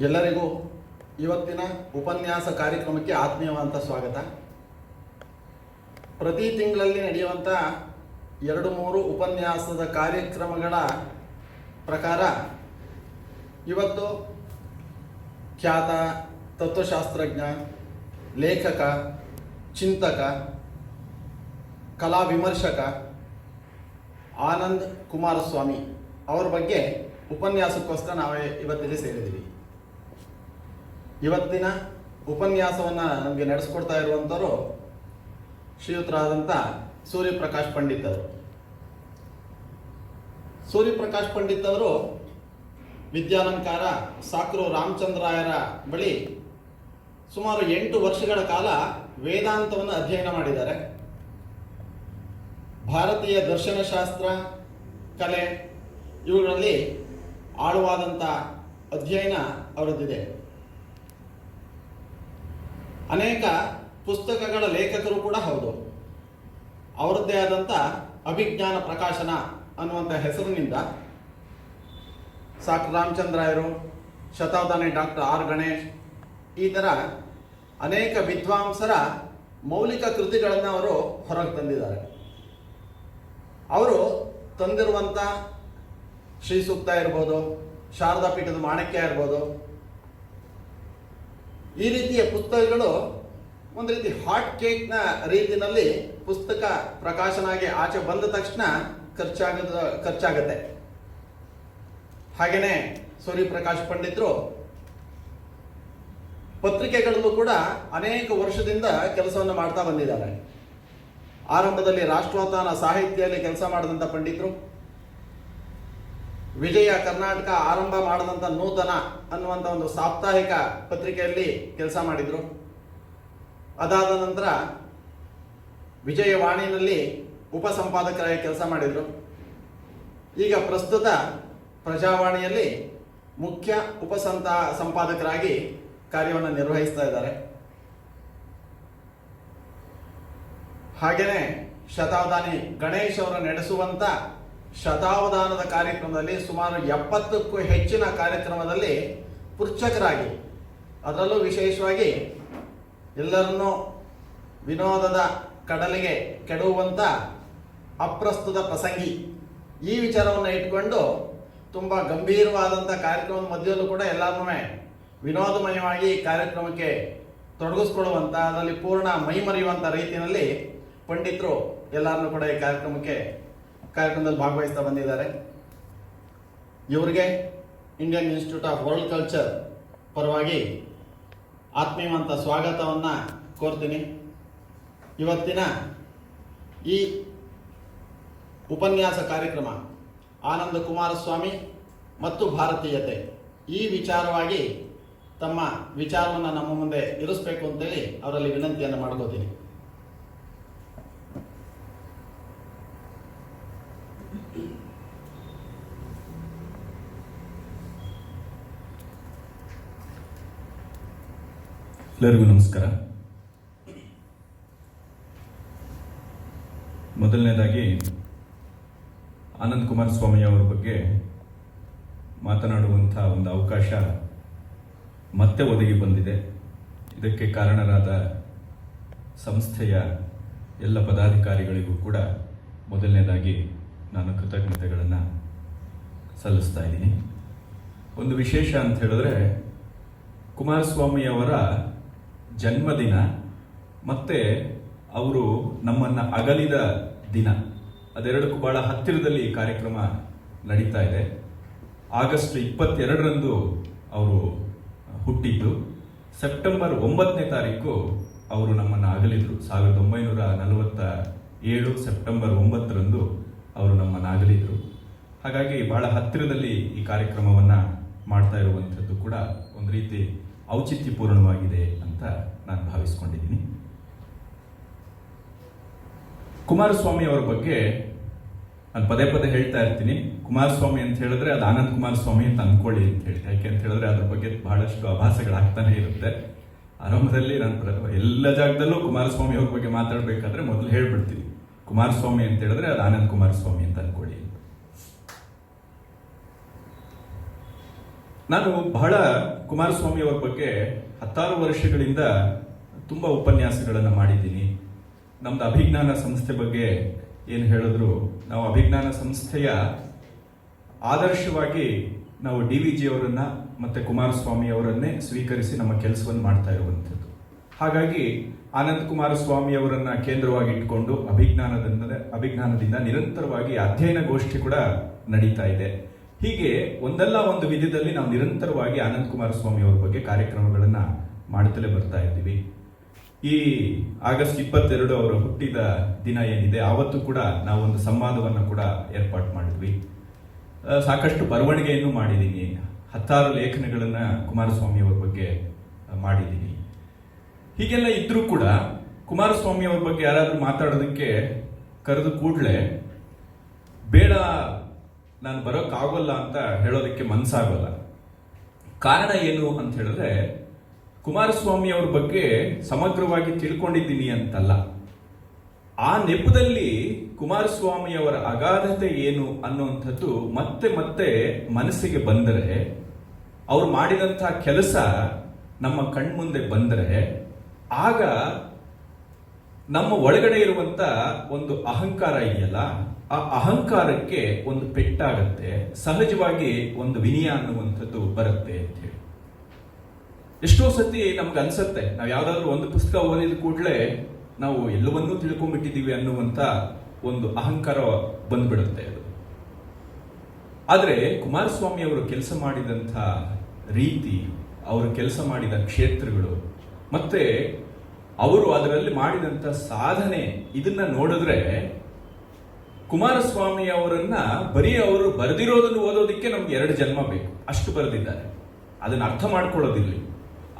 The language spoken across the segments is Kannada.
ಎಲ್ಲರಿಗೂ ಇವತ್ತಿನ ಉಪನ್ಯಾಸ ಕಾರ್ಯಕ್ರಮಕ್ಕೆ ಆತ್ಮೀಯವಾದಂಥ ಸ್ವಾಗತ. ಪ್ರತಿ ತಿಂಗಳಲ್ಲಿ ನಡೆಯುವಂಥ 2-3 ಉಪನ್ಯಾಸದ ಕಾರ್ಯಕ್ರಮಗಳ ಪ್ರಕಾರ ಇವತ್ತು ಖ್ಯಾತ ತತ್ವಶಾಸ್ತ್ರಜ್ಞ, ಲೇಖಕ, ಚಿಂತಕ, ಕಲಾ ವಿಮರ್ಶಕ ಆನಂದ್ ಕುಮಾರಸ್ವಾಮಿ ಅವರ ಬಗ್ಗೆ ಉಪನ್ಯಾಸಕ್ಕೋಸ್ಕರ ನಾವೇ ಇವತ್ತಿಲ್ಲಿ ಸೇರಿದ್ದೀವಿ. ಇವತ್ತಿನ ಉಪನ್ಯಾಸವನ್ನು ನಮಗೆ ನಡೆಸ್ಕೊಡ್ತಾ ಇರುವಂಥವರು ಶ್ರೀಯುತರಾದಂಥ ಸೂರ್ಯಪ್ರಕಾಶ್ ಪಂಡಿತ್ ಅವರು. ಸೂರ್ಯಪ್ರಕಾಶ್ ಪಂಡಿತ್ ಅವರು ವಿದ್ಯಾಲಂಕಾರ ಸಾಕ್ರು ರಾಮಚಂದ್ರಾಯರ ಬಳಿ ಸುಮಾರು 8 ವರ್ಷಗಳ ಕಾಲ ವೇದಾಂತವನ್ನು ಅಧ್ಯಯನ ಮಾಡಿದ್ದಾರೆ. ಭಾರತೀಯ ದರ್ಶನಶಾಸ್ತ್ರ, ಕಲೆ ಇವುಗಳಲ್ಲಿ ಆಳವಾದಂಥ ಅಧ್ಯಯನ ಅವರದ್ದಿದೆ. ಅನೇಕ ಪುಸ್ತಕಗಳ ಲೇಖಕರು ಕೂಡ ಹೌದು. ಅವರದ್ದೇ ಆದಂಥ ಅಭಿಜ್ಞಾನ ಪ್ರಕಾಶನ ಅನ್ನುವಂಥ ಹೆಸರಿನಿಂದ ಸಾಕ್ರು ರಾಮಚಂದ್ರಾಯರು, ಶತಾವಧಾನಿ ಡಾಕ್ಟರ್ ಆರ್ ಗಣೇಶ್, ಈ ಥರ ಅನೇಕ ವಿದ್ವಾಂಸರ ಮೌಲಿಕ ಕೃತಿಗಳನ್ನು ಅವರು ಹೊರಗೆ ತಂದಿದ್ದಾರೆ. ಅವರು ತಂದಿರುವಂಥ ಶ್ರೀ ಸೂಕ್ತ ಇರ್ಬೋದು, ಶಾರದಾ ಪೀಠದ ಮಾಣಿಕ್ಯ ಇರ್ಬೋದು, ಈ ರೀತಿಯ ಪುಸ್ತಕಗಳು ಒಂದು ರೀತಿ ಹಾಟ್ ಕೇಕ್ನ ರೀತಿಯಲ್ಲಿ ಪುಸ್ತಕ ಪ್ರಕಾಶನಾಗಿ ಆಚೆ ಬಂದ ತಕ್ಷಣ ಖರ್ಚಾಗತ್ತೆ. ಹಾಗೆಯೇ ಸೂರ್ಯಪ್ರಕಾಶ್ ಪಂಡಿತರು ಪತ್ರಿಕೆಗಳಲ್ಲೂ ಕೂಡ ಅನೇಕ ವರ್ಷದಿಂದ ಕೆಲಸವನ್ನು ಮಾಡ್ತಾ ಬಂದಿದ್ದಾರೆ. ಆರಂಭದಲ್ಲಿ ರಾಷ್ಟ್ರೋತ್ಥಾನ ಸಾಹಿತ್ಯದಲ್ಲಿ ಕೆಲಸ ಮಾಡಿದಂಥ ಪಂಡಿತರು, ವಿಜಯ ಕರ್ನಾಟಕ ಆರಂಭ ಮಾಡಿದಂಥ ನೂತನ ಅನ್ನುವಂಥ ಒಂದು ಸಾಪ್ತಾಹಿಕ ಪತ್ರಿಕೆಯಲ್ಲಿ ಕೆಲಸ ಮಾಡಿದರು. ಅದಾದ ನಂತರ ವಿಜಯವಾಣಿನಲ್ಲಿ ಉಪಸಂಪಾದಕರಾಗಿ ಕೆಲಸ ಮಾಡಿದರು. ಈಗ ಪ್ರಸ್ತುತ ಪ್ರಜಾವಾಣಿಯಲ್ಲಿ ಮುಖ್ಯ ಸಂಪಾದಕರಾಗಿ ಕಾರ್ಯವನ್ನು ನಿರ್ವಹಿಸ್ತಾ ಇದ್ದಾರೆ. ಹಾಗೆಯೇ ಶತಾವಧಾನಿ ಗಣೇಶ್ ಅವರು ನಡೆಸುವಂಥ ಶತಾವಧಾನದ ಕಾರ್ಯಕ್ರಮದಲ್ಲಿ ಸುಮಾರು 70ಕ್ಕೂ ಹೆಚ್ಚಿನ ಕಾರ್ಯಕ್ರಮದಲ್ಲಿ ಪುರ್ಚಕರಾಗಿ, ಅದರಲ್ಲೂ ವಿಶೇಷವಾಗಿ ಎಲ್ಲರನ್ನೂ ವಿನೋದದ ಕಡಲಿಗೆ ಕೆಡುವಂಥ ಅಪ್ರಸ್ತುತ ಪ್ರಸಂಗಿ, ಈ ವಿಚಾರವನ್ನು ಇಟ್ಕೊಂಡು ತುಂಬ ಗಂಭೀರವಾದಂಥ ಕಾರ್ಯಕ್ರಮದ ಮಧ್ಯದಲ್ಲೂ ಕೂಡ ಎಲ್ಲರನ್ನೂ ವಿನೋದಮಯವಾಗಿ ಕಾರ್ಯಕ್ರಮಕ್ಕೆ ತೊಡಗಿಸ್ಕೊಳ್ಳುವಂಥ, ಅದರಲ್ಲಿ ಪೂರ್ಣ ಮೈಮರೆಯುವಂಥ ರೀತಿಯಲ್ಲಿ ಪಂಡಿತರು ಎಲ್ಲರನ್ನೂ ಕೂಡ ಈ ಕಾರ್ಯಕ್ರಮದಲ್ಲಿ ಭಾಗವಹಿಸ್ತಾ ಬಂದಿದ್ದಾರೆ. ಇವರಿಗೆ Indian institute of world culture ಪರವಾಗಿ ಆತ್ಮೀಯವಂತ ಸ್ವಾಗತವನ್ನು ಕೋರ್ತೀನಿ. ಇವತ್ತಿನ ಈ ಉಪನ್ಯಾಸ ಕಾರ್ಯಕ್ರಮ ಆನಂದ ಕುಮಾರಸ್ವಾಮಿ ಮತ್ತು ಭಾರತೀಯತೆ, ಈ ವಿಚಾರವಾಗಿ ತಮ್ಮ ವಿಚಾರವನ್ನು ನಮ್ಮ ಮುಂದೆ ಇರಿಸಬೇಕು ಅಂತೇಳಿ ಅವರಲ್ಲಿ ವಿನಂತಿಯನ್ನು ಮಾಡ್ಕೋತೀನಿ. ಎಲ್ಲರಿಗೂ ನಮಸ್ಕಾರ. ಮೊದಲನೇದಾಗಿ ಆನಂದ್ ಕುಮಾರಸ್ವಾಮಿ ಅವರ ಬಗ್ಗೆ ಮಾತನಾಡುವಂಥ ಒಂದು ಅವಕಾಶ ಮತ್ತೆ ಒದಗಿ ಬಂದಿದೆ. ಇದಕ್ಕೆ ಕಾರಣರಾದ ಸಂಸ್ಥೆಯ ಎಲ್ಲ ಪದಾಧಿಕಾರಿಗಳಿಗೂ ಕೂಡ ಮೊದಲನೇದಾಗಿ ನಾನು ಕೃತಜ್ಞತೆಗಳನ್ನು ಸಲ್ಲಿಸ್ತಾ ಇದ್ದೀನಿ. ಒಂದು ವಿಶೇಷ ಅಂತ ಹೇಳಿದ್ರೆ, ಕುಮಾರಸ್ವಾಮಿ ಅವರ ಜನ್ಮದಿನ ಮತ್ತೆ ಅವರು ನಮ್ಮನ್ನು ಅಗಲಿದ ದಿನ, ಅದೆರಡಕ್ಕೂ ಬಹಳ ಹತ್ತಿರದಲ್ಲಿ ಈ ಕಾರ್ಯಕ್ರಮ ನಡೀತಾ ಇದೆ. ಆಗಸ್ಟ್ 22ರಂದು ಅವರು ಹುಟ್ಟಿದ್ದು, ಸೆಪ್ಟೆಂಬರ್ 9ನೇ ತಾರೀಕು ಅವರು ನಮ್ಮನ್ನು ಅಗಲಿದ್ರು. 1947 ಸೆಪ್ಟೆಂಬರ್ 9ರಂದು ಅವರು ನಮ್ಮನ್ನು ಅಗಲಿದ್ರು. ಹಾಗಾಗಿ ಬಹಳ ಹತ್ತಿರದಲ್ಲಿ ಈ ಕಾರ್ಯಕ್ರಮವನ್ನು ಮಾಡ್ತಾ ಇರುವಂಥದ್ದು ಕೂಡ ಒಂದು ರೀತಿ ಔಚಿತ್ಯಪೂರ್ಣವಾಗಿದೆ ಅಂತ ನಾನು ಭಾವಿಸ್ಕೊಂಡಿದ್ದೀನಿ. ಕುಮಾರಸ್ವಾಮಿ ಅವರ ಬಗ್ಗೆ ನಾನು ಪದೇ ಪದೇ ಹೇಳ್ತಾ ಇರ್ತೀನಿ. ಕುಮಾರಸ್ವಾಮಿ ಅಂತ ಹೇಳಿದ್ರೆ ಅದು ಆನಂದ್ ಕುಮಾರಸ್ವಾಮಿ ಅಂತ ಅನ್ಕೊಳ್ಳಿ ಅಂತ ಹೇಳಿ. ಯಾಕೆ ಅಂತ ಹೇಳಿದ್ರೆ ಅದ್ರ ಬಗ್ಗೆ ಬಹಳಷ್ಟು ಆಭಾಸಗಳಾಗ್ತಾನೆ ಇರುತ್ತೆ. ಆರಂಭದಲ್ಲಿ ನಾನು ಎಲ್ಲ ಜಾಗದಲ್ಲೂ ಕುಮಾರಸ್ವಾಮಿ ಅವ್ರ ಬಗ್ಗೆ ಮಾತಾಡಬೇಕಾದ್ರೆ ಮೊದಲು ಹೇಳ್ಬಿಡ್ತೀನಿ, ಕುಮಾರಸ್ವಾಮಿ ಅಂತ ಹೇಳಿದ್ರೆ ಅದು ಆನಂದ್ ಕುಮಾರಸ್ವಾಮಿ ಅಂತ ಅನ್ಕೊಳ್ಳಿ. ನಾನು ಬಹಳ ಕುಮಾರಸ್ವಾಮಿ ಅವರ ಬಗ್ಗೆ 10 ವರ್ಷಗಳಿಂದ ತುಂಬ ಉಪನ್ಯಾಸಗಳನ್ನು ಮಾಡಿದ್ದೀನಿ. ನಮ್ದು ಅಭಿಜ್ಞಾನ ಸಂಸ್ಥೆ ಬಗ್ಗೆ ಏನು ಹೇಳಿದ್ರು, ನಾವು ಅಭಿಜ್ಞಾನ ಸಂಸ್ಥೆಯ ಆದರ್ಶವಾಗಿ ನಾವು DVG ಅವರನ್ನ ಮತ್ತೆ ಕುಮಾರಸ್ವಾಮಿ ಅವರನ್ನೇ ಸ್ವೀಕರಿಸಿ ನಮ್ಮ ಕೆಲಸವನ್ನು ಮಾಡ್ತಾ ಇರುವಂಥದ್ದು. ಹಾಗಾಗಿ ಆನಂದ್ ಕುಮಾರಸ್ವಾಮಿ ಅವರನ್ನ ಕೇಂದ್ರವಾಗಿ ಇಟ್ಕೊಂಡು ಅಭಿಜ್ಞಾನದಿಂದ ನಿರಂತರವಾಗಿ ಅಧ್ಯಯನ ಗೋಷ್ಠಿ ಕೂಡ ನಡೀತಾ ಇದೆ. ಹೀಗೆ ಒಂದಲ್ಲ ಒಂದು ವಿಧದಲ್ಲಿ ನಾವು ನಿರಂತರವಾಗಿ ಆನಂದ್ ಕುಮಾರಸ್ವಾಮಿ ಅವರ ಬಗ್ಗೆ ಕಾರ್ಯಕ್ರಮಗಳನ್ನ ಮಾಡುತ್ತಲೇ ಬರ್ತಾ ಇದ್ದೀವಿ. ಈ ಆಗಸ್ಟ್ 22 ಅವರ ಹುಟ್ಟಿದ ದಿನ ಏನಿದೆ, ಆವತ್ತು ಕೂಡ ನಾವೊಂದು ಸಂವಾದವನ್ನು ಕೂಡ ಏರ್ಪಾಡು ಮಾಡಿದ್ವಿ. ಸಾಕಷ್ಟು ಬರವಣಿಗೆಯನ್ನು ಮಾಡಿದ್ದೀನಿ. 10 ಲೇಖನಗಳನ್ನ ಕುಮಾರಸ್ವಾಮಿ ಅವರ ಬಗ್ಗೆ ಮಾಡಿದ್ದೀನಿ. ಹೀಗೆಲ್ಲ ಇದ್ರೂ ಕೂಡ ಕುಮಾರಸ್ವಾಮಿ ಅವ್ರ ಬಗ್ಗೆ ಯಾರಾದ್ರೂ ಮಾತಾಡೋದಕ್ಕೆ ಕರೆದು ಕೂಡಲೇ ಬೇಡ, ನಾನು ಬರೋಕ್ಕಾಗಲ್ಲ ಅಂತ ಹೇಳೋದಕ್ಕೆ ಮನಸ್ಸಾಗಲ್ಲ. ಕಾರಣ ಏನು ಅಂತ ಹೇಳಿದ್ರೆ, ಕುಮಾರಸ್ವಾಮಿ ಅವ್ರ ಬಗ್ಗೆ ಸಮಗ್ರವಾಗಿ ತಿಳ್ಕೊಂಡಿದ್ದೀನಿ ಅಂತಲ್ಲ, ಆ ನೆಪದಲ್ಲಿ ಕುಮಾರಸ್ವಾಮಿ ಅವರ ಅಗಾಧತೆ ಏನು ಅನ್ನುವಂಥದ್ದು ಮತ್ತೆ ಮತ್ತೆ ಮನಸ್ಸಿಗೆ ಬಂದರೆ, ಅವ್ರು ಮಾಡಿದಂತಹ ಕೆಲಸ ನಮ್ಮ ಕಣ್ಮುಂದೆ ಬಂದರೆ, ಆಗ ನಮ್ಮ ಒಳಗಡೆ ಇರುವಂತ ಒಂದು ಅಹಂಕಾರ ಇದೆಯಲ್ಲ, ಆ ಅಹಂಕಾರಕ್ಕೆ ಒಂದು ಪೆಟ್ಟಾಗತ್ತೆ. ಸಹಜವಾಗಿ ಒಂದು ವಿನಯ ಅನ್ನುವಂಥದ್ದು ಬರುತ್ತೆ ಅಂತ ಹೇಳಿ. ಎಷ್ಟೋ ಸತಿ ನಮ್ಗೆ ಅನ್ಸತ್ತೆ, ನಾವು ಯಾವ್ದಾದ್ರು ಒಂದು ಪುಸ್ತಕ ಓದಿದ ಕೂಡಲೇ ನಾವು ಎಲ್ಲವನ್ನೂ ತಿಳ್ಕೊಂಡ್ಬಿಟ್ಟಿದ್ದೀವಿ ಅನ್ನುವಂತ ಒಂದು ಅಹಂಕಾರ ಬಂದ್ಬಿಡುತ್ತೆ ಅದು. ಆದ್ರೆ ಕುಮಾರಸ್ವಾಮಿ ಅವರು ಕೆಲಸ ಮಾಡಿದಂಥ ರೀತಿ, ಅವರು ಕೆಲಸ ಮಾಡಿದ ಕ್ಷೇತ್ರಗಳು, ಮತ್ತೆ ಅವರು ಅದರಲ್ಲಿ ಮಾಡಿದಂಥ ಸಾಧನೆ, ಇದನ್ನ ನೋಡಿದ್ರೆ ಕುಮಾರಸ್ವಾಮಿ ಅವರನ್ನ ಬರೀ ಅವರು ಬರೆದಿರೋದನ್ನು ಓದೋದಿಕ್ಕೆ ನಮ್ಗೆ 2 ಜನ್ಮ ಬೇಕು, ಅಷ್ಟು ಬರೆದಿದ್ದಾರೆ. ಅದನ್ನ ಅರ್ಥ ಮಾಡ್ಕೊಳ್ಳೋದಿಲ್ಲ,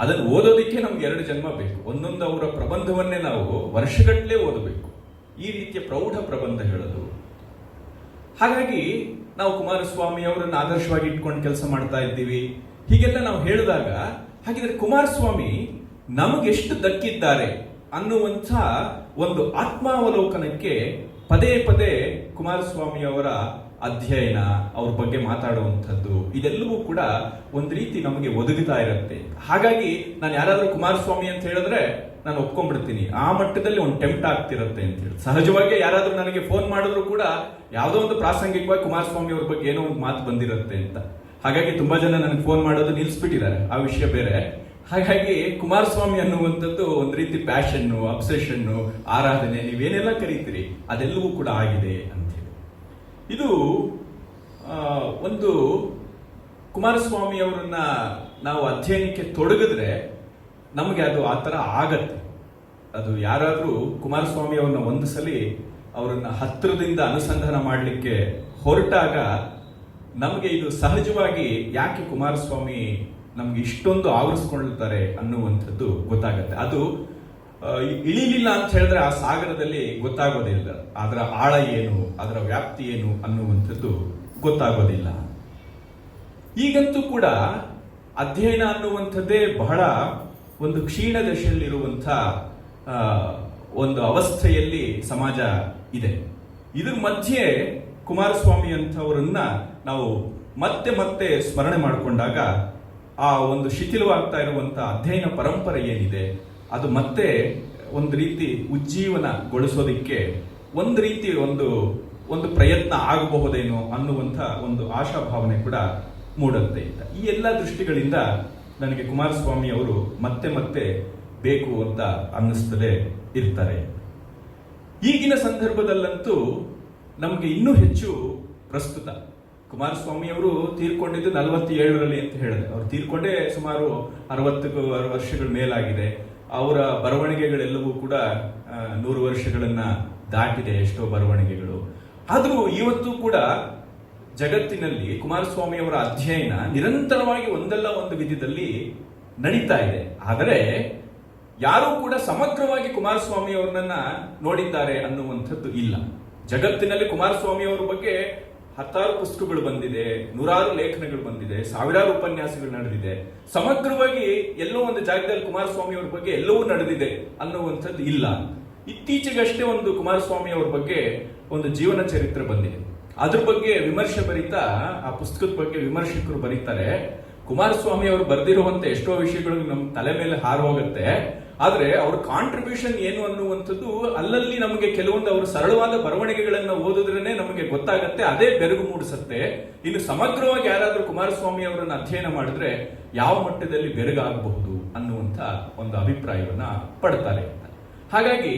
ಅದನ್ನು ಓದೋದಿಕ್ಕೆ ನಮ್ಗೆ 2 ಜನ್ಮ ಬೇಕು. ಒಂದೊಂದು ಅವರ ಪ್ರಬಂಧವನ್ನೇ ನಾವು ವರ್ಷಗಟ್ಟಲೆ ಓದಬೇಕು, ಈ ರೀತಿಯ ಪ್ರೌಢ ಪ್ರಬಂಧ ಹೇಳೋದು. ಹಾಗಾಗಿ ನಾವು ಕುಮಾರಸ್ವಾಮಿ ಅವರನ್ನು ಆದರ್ಶವಾಗಿ ಇಟ್ಕೊಂಡು ಕೆಲಸ ಮಾಡ್ತಾ ಇದ್ದೀವಿ. ಹೀಗೆಲ್ಲ ನಾವು ಹೇಳಿದಾಗ, ಹಾಗಿದ್ರೆ ಕುಮಾರಸ್ವಾಮಿ ನಮಗೆಷ್ಟು ದಕ್ಕಿದ್ದಾರೆ ಅನ್ನುವಂಥ ಒಂದು ಆತ್ಮಾವಲೋಕನಕ್ಕೆ ಪದೇ ಪದೇ ಕುಮಾರಸ್ವಾಮಿ ಅವರ ಅಧ್ಯಯನ, ಅವ್ರ ಬಗ್ಗೆ ಮಾತಾಡುವಂಥದ್ದು, ಇದೆಲ್ಲವೂ ಕೂಡ ಒಂದು ರೀತಿ ನಮಗೆ ಒದಗುತ್ತಾ ಇರುತ್ತೆ. ಹಾಗಾಗಿ ನಾನು ಯಾರಾದ್ರೂ ಕುಮಾರಸ್ವಾಮಿ ಅಂತ ಹೇಳಿದ್ರೆ ನಾನು ಒಪ್ಕೊಂಡ್ಬಿಡ್ತೀನಿ, ಆ ಮಟ್ಟದಲ್ಲಿ ಒಂದು ಟೆಂಪ್ಟ್ ಆಗ್ತಿರುತ್ತೆ ಅಂತ ಹೇಳಿ. ಸಹಜವಾಗಿ ಯಾರಾದ್ರೂ ನನಗೆ ಫೋನ್ ಮಾಡಿದ್ರು ಕೂಡ ಯಾವುದೋ ಒಂದು ಪ್ರಾಸಂಗಿಕವಾಗಿ ಕುಮಾರಸ್ವಾಮಿ ಅವ್ರ ಬಗ್ಗೆ ಏನೋ ಒಂದು ಮಾತು ಬಂದಿರುತ್ತೆ ಅಂತ. ಹಾಗಾಗಿ ತುಂಬಾ ಜನ ನನಗೆ ಫೋನ್ ಮಾಡೋದು ನಿಲ್ಲಿಸ್ಬಿಟ್ಟಿದ್ದಾರೆ, ಆ ವಿಷಯ ಬೇರೆ. ಹಾಗಾಗಿ ಕುಮಾರಸ್ವಾಮಿ ಅನ್ನುವಂಥದ್ದು ಒಂದು ರೀತಿ ಪ್ಯಾಷನ್ನು, ಅಬ್ಸೆಷನ್ನು, ಆರಾಧನೆ, ನೀವೇನೆಲ್ಲ ಕರೀತೀರಿ ಅದೆಲ್ಲವೂ ಕೂಡ ಆಗಿದೆ ಅಂತ ಹೇಳಿ. ಇದು ಒಂದು ಕುಮಾರಸ್ವಾಮಿ ಅವರನ್ನ ನಾವು ಅಧ್ಯಯನಕ್ಕೆ ತೊಡಗಿದ್ರೆ ನಮಗೆ ಅದು ಆ ಥರ ಆಗತ್ತೆ. ಅದು ಯಾರಾದ್ರೂ ಕುಮಾರಸ್ವಾಮಿ ಅವ್ರನ್ನ ಒಂದು ಸಲ ಅವರನ್ನ ಹತ್ತಿರದಿಂದ ಅನುಸಂಧಾನ ಮಾಡಲಿಕ್ಕೆ ಹೊರಟಾಗ ನಮಗೆ ಇದು ಸಹಜವಾಗಿ ಯಾಕೆ ಕುಮಾರಸ್ವಾಮಿ ನಮ್ಗೆ ಇಷ್ಟೊಂದು ಆವರಿಸ್ಕೊಳ್ತಾರೆ ಅನ್ನುವಂಥದ್ದು ಗೊತ್ತಾಗತ್ತೆ. ಅದು ಇಳಿಲಿಲ್ಲ ಅಂತ ಹೇಳಿದ್ರೆ ಆ ಸಾಗರದಲ್ಲಿ ಗೊತ್ತಾಗೋದಿಲ್ಲ, ಅದರ ಆಳ ಏನು, ಅದರ ವ್ಯಾಪ್ತಿ ಏನು ಅನ್ನುವಂಥದ್ದು ಗೊತ್ತಾಗೋದಿಲ್ಲ. ಈಗಂತೂ ಕೂಡ ಅಧ್ಯಯನ ಅನ್ನುವಂಥದ್ದೇ ಬಹಳ ಒಂದು ಕ್ಷೀಣ ದಶೆಯಲ್ಲಿರುವಂಥ ಒಂದು ಅವಸ್ಥೆಯಲ್ಲಿ ಸಮಾಜ ಇದೆ. ಇದ್ರ ಮಧ್ಯೆ ಕುಮಾರಸ್ವಾಮಿ ಅಂತವರನ್ನ ನಾವು ಮತ್ತೆ ಮತ್ತೆ ಸ್ಮರಣೆ ಮಾಡಿಕೊಂಡಾಗ ಆ ಒಂದು ಶಿಥಿಲವಾಗ್ತಾ ಇರುವಂತ ಅಧ್ಯಯನ ಪರಂಪರೆ ಏನಿದೆ ಅದು ಮತ್ತೆ ಒಂದು ರೀತಿ ಉಜ್ಜೀವನಗೊಳಿಸೋದಿಕ್ಕೆ ಒಂದು ರೀತಿ ಒಂದು ಪ್ರಯತ್ನ ಆಗಬಹುದೇನೋ ಅನ್ನುವಂಥ ಒಂದು ಆಶಾಭಾವನೆ ಕೂಡ ಮೂಡುತ್ತೆ. ಈ ಎಲ್ಲ ದೃಷ್ಟಿಗಳಿಂದ ನನಗೆ ಕುಮಾರಸ್ವಾಮಿ ಅವರು ಮತ್ತೆ ಮತ್ತೆ ಬೇಕು ಅಂತ ಅನ್ನಿಸ್ತಲೇ ಇರ್ತಾರೆ. ಈಗಿನ ಸಂದರ್ಭದಲ್ಲಂತೂ ನಮಗೆ ಇನ್ನೂ ಹೆಚ್ಚು ಪ್ರಸ್ತುತ. ಕುಮಾರಸ್ವಾಮಿ ಅವರು ತೀರ್ಕೊಂಡಿದ್ದು 47ರಲ್ಲಿ ಅಂತ ಹೇಳಿದೆ. ಅವರು ತೀರ್ಕೊಂಡೇ ಸುಮಾರು 60 ವರ್ಷಗಳ ಮೇಲಾಗಿದೆ. ಅವರ ಬರವಣಿಗೆಗಳೆಲ್ಲವೂ ಕೂಡ 100 ವರ್ಷಗಳನ್ನ ದಾಟಿದೆ, ಎಷ್ಟೋ ಬರವಣಿಗೆಗಳು. ಆದರೂ ಇವತ್ತು ಕೂಡ ಜಗತ್ತಿನಲ್ಲಿ ಕುಮಾರಸ್ವಾಮಿ ಅವರ ಅಧ್ಯಯನ ನಿರಂತರವಾಗಿ ಒಂದಲ್ಲ ಒಂದು ವಿಧದಲ್ಲಿ ನಡೀತಾ ಇದೆ. ಆದರೆ ಯಾರೂ ಕೂಡ ಸಮಗ್ರವಾಗಿ ಕುಮಾರಸ್ವಾಮಿ ಅವರನ್ನ ನೋಡಿದ್ದಾರೆ ಅನ್ನುವಂಥದ್ದು ಇಲ್ಲ. ಜಗತ್ತಿನಲ್ಲಿ ಕುಮಾರಸ್ವಾಮಿ ಅವರ ಬಗ್ಗೆ 10 ಪುಸ್ತಕಗಳು ಬಂದಿದೆ, 100 ಲೇಖನಗಳು ಬಂದಿದೆ, 1000 ಉಪನ್ಯಾಸಗಳು ನಡೆದಿದೆ. ಸಮಗ್ರವಾಗಿ ಎಲ್ಲೋ ಒಂದು ಜಾಗದಲ್ಲಿ ಕುಮಾರಸ್ವಾಮಿ ಅವರ ಬಗ್ಗೆ ಎಲ್ಲವೂ ನಡೆದಿದೆ ಅನ್ನುವಂಥದ್ದು ಇಲ್ಲ. ಇತ್ತೀಚೆಗಷ್ಟೇ ಒಂದು ಕುಮಾರಸ್ವಾಮಿ ಅವರ ಬಗ್ಗೆ ಒಂದು ಜೀವನ ಚರಿತ್ರೆ ಬಂದಿದೆ. ಅದ್ರ ಬಗ್ಗೆ ವಿಮರ್ಶೆ ಬರೀತಾ, ಆ ಪುಸ್ತಕದ ಬಗ್ಗೆ ವಿಮರ್ಶಕರು ಬರೀತಾರೆ, ಕುಮಾರಸ್ವಾಮಿ ಅವರು ಬರೆದಿರುವಂತೆ ಎಷ್ಟೋ ವಿಷಯಗಳು ನಮ್ಮ ತಲೆ ಮೇಲೆ ಹಾರು ಹೋಗುತ್ತೆ. ಆದ್ರೆ ಅವ್ರ ಕಾಂಟ್ರಿಬ್ಯೂಷನ್ ಏನು ಅನ್ನುವಂಥದ್ದು ಅಲ್ಲಲ್ಲಿ ನಮಗೆ ಕೆಲವೊಂದು ಅವರು ಸರಳವಾದ ಬರವಣಿಗೆಗಳನ್ನ ಓದಿದ್ರೇನೆ ನಮಗೆ ಗೊತ್ತಾಗತ್ತೆ, ಅದೇ ಬೆರಗು ಮೂಡಿಸುತ್ತೆ. ಇನ್ನು ಸಮಗ್ರವಾಗಿ ಯಾರಾದ್ರೂ ಕುಮಾರಸ್ವಾಮಿ ಅವರನ್ನ ಅಧ್ಯಯನ ಮಾಡಿದ್ರೆ ಯಾವ ಮಟ್ಟದಲ್ಲಿ ಬೆರಗಾಗಬಹುದು ಅನ್ನುವಂಥ ಒಂದು ಅಭಿಪ್ರಾಯವನ್ನ ಪಡ್ತಾರೆ. ಹಾಗಾಗಿ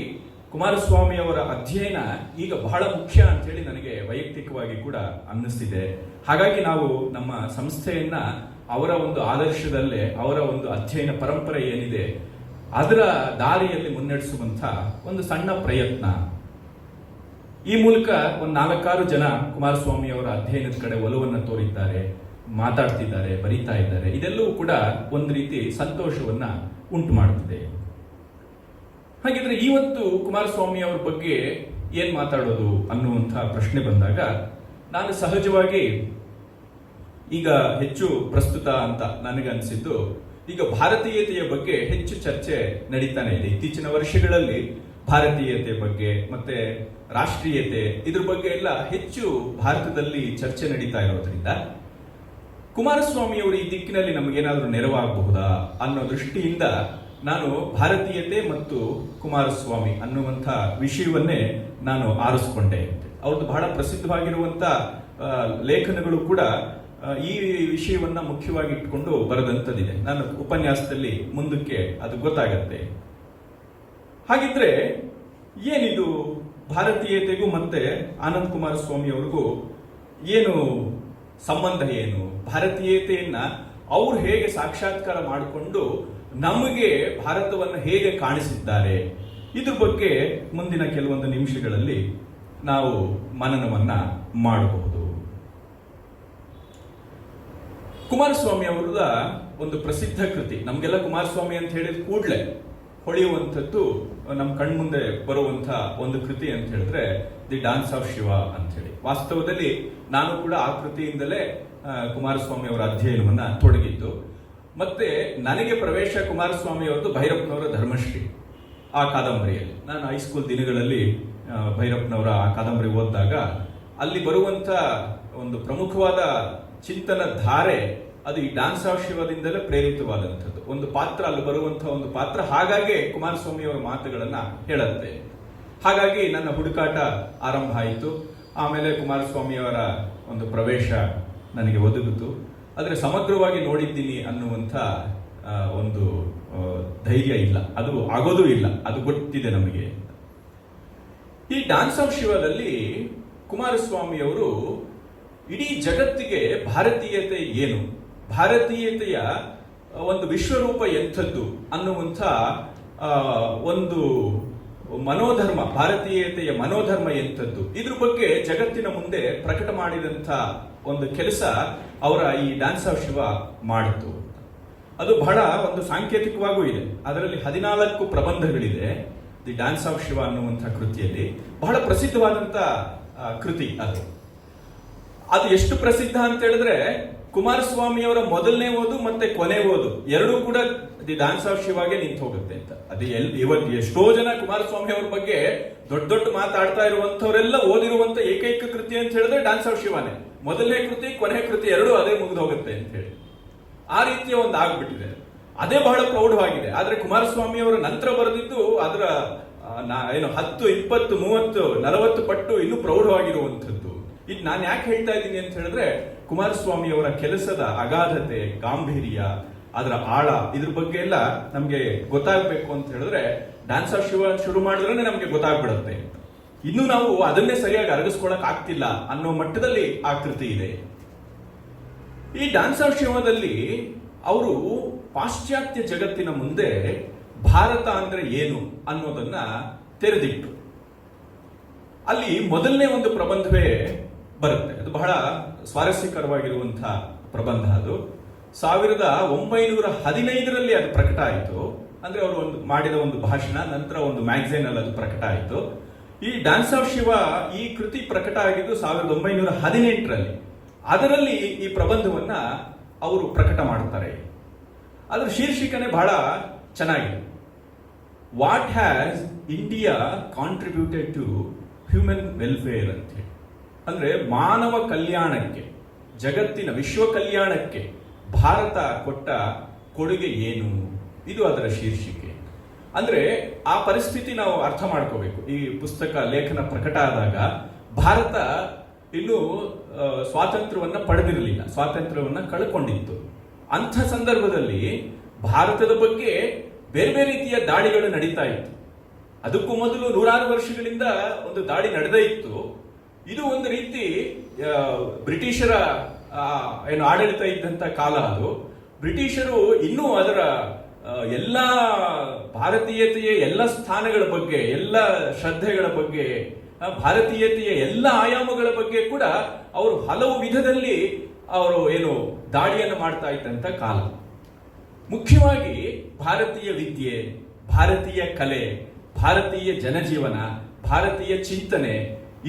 ಕುಮಾರಸ್ವಾಮಿ ಅವರ ಅಧ್ಯಯನ ಈಗ ಬಹಳ ಮುಖ್ಯ ಅಂತ ಹೇಳಿ ನನಗೆ ವೈಯಕ್ತಿಕವಾಗಿ ಕೂಡ ಅನ್ನಿಸ್ತಿದೆ. ಹಾಗಾಗಿ ನಾವು ನಮ್ಮ ಸಂಸ್ಥೆಯನ್ನ ಅವರ ಒಂದು ಆದರ್ಶದಲ್ಲೇ, ಅವರ ಒಂದು ಅಧ್ಯಯನ ಪರಂಪರೆ ಏನಿದೆ ಅದರ ದಾರಿಯಲ್ಲಿ ಮುನ್ನಡೆಸುವಂತ ಒಂದು ಸಣ್ಣ ಪ್ರಯತ್ನ. ಈ ಮೂಲಕ ಒಂದು 4-6 ಜನ ಕುಮಾರಸ್ವಾಮಿ ಅವರ ಅಧ್ಯಯನದ ಕಡೆ ಒಲವನ್ನು ತೋರಿದ್ದಾರೆ, ಮಾತಾಡ್ತಿದ್ದಾರೆ, ಬರೀತಾ ಇದ್ದಾರೆ. ಇದೆಲ್ಲವೂ ಕೂಡ ಒಂದು ರೀತಿ ಸಂತೋಷವನ್ನ ಉಂಟು ಮಾಡುತ್ತಿದೆ. ಹಾಗಿದ್ರೆ ಇವತ್ತು ಕುಮಾರಸ್ವಾಮಿ ಅವರ ಬಗ್ಗೆ ಏನ್ ಮಾತಾಡೋದು ಅನ್ನುವಂಥ ಪ್ರಶ್ನೆ ಬಂದಾಗ ನಾನು ಸಹಜವಾಗಿ ಈಗ ಹೆಚ್ಚು ಪ್ರಸ್ತುತ ಅಂತ ನನಗನ್ಸಿದ್ದು, ಈಗ ಭಾರತೀಯತೆಯ ಬಗ್ಗೆ ಹೆಚ್ಚು ಚರ್ಚೆ ನಡೀತಾನೆ ಇದೆ. ಇತ್ತೀಚಿನ ವರ್ಷಗಳಲ್ಲಿ ಭಾರತೀಯತೆ ಬಗ್ಗೆ ಮತ್ತೆ ರಾಷ್ಟ್ರೀಯತೆ ಇದ್ರ ಬಗ್ಗೆ ಎಲ್ಲ ಹೆಚ್ಚು ಭಾರತದಲ್ಲಿ ಚರ್ಚೆ ನಡೀತಾ ಇರೋದ್ರಿಂದ ಕುಮಾರಸ್ವಾಮಿ ಅವರು ಈ ದಿಕ್ಕಿನಲ್ಲಿ ನಮಗೇನಾದ್ರೂ ನೆರವಾಗಬಹುದಾ ಅನ್ನೋ ದೃಷ್ಟಿಯಿಂದ ನಾನು ಭಾರತೀಯತೆ ಮತ್ತು ಕುಮಾರಸ್ವಾಮಿ ಅನ್ನುವಂಥ ವಿಷಯವನ್ನೇ ನಾನು ಆರಿಸ್ಕೊಂಡೆ. ಅವ್ರದ್ದು ಬಹಳ ಪ್ರಸಿದ್ಧವಾಗಿರುವಂತ ಲೇಖನಗಳು ಕೂಡ ಈ ವಿಷಯವನ್ನ ಮುಖ್ಯವಾಗಿ ಇಟ್ಕೊಂಡು ಬರೆದಂಥದ್ದಿದೆ. ನಾನು ಉಪನ್ಯಾಸದಲ್ಲಿ ಮುಂದಕ್ಕೆ ಅದು ಗೊತ್ತಾಗತ್ತೆ. ಹಾಗಿದ್ರೆ ಏನಿದು ಭಾರತೀಯತೆಗೂ ಮತ್ತೆ ಆನಂದ್ ಕುಮಾರಸ್ವಾಮಿ ಅವ್ರಿಗೂ ಏನು ಸಂಬಂಧ, ಏನು ಭಾರತೀಯತೆಯನ್ನ ಅವ್ರು ಹೇಗೆ ಸಾಕ್ಷಾತ್ಕಾರ ಮಾಡಿಕೊಂಡು ನಮಗೆ ಭಾರತವನ್ನು ಹೇಗೆ ಕಾಣಿಸಿದ್ದಾರೆ, ಇದ್ರ ಬಗ್ಗೆ ಮುಂದಿನ ಕೆಲವೊಂದು ನಿಮಿಷಗಳಲ್ಲಿ ನಾವು ಮನನವನ್ನ ಮಾಡಬಹುದು. ಕುಮಾರಸ್ವಾಮಿ ಅವರದ ಒಂದು ಪ್ರಸಿದ್ಧ ಕೃತಿ, ನಮ್ಗೆಲ್ಲ ಕುಮಾರಸ್ವಾಮಿ ಅಂತ ಹೇಳಿದ ಕೂಡಲೇ ಹೊಳೆಯುವಂಥದ್ದು ನಮ್ಮ ಕಣ್ಮುಂದೆ ಬರುವಂತ ಒಂದು ಕೃತಿ ಅಂತ ಹೇಳಿದ್ರೆ ದಿ ಡಾನ್ಸ್ ಆಫ್ ಶಿವ ಅಂತ ಹೇಳಿ. ವಾಸ್ತವದಲ್ಲಿ ನಾನು ಕೂಡ ಆ ಕೃತಿಯಿಂದಲೇ ಕುಮಾರಸ್ವಾಮಿ ಅವರ ಅಧ್ಯಯನವನ್ನ ತೊಡಗಿದ್ದು. ಮತ್ತೆ ನನಗೆ ಪ್ರವೇಶ ಕುಮಾರಸ್ವಾಮಿ ಅವರದ್ದು ಭೈರಪ್ಪನವರ ಧರ್ಮಶ್ರೀ ಆ ಕಾದಂಬರಿಯಲ್ಲಿ. ನಾನು ಹೈಸ್ಕೂಲ್ ದಿನಗಳಲ್ಲಿ ಭೈರಪ್ಪನವರ ಆ ಕಾದಂಬರಿ ಓದಿದಾಗ ಅಲ್ಲಿ ಬರುವಂತ ಒಂದು ಪ್ರಮುಖವಾದ ಚಿಂತನ ಧಾರೆ ಅದು ಈ ಡಾನ್ಸ್ ಆಫ್ ಶಿವದಿಂದಲೇ ಪ್ರೇರಿತವಾದಂಥದ್ದು. ಒಂದು ಪಾತ್ರ, ಅಲ್ಲಿ ಬರುವಂತಹ ಒಂದು ಪಾತ್ರ ಹಾಗಾಗಿ ಕುಮಾರಸ್ವಾಮಿ ಅವರ ಮಾತುಗಳನ್ನ ಹೇಳುತ್ತೆ. ಹಾಗಾಗಿ ನನ್ನ ಹುಡುಕಾಟ ಆರಂಭ ಆಯಿತು. ಆಮೇಲೆ ಕುಮಾರಸ್ವಾಮಿ ಅವರ ಒಂದು ಪ್ರವೇಶ ನನಗೆ ಒದಗಿತು. ಆದರೆ ಸಮಗ್ರವಾಗಿ ನೋಡಿದ್ದೀನಿ ಅನ್ನುವಂಥ ಒಂದು ಧೈರ್ಯ ಇಲ್ಲ, ಅದು ಆಗೋದೂ ಇಲ್ಲ, ಅದು ಗೊತ್ತಿದೆ ನಮಗೆ. ಈ ಡಾನ್ಸ್ ಆಫ್ ಶಿವದಲ್ಲಿ ಕುಮಾರಸ್ವಾಮಿ ಅವರು ಇಡೀ ಜಗತ್ತಿಗೆ ಭಾರತೀಯತೆ ಏನು, ಭಾರತೀಯತೆಯ ಒಂದು ವಿಶ್ವರೂಪ ಎಂಥದ್ದು ಅನ್ನುವಂಥ ಒಂದು ಮನೋಧರ್ಮ, ಭಾರತೀಯತೆಯ ಮನೋಧರ್ಮ ಎಂಥದ್ದು, ಇದ್ರ ಬಗ್ಗೆ ಜಗತ್ತಿನ ಮುಂದೆ ಪ್ರಕಟ ಮಾಡಿದಂಥ ಒಂದು ಕೆಲಸ ಅವರ ಈ ಡಾನ್ಸ್ ಆಫ್ ಶಿವ ಮಾಡಿತು. ಅದು ಬಹಳ ಒಂದು ಸಾಂಕೇತಿಕವಾಗೂ ಇದೆ. ಅದರಲ್ಲಿ 14 ಪ್ರಬಂಧಗಳಿದೆ. ದಿ ಡಾನ್ಸ್ ಆಫ್ ಶಿವ ಅನ್ನುವಂಥ ಕೃತಿಯಲ್ಲಿ ಬಹಳ ಪ್ರಸಿದ್ಧವಾದಂಥ ಕೃತಿ ಅದು. ಅದು ಎಷ್ಟು ಪ್ರಸಿದ್ಧ ಅಂತ ಹೇಳಿದ್ರೆ ಕುಮಾರಸ್ವಾಮಿ ಅವರ ಮೊದಲನೇ ಓದು ಮತ್ತೆ ಕೊನೆ ಓದು ಎರಡೂ ಕೂಡ ದಿ ಡಾನ್ಸ್ ಆಫ್ ಶಿವಾಗೆ ನಿಂತು ಹೋಗುತ್ತೆ ಅಂತ. ಅದು ಇವತ್ತು ಎಷ್ಟೋ ಜನ ಕುಮಾರಸ್ವಾಮಿ ಅವ್ರ ಬಗ್ಗೆ ದೊಡ್ಡ ದೊಡ್ಡ ಮಾತಾಡ್ತಾ ಇರುವಂತವರೆಲ್ಲ ಓದಿರುವಂತ ಏಕೈಕ ಕೃತಿ ಅಂತ ಹೇಳಿದ್ರೆ ಡಾನ್ಸ್ ಆಫ್ ಶಿವಾನೇ. ಮೊದಲನೇ ಕೃತಿ ಕೊನೆ ಕೃತಿ ಎರಡೂ ಅದೇ ಮುಗಿದು ಹೋಗುತ್ತೆ ಅಂತ ಹೇಳಿ ಆ ರೀತಿಯ ಒಂದು ಆಗ್ಬಿಟ್ಟಿದೆ. ಅದೇ ಬಹಳ ಪ್ರೌಢವಾಗಿದೆ. ಆದ್ರೆ ಕುಮಾರಸ್ವಾಮಿ ಅವರ ನಂತರ ಬರೆದಿದ್ದು ಅದರ ಏನು 10, 20, 30, 40 ಪಟ್ಟು ಇನ್ನೂ ಪ್ರೌಢವಾಗಿರುವಂಥದ್ದು. ಇದು ನಾನು ಯಾಕೆ ಹೇಳ್ತಾ ಇದ್ದೀನಿ ಅಂತ ಹೇಳಿದ್ರೆ ಕುಮಾರಸ್ವಾಮಿ ಅವರ ಕೆಲಸದ ಅಗಾಧತೆ, ಗಾಂಭೀರ್ಯ, ಅದರ ಆಳ, ಇದ್ರ ಬಗ್ಗೆ ಎಲ್ಲ ನಮ್ಗೆ ಗೊತ್ತಾಗಬೇಕು ಅಂತ ಹೇಳಿದ್ರೆ ಡಾನ್ಸ್ ಆಫ್ ಶಿವ ಶುರು ಮಾಡಿದ್ರೆ ನಮ್ಗೆ ಗೊತ್ತಾಗ್ಬಿಡುತ್ತೆ. ಇನ್ನು ನಾವು ಅದನ್ನೇ ಸರಿಯಾಗಿ ಅರಗಿಸ್ಕೊಳಕ್ ಆಗ್ತಿಲ್ಲ ಅನ್ನೋ ಮಟ್ಟದಲ್ಲಿ ಆ ಕೃತಿ ಇದೆ. ಈ ಡಾನ್ಸ್ ಆಫ್ ಶಿವದಲ್ಲಿ ಅವರು ಪಾಶ್ಚಾತ್ಯ ಜಗತ್ತಿನ ಮುಂದೆ ಭಾರತ ಅಂದ್ರೆ ಏನು ಅನ್ನೋದನ್ನ ತೆರೆದಿಟ್ಟು ಅಲ್ಲಿ ಮೊದಲನೇ ಒಂದು ಪ್ರಬಂಧವೇ ಬರುತ್ತೆ. ಅದು ಬಹಳ ಸ್ವಾರಸ್ಯಕರವಾಗಿರುವಂತಹ ಪ್ರಬಂಧ. ಅದು 1915ರಲ್ಲಿ ಅದು ಪ್ರಕಟ ಆಯಿತು. ಅಂದ್ರೆ ಅವರು ಒಂದು ಮಾಡಿದ ಒಂದು ಭಾಷಣ, ನಂತರ ಒಂದು ಮ್ಯಾಗಝೈನ್ ಅಲ್ಲಿ ಅದು ಪ್ರಕಟ ಆಯಿತು. ಈ ಡಾನ್ಸ್ ಆಫ್ ಶಿವ ಈ ಕೃತಿ ಪ್ರಕಟ ಆಗಿದ್ದು 1918ರಲ್ಲಿ. ಅದರಲ್ಲಿ ಈ ಪ್ರಬಂಧವನ್ನ ಅವರು ಪ್ರಕಟ ಮಾಡುತ್ತಾರೆ. ಅದರ ಶೀರ್ಷಿಕೆನೆ ಬಹಳ ಚೆನ್ನಾಗಿದೆ. What has India contributed to human welfare ಅಂತ ಹೇಳಿ. ಅಂದ್ರೆ ಮಾನವ ಕಲ್ಯಾಣಕ್ಕೆ, ಜಗತ್ತಿನ ವಿಶ್ವ ಕಲ್ಯಾಣಕ್ಕೆ ಭಾರತ ಕೊಟ್ಟ ಕೊಡುಗೆ ಏನು, ಇದು ಅದರ ಶೀರ್ಷಿಕೆ. ಅಂದ್ರೆ ಆ ಪರಿಸ್ಥಿತಿ ನಾವು ಅರ್ಥ ಮಾಡ್ಕೋಬೇಕು. ಈ ಪುಸ್ತಕ ಲೇಖನ ಪ್ರಕಟ ಆದಾಗ ಭಾರತ ಇನ್ನು ಸ್ವಾತಂತ್ರ್ಯವನ್ನ ಪಡೆದಿರಲಿಲ್ಲ, ಸ್ವಾತಂತ್ರ್ಯವನ್ನ ಕಳ್ಕೊಂಡಿತ್ತು. ಅಂಥ ಸಂದರ್ಭದಲ್ಲಿ ಭಾರತದ ಬಗ್ಗೆ ಬೇರೆ ಬೇರೆ ರೀತಿಯ ದಾಳಿಗಳು ನಡೀತಾ ಇತ್ತು. ಅದಕ್ಕೂ ಮೊದಲು ನೂರಾರು ವರ್ಷಗಳಿಂದ ಒಂದು ದಾಳಿ ನಡೆದೇ ಇತ್ತು. ಇದು ಒಂದು ರೀತಿ ಬ್ರಿಟಿಷರ ಏನು ಆಡಳಿತ ಇದ್ದಂತ ಕಾಲ. ಅದು ಬ್ರಿಟಿಷರು ಇನ್ನೂ ಅದರ ಎಲ್ಲ ಭಾರತೀಯತೆಯ ಎಲ್ಲ ಸ್ಥಾನಗಳ ಬಗ್ಗೆ, ಎಲ್ಲ ಶ್ರದ್ಧೆಗಳ ಬಗ್ಗೆ, ಭಾರತೀಯತೆಯ ಎಲ್ಲ ಆಯಾಮಗಳ ಬಗ್ಗೆ ಕೂಡ ಅವರು ಹಲವು ವಿಧದಲ್ಲಿ ಅವರು ಏನು ದಾಳಿಯನ್ನು ಮಾಡ್ತಾ ಇದ್ದಂತ ಕಾಲ. ಮುಖ್ಯವಾಗಿ ಭಾರತೀಯ ವಿದ್ಯೆ, ಭಾರತೀಯ ಕಲೆ, ಭಾರತೀಯ ಜನಜೀವನ, ಭಾರತೀಯ ಚಿಂತನೆ,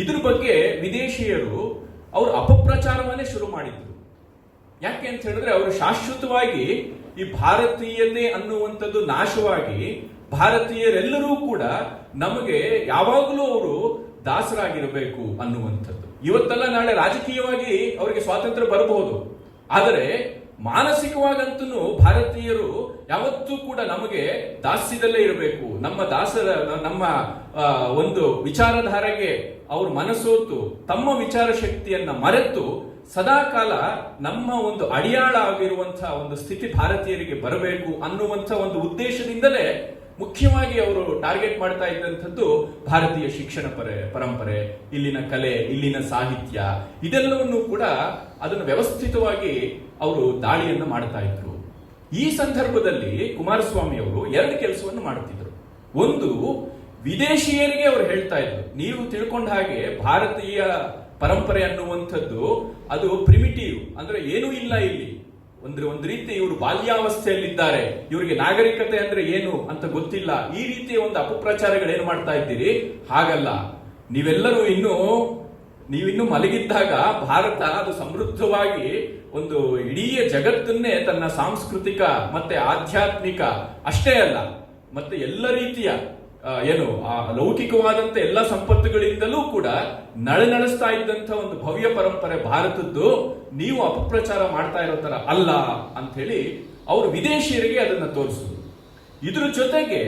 ಇದ್ರ ಬಗ್ಗೆ ವಿದೇಶಿಯರು ಅವರು ಅಪಪ್ರಚಾರವನ್ನೇ ಶುರು ಮಾಡಿದ್ರು. ಯಾಕೆ ಅಂತ ಹೇಳಿದ್ರೆ ಅವರು ಶಾಶ್ವತವಾಗಿ ಈ ಭಾರತೀಯತೆ ಅನ್ನುವಂಥದ್ದು ನಾಶವಾಗಿ ಭಾರತೀಯರೆಲ್ಲರೂ ಕೂಡ ನಮಗೆ ಯಾವಾಗಲೂ ಅವರು ದಾಸರಾಗಿರಬೇಕು ಅನ್ನುವಂಥದ್ದು. ಇವತ್ತೆಲ್ಲ ನಾಳೆ ರಾಜಕೀಯವಾಗಿ ಅವರಿಗೆ ಸ್ವಾತಂತ್ರ್ಯ ಬರಬಹುದು, ಆದರೆ ಮಾನಸಿಕವಾಗಂತೂ ಭಾರತೀಯರು ಯಾವತ್ತೂ ಕೂಡ ನಮಗೆ ದಾಸ್ಯದಲ್ಲೇ ಇರಬೇಕು. ನಮ್ಮ ಒಂದು ವಿಚಾರಧಾರೆಗೆ ಅವರು ಮನಸೋತು ತಮ್ಮ ವಿಚಾರ ಶಕ್ತಿಯನ್ನ ಮರೆತು ಸದಾಕಾಲ ನಮ್ಮ ಒಂದು ಅಡಿಯಾಳ ಆಗಿರುವಂತಹ ಒಂದು ಸ್ಥಿತಿ ಭಾರತೀಯರಿಗೆ ಬರಬೇಕು ಅನ್ನುವಂಥ ಒಂದು ಉದ್ದೇಶದಿಂದಲೇ ಮುಖ್ಯವಾಗಿ ಅವರು ಟಾರ್ಗೆಟ್ ಮಾಡ್ತಾ ಇದ್ದಂಥದ್ದು ಭಾರತೀಯ ಶಿಕ್ಷಣ ಪರಂಪರೆ, ಇಲ್ಲಿನ ಕಲೆ, ಇಲ್ಲಿನ ಸಾಹಿತ್ಯ, ಇದೆಲ್ಲವನ್ನು ಕೂಡ ಅದನ್ನು ವ್ಯವಸ್ಥಿತವಾಗಿ ಅವರು ದಾಳಿಯನ್ನು ಮಾಡ್ತಾ ಇದ್ರು. ಈ ಸಂದರ್ಭದಲ್ಲಿ ಕುಮಾರಸ್ವಾಮಿ ಅವರು ಎರಡು ಕೆಲಸವನ್ನು ಮಾಡುತ್ತಿದ್ರು. ಒಂದು, ವಿದೇಶಿಯರಿಗೆ ಅವರು ಹೇಳ್ತಾ ಇದ್ರು, ನೀವು ತಿಳ್ಕೊಂಡ ಹಾಗೆ ಭಾರತೀಯ ಪರಂಪರೆ ಅನ್ನುವಂಥದ್ದು ಅದು ಪ್ರಿಮಿಟಿವ್, ಅಂದ್ರೆ ಏನೂ ಇಲ್ಲ ಇಲ್ಲಿ, ಒಂದು ರೀತಿ ಇವರು ಬಾಲ್ಯಾವಸ್ಥೆಯಲ್ಲಿದ್ದಾರೆ, ಇವರಿಗೆ ನಾಗರಿಕತೆ ಅಂದ್ರೆ ಏನು ಅಂತ ಗೊತ್ತಿಲ್ಲ, ಈ ರೀತಿಯ ಒಂದು ಅಪಪ್ರಚಾರಗಳೇನು ಮಾಡ್ತಾ ಇದ್ದೀರಿ. ಹಾಗಲ್ಲ, ನೀವೆಲ್ಲರೂ ನೀವಿನ್ನೂ ಮಲಗಿದ್ದಾಗ ಭಾರತ ಅದು ಸಮೃದ್ಧವಾಗಿ ಒಂದು ಇಡೀ ಜಗತ್ತನ್ನೇ ತನ್ನ ಸಾಂಸ್ಕೃತಿಕ ಮತ್ತೆ ಆಧ್ಯಾತ್ಮಿಕ ಅಷ್ಟೇ ಅಲ್ಲ, ಮತ್ತೆ ಎಲ್ಲ ರೀತಿಯ ಲೌಕಿಕವಾದಂತ ಎಲ್ಲ ಸಂಪತ್ತುಗಳಿಂದಲೂ ಕೂಡ ನಳನಳಿಸ್ತಾ ಇದ್ದಂತ ಒಂದು ಭವ್ಯ ಪರಂಪರೆ ಭಾರತದ್ದು, ನೀವು ಅಪಪ್ರಚಾರ ಮಾಡ್ತಾ ಇರೋ ತರ ಅಲ್ಲ ಅಂತ ಹೇಳಿ ಅವರು ವಿದೇಶಿಯರಿಗೆ ಅದನ್ನ ತೋರಿಸುದು. ಇದ್ರ ಜೊತೆಗೆ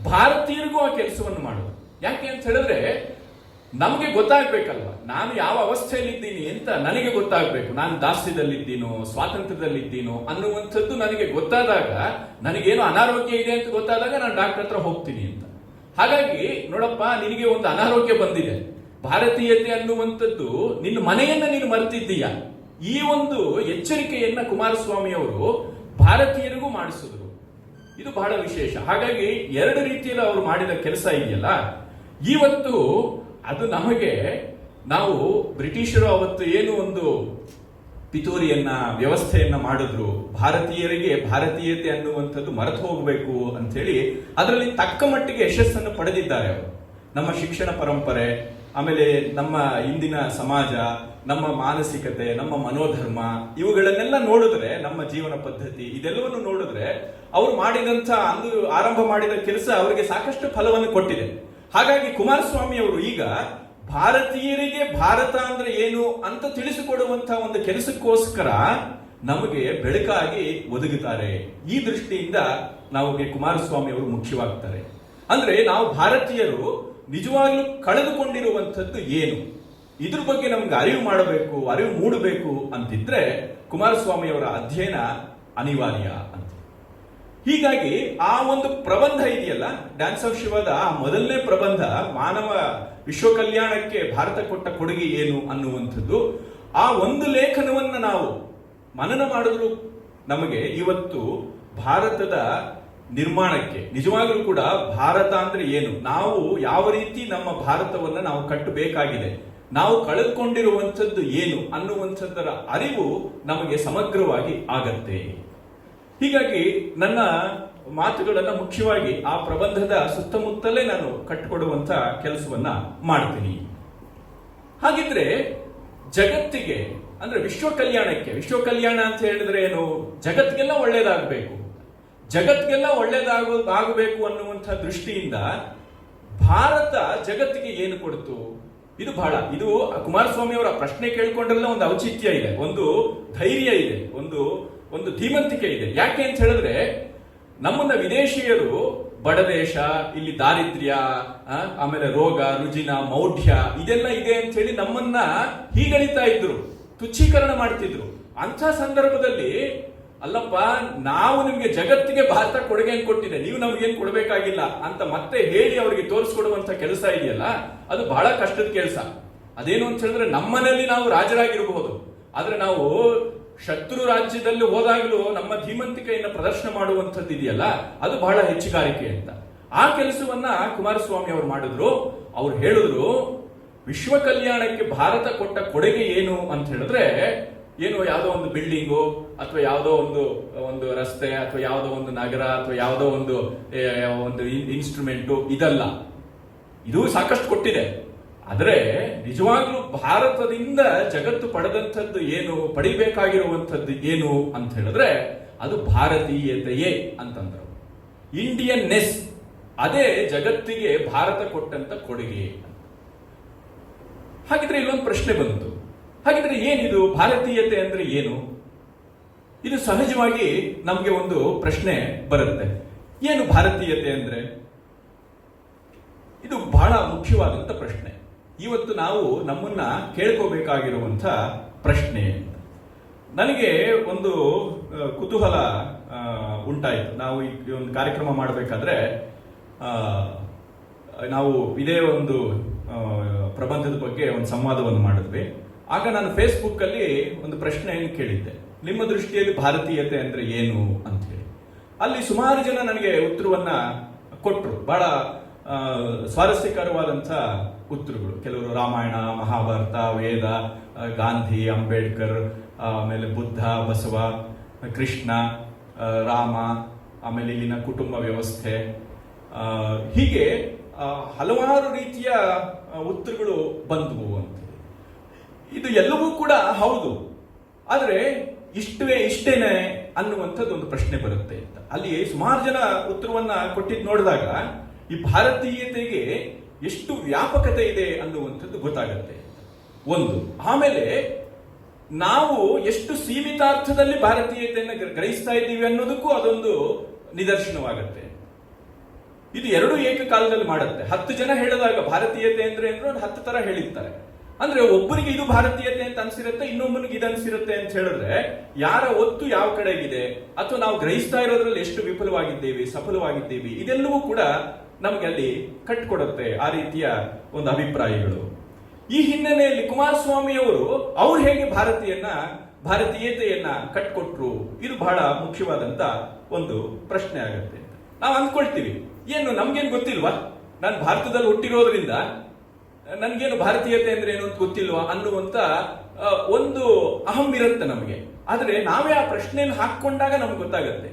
ಭಾರತೀಯರಿಗೂ ಆ ಕೆಲಸವನ್ನು ಮಾಡುದು. ಯಾಕೆ ಅಂತ ಹೇಳಿದ್ರೆ ನಮಗೆ ಗೊತ್ತಾಗ್ಬೇಕಲ್ವಾ, ನಾನು ಯಾವ ಅವಸ್ಥೆಯಲ್ಲಿದ್ದೀನಿ ಅಂತ ನನಗೆ ಗೊತ್ತಾಗ್ಬೇಕು. ನಾನು ದಾಸ್ಯದಲ್ಲಿದ್ದೀನೋ ಸ್ವಾತಂತ್ರ್ಯದಲ್ಲಿದ್ದೀನೋ ಅನ್ನುವಂಥದ್ದು ನನಗೆ ಗೊತ್ತಾದಾಗ, ನನಗೇನು ಅನಾರೋಗ್ಯ ಇದೆ ಅಂತ ಗೊತ್ತಾದಾಗ ನಾನು ಡಾಕ್ಟರ್ ಹತ್ರ ಹೋಗ್ತೀನಿ ಅಂತ. ಹಾಗಾಗಿ ನೋಡಪ್ಪ, ನಿನಗೆ ಒಂದು ಅನಾರೋಗ್ಯ ಬಂದಿದೆ, ಭಾರತೀಯತೆ ಅನ್ನುವಂಥದ್ದು ನಿನ್ನ ಮನೆಯನ್ನ ನೀನು ಮರೆತಿದ್ದೀಯ. ಈ ಒಂದು ಎಚ್ಚರಿಕೆಯನ್ನ ಕುಮಾರಸ್ವಾಮಿ ಅವರು ಭಾರತೀಯರಿಗೂ ಮಾಡಿಸಿದ್ರು. ಇದು ಬಹಳ ವಿಶೇಷ. ಹಾಗಾಗಿ ಎರಡು ರೀತಿಯಲ್ಲಿ ಅವರು ಮಾಡಿದ ಕೆಲಸ ಇದೆಯಲ್ಲ, ಇವತ್ತು ಅದು ನಮಗೆ, ನಾವು ಬ್ರಿಟಿಷರು ಅವತ್ತು ಏನು ಒಂದು ಪಿತೂರಿಯನ್ನ ವ್ಯವಸ್ಥೆಯನ್ನ ಮಾಡಿದ್ರು, ಭಾರತೀಯರಿಗೆ ಭಾರತೀಯತೆ ಅನ್ನುವಂಥದ್ದು ಮರೆತು ಹೋಗಬೇಕು ಅಂತ ಹೇಳಿ ಅದರಲ್ಲಿ ತಕ್ಕ ಮಟ್ಟಿಗೆ ಯಶಸ್ಸನ್ನು ಪಡೆದಿದ್ದಾರೆ ಅವರು. ನಮ್ಮ ಶಿಕ್ಷಣ ಪರಂಪರೆ, ಆಮೇಲೆ ನಮ್ಮ ಇಂದಿನ ಸಮಾಜ, ನಮ್ಮ ಮಾನಸಿಕತೆ, ನಮ್ಮ ಮನೋಧರ್ಮ, ಇವುಗಳನ್ನೆಲ್ಲ ನೋಡಿದ್ರೆ, ನಮ್ಮ ಜೀವನ ಪದ್ಧತಿ, ಇದೆಲ್ಲವನ್ನು ನೋಡಿದ್ರೆ ಅವರು ಮಾಡಿದಂತ ಆರಂಭ ಮಾಡಿದ ಕೆಲಸ ಅವರಿಗೆ ಸಾಕಷ್ಟು ಫಲವನ್ನು ಕೊಟ್ಟಿದೆ. ಹಾಗಾಗಿ ಕುಮಾರಸ್ವಾಮಿ ಅವರು ಈಗ ಭಾರತೀಯರಿಗೆ ಭಾರತ ಅಂದ್ರೆ ಏನು ಅಂತ ತಿಳಿಸಿಕೊಡುವಂತಹ ಒಂದು ಕೆಲಸಕ್ಕೋಸ್ಕರ ನಮಗೆ ಬೆಳಕಾಗಿ ಒದಗುತ್ತಾರೆ. ಈ ದೃಷ್ಟಿಯಿಂದ ನಮಗೆ ಕುಮಾರಸ್ವಾಮಿ ಅವರು ಮುಖ್ಯವಾಗ್ತಾರೆ. ಅಂದ್ರೆ ನಾವು ಭಾರತೀಯರು ನಿಜವಾಗ್ಲೂ ಕಳೆದುಕೊಂಡಿರುವಂಥದ್ದು ಏನು, ಇದ್ರ ಬಗ್ಗೆ ನಮ್ಗೆ ಅರಿವು ಮಾಡಬೇಕು, ಅರಿವು ಮೂಡಬೇಕು ಅಂತಿದ್ರೆ ಕುಮಾರಸ್ವಾಮಿ ಅವರ ಅಧ್ಯಯನ ಅನಿವಾರ್ಯ ಅಂತ. ಹೀಗಾಗಿ ಆ ಒಂದು ಪ್ರಬಂಧ ಇದೆಯಲ್ಲ, ಡ್ಯಾನ್ಸ್ ಆಫ್ ಶಿವದ ಆ ಮೊದಲನೇ ಪ್ರಬಂಧ, ಮಾನವ ವಿಶ್ವ ಕಲ್ಯಾಣಕ್ಕೆ ಭಾರತ ಕೊಟ್ಟ ಕೊಡುಗೆ ಏನು ಅನ್ನುವಂಥದ್ದು, ಆ ಒಂದು ಲೇಖನವನ್ನ ನಾವು ಮನನ ಮಾಡಿದ್ರು ನಮಗೆ ಇವತ್ತು ಭಾರತದ ನಿರ್ಮಾಣಕ್ಕೆ, ನಿಜವಾಗ್ಲೂ ಕೂಡ ಭಾರತ ಅಂದ್ರೆ ಏನು, ನಾವು ಯಾವ ರೀತಿ ನಮ್ಮ ಭಾರತವನ್ನ ನಾವು ಕಟ್ಟಬೇಕಾಗಿದೆ, ನಾವು ಕಳೆದುಕೊಂಡಿರುವಂಥದ್ದು ಏನು ಅನ್ನುವಂಥದ್ದರ ಅರಿವು ನಮಗೆ ಸಮಗ್ರವಾಗಿ ಆಗತ್ತೆ. ಹೀಗಾಗಿ ನನ್ನ ಮಾತುಗಳನ್ನ ಮುಖ್ಯವಾಗಿ ಆ ಪ್ರಬಂಧದ ಸುತ್ತಮುತ್ತಲೇ ನಾನು ಕಟ್ಟಿಕೊಡುವಂತ ಕೆಲಸವನ್ನ ಮಾಡ್ತೀನಿ. ಹಾಗಿದ್ರೆ ಜಗತ್ತಿಗೆ, ಅಂದ್ರೆ ವಿಶ್ವ ಕಲ್ಯಾಣಕ್ಕೆ, ವಿಶ್ವ ಕಲ್ಯಾಣ ಅಂತ ಹೇಳಿದ್ರೆ ಏನು, ಜಗತ್ತಿಗೆಲ್ಲ ಒಳ್ಳೇದಾಗಬೇಕು, ಜಗತ್ತಿಗೆಲ್ಲ ಒಳ್ಳೇದಾಗಬೇಕು ಅನ್ನುವಂಥ ದೃಷ್ಟಿಯಿಂದ ಭಾರತ ಜಗತ್ತಿಗೆ ಏನು ಕೊಡ್ತು, ಇದು ಕುಮಾರಸ್ವಾಮಿ ಅವರ ಪ್ರಶ್ನೆ ಕೇಳ್ಕೊಂಡ್ರೆಲ್ಲ ಒಂದು ಔಚಿತ್ಯ ಇದೆ, ಒಂದು ಧೈರ್ಯ ಇದೆ, ಒಂದು ಒಂದು ಧೀಮಂತಿಕೆ ಇದೆ. ಯಾಕೆ ಅಂತ ಹೇಳಿದ್ರೆ ನಮ್ಮನ್ನ ವಿದೇಶಿಯರು ಬಡದೇಶ, ಇಲ್ಲಿ ದಾರಿದ್ರ್ಯ, ಆಮೇಲೆ ರೋಗ ರುಜಿನ ಮೌಢ್ಯ ಇದೆಲ್ಲ ಇದೆ ಅಂತ ಹೇಳಿ ನಮ್ಮನ್ನ ಹೀಗಳಿತಾ ಇದ್ರು, ತುಚ್ಛೀಕರಣ ಮಾಡ್ತಿದ್ರು. ಅಂಥ ಸಂದರ್ಭದಲ್ಲಿ ಅಲ್ಲಪ್ಪ, ನಾವು ನಿಮ್ಗೆ ಜಗತ್ತಿಗೆ ಭಾರತ ಕೊಡುಗೆಯನ್ನು ಕೊಟ್ಟಿದೆ, ನೀವು ನಮ್ಗೇನು ಕೊಡಬೇಕಾಗಿಲ್ಲ ಅಂತ ಮತ್ತೆ ಹೇಳಿ ಅವರಿಗೆ ತೋರಿಸ್ಕೊಡುವಂತ ಕೆಲಸ ಇದೆಯಲ್ಲ, ಅದು ಬಹಳ ಕಷ್ಟದ ಕೆಲಸ. ಅದೇನು ಅಂತ ಹೇಳಿದ್ರೆ ನಮ್ಮನೇಲಿ ನಾವು ರಾಜರಾಗಿರಬಹುದು, ಆದ್ರೆ ನಾವು ಶತ್ರು ರಾಜ್ಯದಲ್ಲಿ ಹೋದಾಗಲೂ ನಮ್ಮ ಧೀಮಂತಿಕೆಯನ್ನು ಪ್ರದರ್ಶನ ಮಾಡುವಂಥದ್ದು ಇದೆಯಲ್ಲ, ಅದು ಬಹಳ ಹೆಚ್ಚುಗಾರಿಕೆ ಅಂತ. ಆ ಕೆಲಸವನ್ನ ಕುಮಾರಸ್ವಾಮಿ ಅವರು ಮಾಡಿದ್ರು. ಅವ್ರು ಹೇಳಿದ್ರು, ವಿಶ್ವ ಕಲ್ಯಾಣಕ್ಕೆ ಭಾರತ ಕೊಟ್ಟ ಕೊಡುಗೆ ಏನು ಅಂತ ಹೇಳಿದ್ರೆ, ಏನು ಯಾವುದೋ ಒಂದು ಬಿಲ್ಡಿಂಗು ಅಥವಾ ಯಾವುದೋ ಒಂದು ರಸ್ತೆ ಅಥವಾ ಯಾವುದೋ ಒಂದು ನಗರ ಅಥವಾ ಯಾವುದೋ ಒಂದು ಇನ್ಸ್ಟ್ರೂಮೆಂಟು ಇದಲ್ಲ. ಇದು ಸಾಕಷ್ಟು ಕೊಟ್ಟಿದೆ. ಆದರೆ ನಿಜವಾಗ್ಲೂ ಭಾರತದಿಂದ ಜಗತ್ತು ಪಡೆದಂಥದ್ದು ಏನು, ಪಡಿಬೇಕಾಗಿರುವಂಥದ್ದು ಏನು ಅಂತ ಹೇಳಿದ್ರೆ ಅದು ಭಾರತೀಯತೆಯೇ ಅಂತಂದ್ರು. ಇಂಡಿಯನ್ನೆಸ್, ಅದೇ ಜಗತ್ತಿಗೆ ಭಾರತ ಕೊಟ್ಟಂತ ಕೊಡುಗೆ. ಹಾಗಿದ್ರೆ ಇಲ್ಲೊಂದು ಪ್ರಶ್ನೆ ಬಂತು, ಹಾಗಿದ್ರೆ ಏನಿದು ಭಾರತೀಯತೆ ಅಂದ್ರೆ ಏನು? ಇದು ಸಹಜವಾಗಿ ನಮಗೆ ಒಂದು ಪ್ರಶ್ನೆ ಬರುತ್ತೆ, ಏನು ಭಾರತೀಯತೆ ಅಂದ್ರೆ? ಇದು ಬಹಳ ಮುಖ್ಯವಾದಂತ ಪ್ರಶ್ನೆ. ಇವತ್ತು ನಾವು ನಮ್ಮನ್ನ ಕೇಳ್ಕೋಬೇಕಾಗಿರುವಂತ ಪ್ರಶ್ನೆ. ನನಗೆ ಒಂದು ಕುತೂಹಲ ಉಂಟಾಯಿತು. ನಾವು ಈ ಒಂದು ಕಾರ್ಯಕ್ರಮ ಮಾಡಬೇಕಾದ್ರೆ ನಾವು ಇದೇ ಒಂದು ಪ್ರಬಂಧದ ಬಗ್ಗೆ ಒಂದು ಸಂವಾದವನ್ನು ಮಾಡಿದ್ವಿ. ಆಗ ನಾನು ಫೇಸ್ಬುಕ್ ಅಲ್ಲಿ ಒಂದು ಪ್ರಶ್ನೆಯನ್ನು ಕೇಳಿದ್ದೆ, ನಿಮ್ಮ ದೃಷ್ಟಿಯಲ್ಲಿ ಭಾರತೀಯತೆ ಅಂದ್ರೆ ಏನು ಅಂತ ಹೇಳಿ. ಅಲ್ಲಿ ಸುಮಾರು ಜನ ನನಗೆ ಉತ್ತರವನ್ನ ಕೊಟ್ಟರು, ಬಹಳ ಸ್ವಾರಸ್ಯಕರವಾದಂಥ ಉತ್ತರಗಳು. ಕೆಲವರು ರಾಮಾಯಣ, ಮಹಾಭಾರತ, ವೇದ, ಗಾಂಧಿ, ಅಂಬೇಡ್ಕರ್, ಆಮೇಲೆ ಬುದ್ಧ, ಬಸವ, ಕೃಷ್ಣ, ರಾಮ, ಆಮೇಲೆ ಇಲ್ಲಿನ ಕುಟುಂಬ ವ್ಯವಸ್ಥೆ, ಹೀಗೆ ಹಲವಾರು ರೀತಿಯ ಉತ್ತರಗಳು ಬಂದವು ಅಂತ. ಇದು ಎಲ್ಲವೂ ಕೂಡ ಹೌದು, ಆದರೆ ಇಷ್ಟೇನೆ ಅನ್ನುವಂಥದ್ದು ಒಂದು ಪ್ರಶ್ನೆ ಬರುತ್ತೆ ಅಂತ. ಅಲ್ಲಿ ಸುಮಾರು ಜನ ಉತ್ತರವನ್ನ ಕೊಟ್ಟಿದ್ದು ನೋಡಿದಾಗ ಈ ಭಾರತೀಯತೆಗೆ ಎಷ್ಟು ವ್ಯಾಪಕತೆ ಇದೆ ಅನ್ನುವಂಥದ್ದು ಗೊತ್ತಾಗತ್ತೆ ಒಂದು. ಆಮೇಲೆ ನಾವು ಎಷ್ಟು ಸೀಮಿತಾರ್ಥದಲ್ಲಿ ಭಾರತೀಯತೆಯನ್ನು ಗ್ರಹಿಸ್ತಾ ಇದ್ದೀವಿ ಅನ್ನೋದಕ್ಕೂ ಅದೊಂದು ನಿದರ್ಶನವಾಗತ್ತೆ. ಇದು ಎರಡು ಏಕಕಾಲದಲ್ಲಿ ಮಾಡುತ್ತೆ. 10 ಜನ ಹೇಳಿದಾಗ ಭಾರತೀಯತೆ ಅಂದ್ರೆ ಒಂದು 10 ತರ ಹೇಳಿರ್ತಾರೆ. ಅಂದ್ರೆ ಒಬ್ಬನಿಗೆ ಇದು ಭಾರತೀಯತೆ ಅಂತ ಅನ್ಸಿರುತ್ತೆ, ಇನ್ನೊಬ್ಬನಿಗೆ ಇದು ಅನ್ಸಿರುತ್ತೆ ಅಂತ ಹೇಳಿದ್ರೆ ಯಾರ ಒತ್ತು ಯಾವ ಕಡೆಗಿದೆ ಅಥವಾ ನಾವು ಗ್ರಹಿಸ್ತಾ ಇರೋದ್ರಲ್ಲಿ ಎಷ್ಟು ವಿಫಲವಾಗಿದ್ದೇವೆ, ಸಫಲವಾಗಿದ್ದೇವೆ, ಇದೆಲ್ಲವೂ ಕೂಡ ನಮ್ಗೆ ಅಲ್ಲಿ ಕಟ್ಕೊಡುತ್ತೆ ಆ ರೀತಿಯ ಒಂದು ಅಭಿಪ್ರಾಯಗಳು. ಈ ಹಿನ್ನೆಲೆಯಲ್ಲಿ ಕುಮಾರಸ್ವಾಮಿ ಅವ್ರು ಹೇಗೆ ಭಾರತೀಯತೆಯನ್ನ ಕಟ್ಕೊಟ್ರು, ಇದು ಬಹಳ ಮುಖ್ಯವಾದಂತ ಒಂದು ಪ್ರಶ್ನೆ ಆಗತ್ತೆ. ನಾವು ಅಂದ್ಕೊಳ್ತೀವಿ, ಏನು ನಮ್ಗೇನು ಗೊತ್ತಿಲ್ವಾ, ನಾನು ಭಾರತದಲ್ಲಿ ಹುಟ್ಟಿರೋದ್ರಿಂದ ನನ್ಗೇನು ಭಾರತೀಯತೆ ಅಂದ್ರೆ ಏನು ಅಂತ ಗೊತ್ತಿಲ್ವಾ ಅನ್ನುವಂತ ಒಂದು ಅಹಂ ಇರುತ್ತೆ ನಮಗೆ. ಆದ್ರೆ ನಾವೇ ಆ ಪ್ರಶ್ನೆಯನ್ನು ಹಾಕೊಂಡಾಗ ನಮ್ಗೆ ಗೊತ್ತಾಗತ್ತೆ.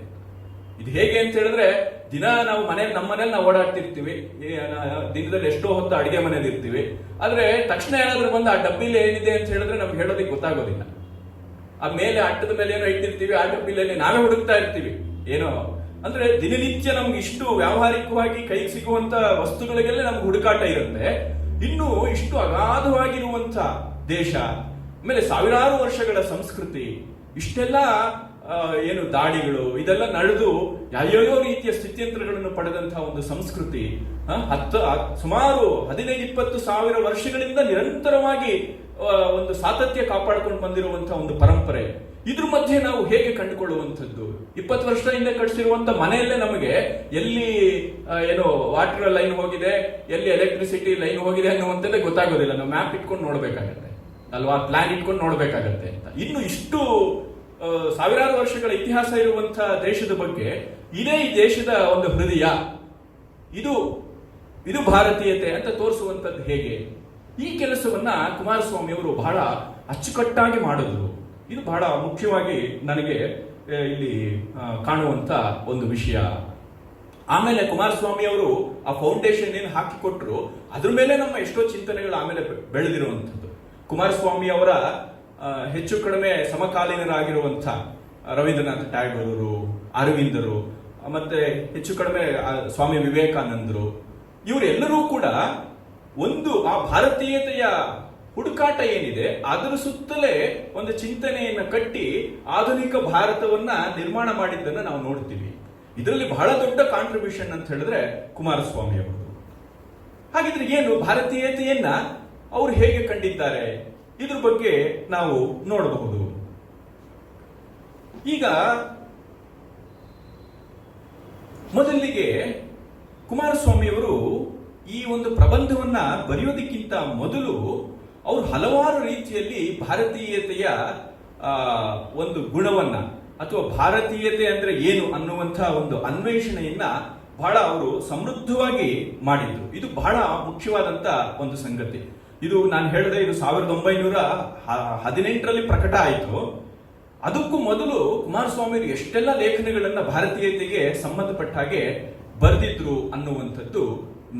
ಇದು ಹೇಗೆ ಅಂತ ಹೇಳಿದ್ರೆ, ದಿನ ನಾವು ನಮ್ಮ ಮನೇಲಿ ನಾವು ಓಡಾಡ್ತಿರ್ತೀವಿ, ದಿನದಲ್ಲಿ ಎಷ್ಟೋ ಹೊತ್ತು ಅಡಿಗೆ ಮನೇಲಿ ಇರ್ತೀವಿ. ಆದ್ರೆ ತಕ್ಷಣ ಏನಾದ್ರೂ ಬಂದು ಆ ಡಬ್ಬಿಲಿ ಏನಿದೆ ಅಂತ ಹೇಳಿದ್ರೆ ನಮ್ಗೆ ಹೇಳೋದಕ್ಕೆ ಗೊತ್ತಾಗೋದಿಲ್ಲ. ಆ ಮೇಲೆ ಅಟ್ಟದ ಮೇಲೆ ಏನೋ ಇಟ್ಟಿರ್ತೀವಿ, ಆ ಡಬ್ಬಿಲಿ ನಾವೇ ಹುಡುಕ್ತಾ ಇರ್ತೀವಿ ಏನೋ. ಅಂದ್ರೆ ದಿನನಿತ್ಯ ನಮ್ಗೆ ಇಷ್ಟು ವ್ಯಾವಹಾರಿಕವಾಗಿ ಕೈಗೆ ಸಿಗುವಂತ ವಸ್ತುಗಳಿಗೆಲ್ಲ ನಮ್ಗೆ ಹುಡುಕಾಟ ಇರುತ್ತೆ. ಇನ್ನು ಇಷ್ಟು ಅಗಾಧವಾಗಿರುವಂತ ದೇಶ, ಆಮೇಲೆ ಸಾವಿರಾರು ವರ್ಷಗಳ ಸಂಸ್ಕೃತಿ, ಇಷ್ಟೆಲ್ಲ ಏನು ದಾಳಿಗಳು ಇದೆಲ್ಲ ನಡೆದು ಯಾವ್ಯಾವ ರೀತಿಯ ಸ್ಥಿತ್ಯಂತರಗಳನ್ನು ಪಡೆದಂತಹ ಒಂದು ಸಂಸ್ಕೃತಿ, ಸುಮಾರು 15-20 ಸಾವಿರ ವರ್ಷಗಳಿಂದ ನಿರಂತರವಾಗಿ ಒಂದು ಸಾತತ್ಯ ಕಾಪಾಡ್ಕೊಂಡು ಬಂದಿರುವಂತಹ ಒಂದು ಪರಂಪರೆ. ಇದ್ರ ಮಧ್ಯೆ ನಾವು ಹೇಗೆ ಕಂಡುಕೊಳ್ಳುವಂಥದ್ದು? 20 ವರ್ಷದಿಂದ ಕಟ್ಟಿಸಿರುವಂತ ಮನೆಯಲ್ಲೇ ನಮಗೆ ಎಲ್ಲಿ ಏನು ವಾಟರ್ ಲೈನ್ ಹೋಗಿದೆ, ಎಲ್ಲಿ ಎಲೆಕ್ಟ್ರಿಸಿಟಿ ಲೈನ್ ಹೋಗಿದೆ ಅನ್ನುವಂಥದ್ದೇ ಗೊತ್ತಾಗೋದಿಲ್ಲ. ನಾವು ಮ್ಯಾಪ್ ಇಟ್ಕೊಂಡು ನೋಡ್ಬೇಕಾಗತ್ತೆ ಅಲ್ವಾ, ಪ್ಲಾನ್ ಇಟ್ಕೊಂಡು ನೋಡ್ಬೇಕಾಗತ್ತೆ ಅಂತ. ಇನ್ನು ಇಷ್ಟು ಸಾವಿರಾರು ವರ್ಷಗಳ ಇತಿಹಾಸ ಇರುವಂತಹ ದೇಶದ ಬಗ್ಗೆ, ಇದೇ ಈ ದೇಶದ ಒಂದು ಹೃದಯ, ಇದು ಭಾರತೀಯತೆ ಅಂತ ತೋರಿಸುವಂಥದ್ದು ಹೇಗೆ? ಈ ಕೆಲಸವನ್ನ ಕುಮಾರಸ್ವಾಮಿ ಅವರು ಬಹಳ ಅಚ್ಚುಕಟ್ಟಾಗಿ ಮಾಡಿದ್ರು. ಇದು ಬಹಳ ಮುಖ್ಯವಾಗಿ ನನಗೆ ಇಲ್ಲಿ ಕಾಣುವಂತ ಒಂದು ವಿಷಯ. ಆಮೇಲೆ ಕುಮಾರಸ್ವಾಮಿ ಅವರು ಆ ಫೌಂಡೇಶನ್ ಏನು ಹಾಕಿಕೊಟ್ರು, ಅದ್ರ ಮೇಲೆ ನಮ್ಮ ಎಷ್ಟೋ ಚಿಂತನೆಗಳು ಆಮೇಲೆ ಬೆಳೆದಿರುವಂಥದ್ದು. ಕುಮಾರಸ್ವಾಮಿ ಅವರ ಹೆಚ್ಚು ಕಡಿಮೆ ಸಮಕಾಲೀನರಾಗಿರುವಂಥ ರವೀಂದ್ರನಾಥ್ ಟ್ಯಾಗೋರರು, ಅರವಿಂದರು, ಮತ್ತೆ ಹೆಚ್ಚು ಕಡಿಮೆ ಸ್ವಾಮಿ ವಿವೇಕಾನಂದರು, ಇವರೆಲ್ಲರೂ ಕೂಡ ಒಂದು ಆ ಭಾರತೀಯತೆಯ ಹುಡುಕಾಟ ಏನಿದೆ ಅದರ ಸುತ್ತಲೇ ಒಂದು ಚಿಂತನೆಯನ್ನ ಕಟ್ಟಿ ಆಧುನಿಕ ಭಾರತವನ್ನ ನಿರ್ಮಾಣ ಮಾಡಿದ್ದನ್ನ ನಾವು ನೋಡ್ತೀವಿ. ಇದರಲ್ಲಿ ಬಹಳ ದೊಡ್ಡ ಕಾಂಟ್ರಿಬ್ಯೂಷನ್ ಅಂತ ಹೇಳಿದ್ರೆ ಕುಮಾರಸ್ವಾಮಿ ಅವರು. ಹಾಗಿದ್ರೆ ಏನು ಭಾರತೀಯತೆಯನ್ನ ಅವರು ಹೇಗೆ ಕಂಡಿದ್ದಾರೆ, ಇದ್ರ ಬಗ್ಗೆ ನಾವು ನೋಡಬಹುದು. ಈಗ ಮೊದಲಿಗೆ ಕುಮಾರಸ್ವಾಮಿಯವರು ಈ ಒಂದು ಪ್ರಬಂಧವನ್ನ ಬರೆಯೋದಕ್ಕಿಂತ ಮೊದಲು ಅವರು ಹಲವಾರು ರೀತಿಯಲ್ಲಿ ಭಾರತೀಯತೆಯ ಒಂದು ಗುಣವನ್ನ ಅಥವಾ ಭಾರತೀಯತೆ ಅಂದ್ರೆ ಏನು ಅನ್ನುವಂತಹ ಒಂದು ಅನ್ವೇಷಣೆಯನ್ನ ಬಹಳ ಅವರು ಸಮೃದ್ಧವಾಗಿ ಮಾಡಿದ್ರು. ಇದು ಬಹಳ ಮುಖ್ಯವಾದಂತ ಒಂದು ಸಂಗತಿ. ಇದು ನಾನು ಹೇಳಿದೆ, ಇದು 1918ರಲ್ಲಿ ಪ್ರಕಟ ಆಯಿತು. ಅದಕ್ಕೂ ಮೊದಲು ಕುಮಾರಸ್ವಾಮಿ ಎಷ್ಟೆಲ್ಲ ಲೇಖನಗಳನ್ನ ಭಾರತೀಯತೆಗೆ ಸಂಬಂಧಪಟ್ಟ ಹಾಗೆ ಬರೆದಿದ್ರು ಅನ್ನುವಂಥದ್ದು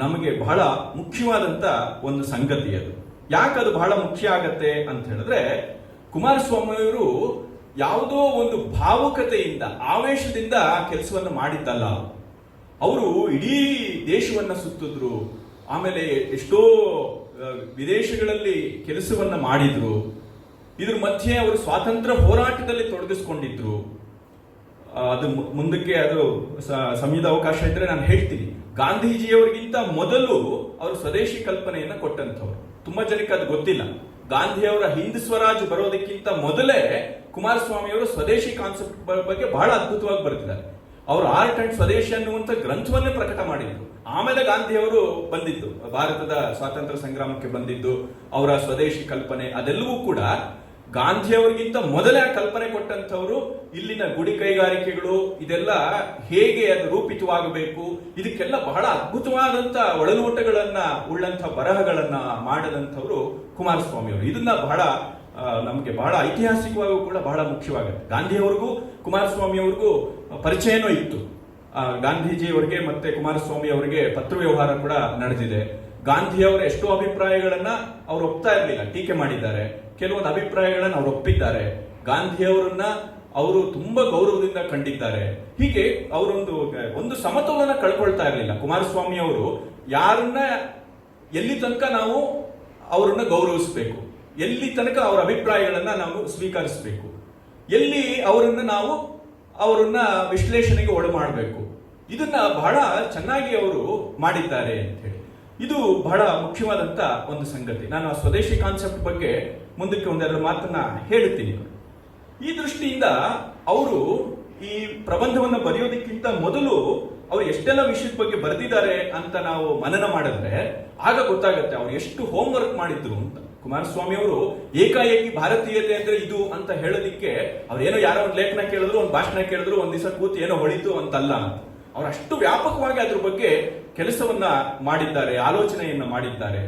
ನಮಗೆ ಬಹಳ ಮುಖ್ಯವಾದಂತ ಒಂದು ಸಂಗತಿ. ಅದು ಯಾಕದು ಬಹಳ ಮುಖ್ಯ ಆಗತ್ತೆ ಅಂತ ಹೇಳಿದ್ರೆ, ಕುಮಾರಸ್ವಾಮಿಯವರು ಯಾವುದೋ ಒಂದು ಭಾವುಕತೆಯಿಂದ ಆವೇಶದಿಂದ ಕೆಲಸವನ್ನು ಮಾಡಿದ್ದಲ್ಲ. ಅವರು ಇಡೀ ದೇಶವನ್ನ ಸುತ್ತಿದ್ರು, ಆಮೇಲೆ ಎಷ್ಟೋ ವಿದೇಶಗಳಲ್ಲಿ ಕೆಲಸವನ್ನ ಮಾಡಿದ್ರು. ಇದ್ರ ಮಧ್ಯೆ ಅವರು ಸ್ವಾತಂತ್ರ್ಯ ಹೋರಾಟದಲ್ಲಿ ತೊಡಗಿಸ್ಕೊಂಡಿದ್ರು. ಅದು ಮುಂದಕ್ಕೆ ಅದು ಸಮಯದ ಅವಕಾಶ ಇದ್ರೆ ನಾನು ಹೇಳ್ತೀನಿ. ಗಾಂಧೀಜಿಯವರಿಗಿಂತ ಮೊದಲು ಅವರು ಸ್ವದೇಶಿ ಕಲ್ಪನೆಯನ್ನ ಕೊಟ್ಟಂತವ್ರು. ತುಂಬಾ ಜನಕ್ಕೆ ಅದು ಗೊತ್ತಿಲ್ಲ. ಗಾಂಧಿಯವರ ಹಿಂದ್ ಸ್ವರಾಜ್ ಬರೋದಕ್ಕಿಂತ ಮೊದಲೇ ಕುಮಾರಸ್ವಾಮಿಯವರು ಸ್ವದೇಶಿ ಕಾನ್ಸೆಪ್ಟ್ ಬಗ್ಗೆ ಬಹಳ ಅದ್ಭುತವಾಗಿ ಬರೆದಿದ್ದಾರೆ. ಅವರು ಆರ್ಟ್ ಅಂಡ್ ಸ್ವದೇಶಿ ಅನ್ನುವಂಥ ಗ್ರಂಥವನ್ನೇ ಪ್ರಕಟ ಮಾಡಿದ್ರು. ಆಮೇಲೆ ಗಾಂಧಿಯವರು ಬಂದಿದ್ದು, ಭಾರತದ ಸ್ವಾತಂತ್ರ್ಯ ಸಂಗ್ರಾಮಕ್ಕೆ ಬಂದಿದ್ದು, ಅವರ ಸ್ವದೇಶಿ ಕಲ್ಪನೆ ಅದೆಲ್ಲವೂ ಕೂಡ ಗಾಂಧಿಯವರಿಗಿಂತ ಮೊದಲೇ ಕಲ್ಪನೆ ಕೊಟ್ಟಂತವರು. ಇಲ್ಲಿನ ಗುಡಿ ಕೈಗಾರಿಕೆಗಳು ಇದೆಲ್ಲ ಹೇಗೆ ಅದು ರೂಪಿತವಾಗಬೇಕು, ಇದಕ್ಕೆಲ್ಲ ಬಹಳ ಅದ್ಭುತವಾದಂತ ಒಳನೋಟಗಳನ್ನ ಉಳ್ಳಂತ ಬರಹಗಳನ್ನ ಮಾಡದಂಥವರು ಕುಮಾರಸ್ವಾಮಿ ಅವರು. ಇದನ್ನ ಬಹಳ ನಮಗೆ ಬಹಳ ಐತಿಹಾಸಿಕವಾಗೂ ಕೂಡ ಬಹಳ ಮುಖ್ಯವಾಗುತ್ತೆ. ಗಾಂಧಿಯವರಿಗೂ ಕುಮಾರಸ್ವಾಮಿ ಅವ್ರಿಗೂ ಪರಿಚಯನೂ ಇತ್ತು. ಗಾಂಧೀಜಿಯವರಿಗೆ ಮತ್ತೆ ಕುಮಾರಸ್ವಾಮಿ ಅವರಿಗೆ ಪತ್ರ ವ್ಯವಹಾರ ಕೂಡ ನಡೆದಿದೆ. ಗಾಂಧಿಯವರ ಎಷ್ಟೋ ಅಭಿಪ್ರಾಯಗಳನ್ನ ಅವರು ಒಪ್ತಾ ಇರಲಿಲ್ಲ, ಟೀಕೆ ಮಾಡಿದ್ದಾರೆ. ಕೆಲವೊಂದು ಅಭಿಪ್ರಾಯಗಳನ್ನ ಅವರು ಒಪ್ಪಿದ್ದಾರೆ. ಗಾಂಧಿಯವರನ್ನ ಅವರು ತುಂಬಾ ಗೌರವದಿಂದ ಕಂಡಿದ್ದಾರೆ. ಹೀಗೆ ಅವರೊಂದು ಸಮತೋಲನ ಕಳ್ಕೊಳ್ತಾ ಇರಲಿಲ್ಲ. ಕುಮಾರಸ್ವಾಮಿ ಅವರು ಯಾರನ್ನ ಎಲ್ಲಿ ತನಕ ನಾವು ಅವರನ್ನ ಗೌರವಿಸಬೇಕು, ಎಲ್ಲಿ ತನಕ ಅವರ ಅಭಿಪ್ರಾಯಗಳನ್ನ ನಾವು ಸ್ವೀಕರಿಸಬೇಕು, ಎಲ್ಲಿ ಅವರನ್ನ ವಿಶ್ಲೇಷಣೆಗೆ ಒಳ ಮಾಡಬೇಕು, ಇದನ್ನ ಬಹಳ ಚೆನ್ನಾಗಿ ಅವರು ಮಾಡಿದ್ದಾರೆ ಅಂತ ಹೇಳಿ. ಇದು ಬಹಳ ಮುಖ್ಯವಾದಂತ ಒಂದು ಸಂಗತಿ. ನಾನು ಆ ಸ್ವದೇಶಿ ಕಾನ್ಸೆಪ್ಟ್ ಬಗ್ಗೆ ಮುಂದಕ್ಕೆ ಒಂದೆರಡು ಮಾತನ್ನ ಹೇಳುತ್ತೀನಿ. ಈ ದೃಷ್ಟಿಯಿಂದ ಅವರು ಈ ಪ್ರಬಂಧವನ್ನು ಬರೆಯೋದಕ್ಕಿಂತ ಮೊದಲು ಅವರು ಎಷ್ಟೆಲ್ಲ ವಿಷಯದ ಬಗ್ಗೆ ಬರೆದಿದ್ದಾರೆ ಅಂತ ನಾವು ಮನನ ಮಾಡಿದ್ರೆ ಆಗ ಗೊತ್ತಾಗುತ್ತೆ ಅವ್ರು ಎಷ್ಟು ಹೋಮ್ ವರ್ಕ್ ಮಾಡಿದ್ರು ಅಂತ. ಕುಮಾರಸ್ವಾಮಿ ಅವರು ಏಕಾಏಕಿ ಭಾರತೀಯತೆ ಅಂದ್ರೆ ಇದು ಅಂತ ಹೇಳೋದಿಕ್ಕೆ ಅವ್ರೇನೋ ಯಾರೋ ಒಂದು ಲೇಖನ ಕೇಳಿದ್ರು, ಒಂದು ಭಾಷಣ ಕೇಳಿದ್ರು, ಒಂದ್ ದಿವಸ ಕೂತು ಏನೋ ಹೊಳಿತು ಅಂತಲ್ಲ. ಅವ್ರು ಅಷ್ಟು ವ್ಯಾಪಕವಾಗಿ ಅದ್ರ ಬಗ್ಗೆ ಕೆಲಸವನ್ನ ಮಾಡಿದ್ದಾರೆ, ಆಲೋಚನೆಯನ್ನ ಮಾಡಿದ್ದಾರೆ.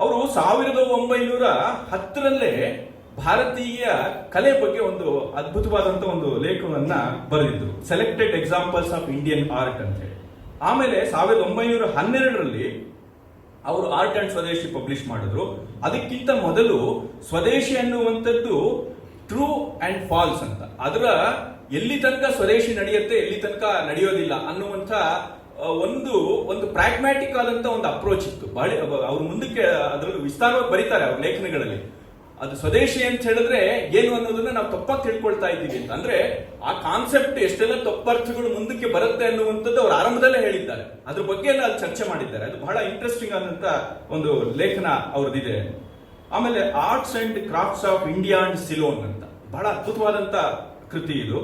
ಅವರು 1910ರಲ್ಲೇ ಭಾರತೀಯ ಕಲೆ ಬಗ್ಗೆ ಒಂದು ಅದ್ಭುತವಾದಂತ ಒಂದು ಲೇಖನವನ್ನ ಬರೆದಿದ್ರು, selected examples of Indian art ಅಂತ ಹೇಳಿ. ಆಮೇಲೆ 1912ರಲ್ಲಿ ಅವರು ಆರ್ಟ್ ಅಂಡ್ ಸ್ವದೇಶಿ ಪಬ್ಲಿಷ್ ಮಾಡಿದ್ರು. ಅದಕ್ಕಿಂತ ಮೊದಲು ಸ್ವದೇಶಿ ಅನ್ನುವಂಥದ್ದು ಟ್ರೂ ಅಂಡ್ ಫಾಲ್ಸ್ ಅಂತ, ಅದರ ಎಲ್ಲಿ ತನಕ ಸ್ವದೇಶಿ ನಡೆಯುತ್ತೆ, ಎಲ್ಲಿ ತನಕ ನಡೆಯೋದಿಲ್ಲ ಅನ್ನುವಂಥ ಒಂದು ಪ್ರಾಗ್ಮ್ಯಾಟಿಕ್ ಆದಂತ ಒಂದು ಅಪ್ರೋಚ್ ಇತ್ತು. ಅವ್ರು ಮುಂದಕ್ಕೆ ಅದರಲ್ಲಿ ವಿಸ್ತಾರವಾಗಿ ಬರೀತಾರೆ ಅವ್ರ ಲೇಖನಗಳಲ್ಲಿ. ಅದು ಸ್ವದೇಶಿ ಅಂತ ಹೇಳಿದ್ರೆ ಏನು ಅನ್ನೋದನ್ನ ನಾವು ತಪ್ಪಾಗಿ ತಿಳ್ಕೊಳ್ತಾ ಇದ್ದೀವಿ ಅಂತ. ಅಂದ್ರೆ ಆ ಕಾನ್ಸೆಪ್ಟ್ ಎಷ್ಟೆಲ್ಲ ತಪ್ಪರ್ಥಗಳು ಮುಂದಕ್ಕೆ ಬರುತ್ತೆ ಅನ್ನುವಂಥದ್ದು ಅವ್ರು ಆರಂಭದಲ್ಲೇ ಹೇಳಿದ್ದಾರೆ. ಅದ್ರ ಬಗ್ಗೆ ಎಲ್ಲ ಅಲ್ಲಿ ಚರ್ಚೆ ಮಾಡಿದ್ದಾರೆ. ಅದು ಬಹಳ ಇಂಟ್ರೆಸ್ಟಿಂಗ್ ಆದಂತ ಒಂದು ಲೇಖನ ಅವ್ರದ್ದಿದೆ. ಆಮೇಲೆ arts and crafts of India and Ceylon ಅಂತ ಬಹಳ ಅದ್ಭುತವಾದಂತ ಕೃತಿ ಇದು.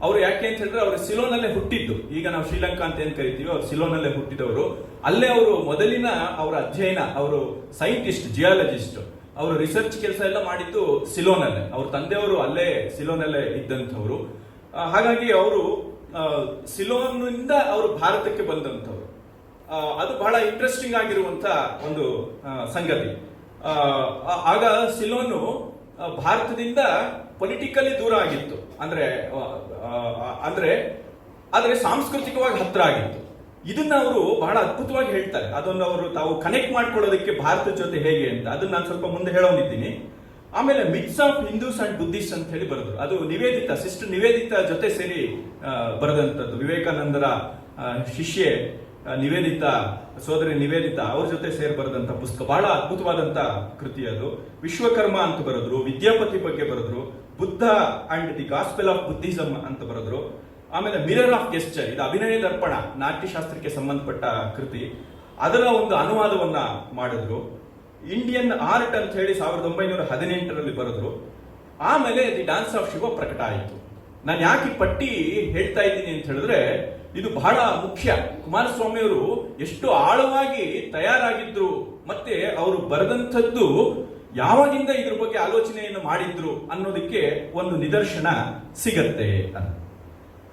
ಅವರು ಯಾಕೆ ಅಂತ ಹೇಳಿದ್ರೆ ಅವರು ಸಿಲೋನಲ್ಲೇ ಹುಟ್ಟಿದ್ದು. ಈಗ ನಾವು ಶ್ರೀಲಂಕಾ ಅಂತ ಏನ್ ಕರಿತೀವಿ, ಅವ್ರು ಸಿಲೋನಲ್ಲೇ ಹುಟ್ಟಿದವರು. ಅಲ್ಲೇ ಅವರು ಮೊದಲಿನ ಅವರ ಅಧ್ಯಯನ, ಅವರು ಸೈಂಟಿಸ್ಟ್, ಜಿಯಾಲಜಿಸ್ಟ್, ಅವರು ರಿಸರ್ಚ್ ಕೆಲಸ ಎಲ್ಲ ಮಾಡಿದ್ದು ಸಿಲೋನಲ್ಲೇ. ಅವ್ರ ತಂದೆಯವರು ಅಲ್ಲೇ ಸಿಲೋನಲ್ಲೇ ಇದ್ದಂಥವ್ರು. ಹಾಗಾಗಿ ಅವರು ಸಿಲೋನ್ನಿಂದ ಅವರು ಭಾರತಕ್ಕೆ ಬಂದಂಥವ್ರು. ಅದು ಬಹಳ ಇಂಟ್ರೆಸ್ಟಿಂಗ್ ಆಗಿರುವಂತ ಒಂದು ಸಂಗತಿ. ಆಗ ಸಿಲೋನು ಭಾರತದಿಂದ ಪೊಲಿಟಿಕಲಿ ದೂರ ಆಗಿತ್ತು, ಆದ್ರೆ ಸಾಂಸ್ಕೃತಿಕವಾಗಿ ಹತ್ರ ಆಗಿತ್ತು. ಇದನ್ನ ಅವರು ಬಹಳ ಅದ್ಭುತವಾಗಿ ಹೇಳ್ತಾರೆ. ಅದನ್ನು ಅವರು ತಾವು ಕನೆಕ್ಟ್ ಮಾಡ್ಕೊಳ್ಳೋದಕ್ಕೆ ಭಾರತದ ಜೊತೆ ಹೇಗೆ ಅಂತ ಅದನ್ನ ನಾನು ಸ್ವಲ್ಪ ಮುಂದೆ ಹೇಳೋನಿದ್ದೀನಿ. ಆಮೇಲೆ mix of Hindus and Buddhist ಅಂತ ಹೇಳಿ ಬರೆದ್ರು. ಅದು ನಿವೇದಿತಾ, ಸಿಸ್ಟರ್ ನಿವೇದಿತಾ ಜೊತೆ ಸೇರಿ ಬರೆದಂಥದ್ದು. ವಿವೇಕಾನಂದರ ಶಿಷ್ಯೆ ನಿವೇದಿತಾ, ಸೋದರಿ ನಿವೇದಿತಾ ಅವ್ರ ಜೊತೆ ಸೇರಿ ಬರೆದಂತ ಪುಸ್ತಕ, ಬಹಳ ಅದ್ಭುತವಾದಂತ ಕೃತಿ ಅದು. ವಿಶ್ವಕರ್ಮ ಅಂತ ಬರೆದ್ರು, ವಿದ್ಯಾಪತಿ ಬಗ್ಗೆ ಬರೆದ್ರು, Buddha and the gospel of Buddhism ಅಂತ ಬರೆದ್ರು. ಆಮೇಲೆ ಮಿರರ್ ಆಫ್ ಗೆಸ್ಚರ್, ಇದು ಅಭಿನಯ ದರ್ಪಣ, ನಾಟ್ಯಶಾಸ್ತ್ರಕ್ಕೆ ಸಂಬಂಧಪಟ್ಟ ಕೃತಿ, ಅದರ ಒಂದು ಅನುವಾದವನ್ನ ಮಾಡಿದ್ರು. ಇಂಡಿಯನ್ ಆರ್ಟ್ ಅಂತ ಹೇಳಿ 1918ರಲ್ಲಿ ಬರೆದ್ರು. ಆಮೇಲೆ ದಿ ಡ್ಯಾನ್ಸ್ ಆಫ್ ಶಿವ ಪ್ರಕಟ ಆಯಿತು. ನಾನು ಯಾಕೆ ಈ ಪಟ್ಟಿ ಹೇಳ್ತಾ ಇದ್ದೀನಿ ಅಂತ ಹೇಳಿದ್ರೆ ಇದು ಬಹಳ ಮುಖ್ಯ. ಕುಮಾರಸ್ವಾಮಿ ಅವರು ಎಷ್ಟು ಆಳವಾಗಿ ತಯಾರಾಗಿದ್ರು, ಮತ್ತೆ ಅವರು ಬರೆದಂಥದ್ದು ಯಾವಾಗಿಂದ ಇದ್ರ ಬಗ್ಗೆ ಆಲೋಚನೆಯನ್ನು ಮಾಡಿದ್ರು ಅನ್ನೋದಕ್ಕೆ ಒಂದು ನಿದರ್ಶನ ಸಿಗತ್ತೆ ಅಂತ.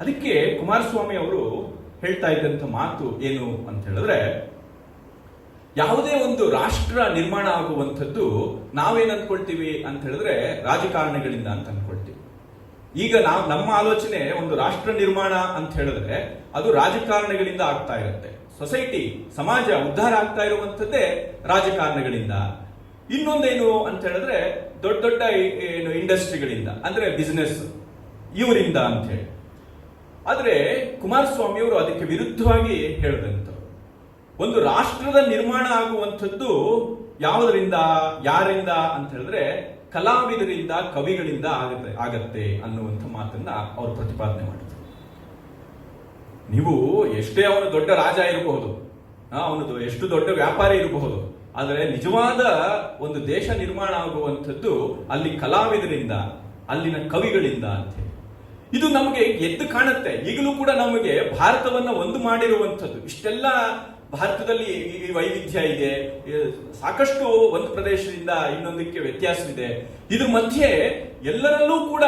ಅದಕ್ಕೆ ಕುಮಾರಸ್ವಾಮಿ ಅವರು ಹೇಳ್ತಾ ಇದ್ದಂತ ಮಾತು ಏನು ಅಂತ ಹೇಳಿದ್ರೆ, ಯಾವುದೇ ಒಂದು ರಾಷ್ಟ್ರ ನಿರ್ಮಾಣ ಆಗುವಂಥದ್ದು ನಾವೇನ್ ಅನ್ಕೊಳ್ತೀವಿ ಅಂತ ಹೇಳಿದ್ರೆ ರಾಜಕಾರಣಿಗಳಿಂದ ಅಂತ ಅನ್ಕೊಳ್ತೀವಿ. ಈಗ ನಮ್ಮ ಆಲೋಚನೆ ಒಂದು ರಾಷ್ಟ್ರ ನಿರ್ಮಾಣ ಅಂತ ಹೇಳಿದ್ರೆ ಅದು ರಾಜಕಾರಣಿಗಳಿಂದ ಆಗ್ತಾ ಇರುತ್ತೆ. ಸೊಸೈಟಿ, ಸಮಾಜ ಉದ್ಧಾರ ಆಗ್ತಾ ಇರುವಂತದ್ದೇ ರಾಜಕಾರಣಿಗಳಿಂದ. ಇನ್ನೊಂದೇನು ಅಂತ ಹೇಳಿದ್ರೆ ದೊಡ್ಡ ದೊಡ್ಡ ಏನು ಇಂಡಸ್ಟ್ರಿಗಳಿಂದ, ಅಂದ್ರೆ ಬಿಸಿನೆಸ್, ಇವರಿಂದ ಅಂತ ಹೇಳಿ. ಆದ್ರೆ ಕುಮಾರಸ್ವಾಮಿ ಅವರು ಅದಕ್ಕೆ ವಿರುದ್ಧವಾಗಿ ಹೇಳಿದಂತ ಒಂದು ರಾಷ್ಟ್ರದ ನಿರ್ಮಾಣ ಆಗುವಂಥದ್ದು ಯಾವುದರಿಂದ, ಯಾರಿಂದ ಅಂತ ಹೇಳಿದ್ರೆ ಕಲಾವಿದರಿಂದ, ಕವಿಗಳಿಂದ ಆಗತ್ತೆ ಅನ್ನುವಂಥ ಮಾತನ್ನ ಅವರು ಪ್ರತಿಪಾದನೆ ಮಾಡಿದ್ರು. ನೀವು ಎಷ್ಟೇ ಅವನು ದೊಡ್ಡ ರಾಜ ಇರಬಹುದು, ಅವನು ಎಷ್ಟು ದೊಡ್ಡ ವ್ಯಾಪಾರಿ ಇರಬಹುದು, ಆದರೆ ನಿಜವಾದ ಒಂದು ದೇಶ ನಿರ್ಮಾಣ ಆಗುವಂಥದ್ದು ಅಲ್ಲಿ ಕಲಾವಿದರಿಂದ, ಅಲ್ಲಿನ ಕವಿಗಳಿಂದ ಅಂತ ಹೇಳಿ. ಇದು ನಮಗೆ ಎದ್ದು ಕಾಣುತ್ತೆ. ಈಗಲೂ ಕೂಡ ನಮಗೆ ಭಾರತವನ್ನ ಒಂದು ಮಾಡಿರುವಂಥದ್ದು ಇಷ್ಟೆಲ್ಲ ಭಾರತದಲ್ಲಿ ಈ ವೈವಿಧ್ಯ ಇದೆ, ಸಾಕಷ್ಟು ಒಂದು ಪ್ರದೇಶದಿಂದ ಇನ್ನೊಂದಕ್ಕೆ ವ್ಯತ್ಯಾಸವಿದೆ. ಇದ್ರ ಮಧ್ಯೆ ಎಲ್ಲರಲ್ಲೂ ಕೂಡ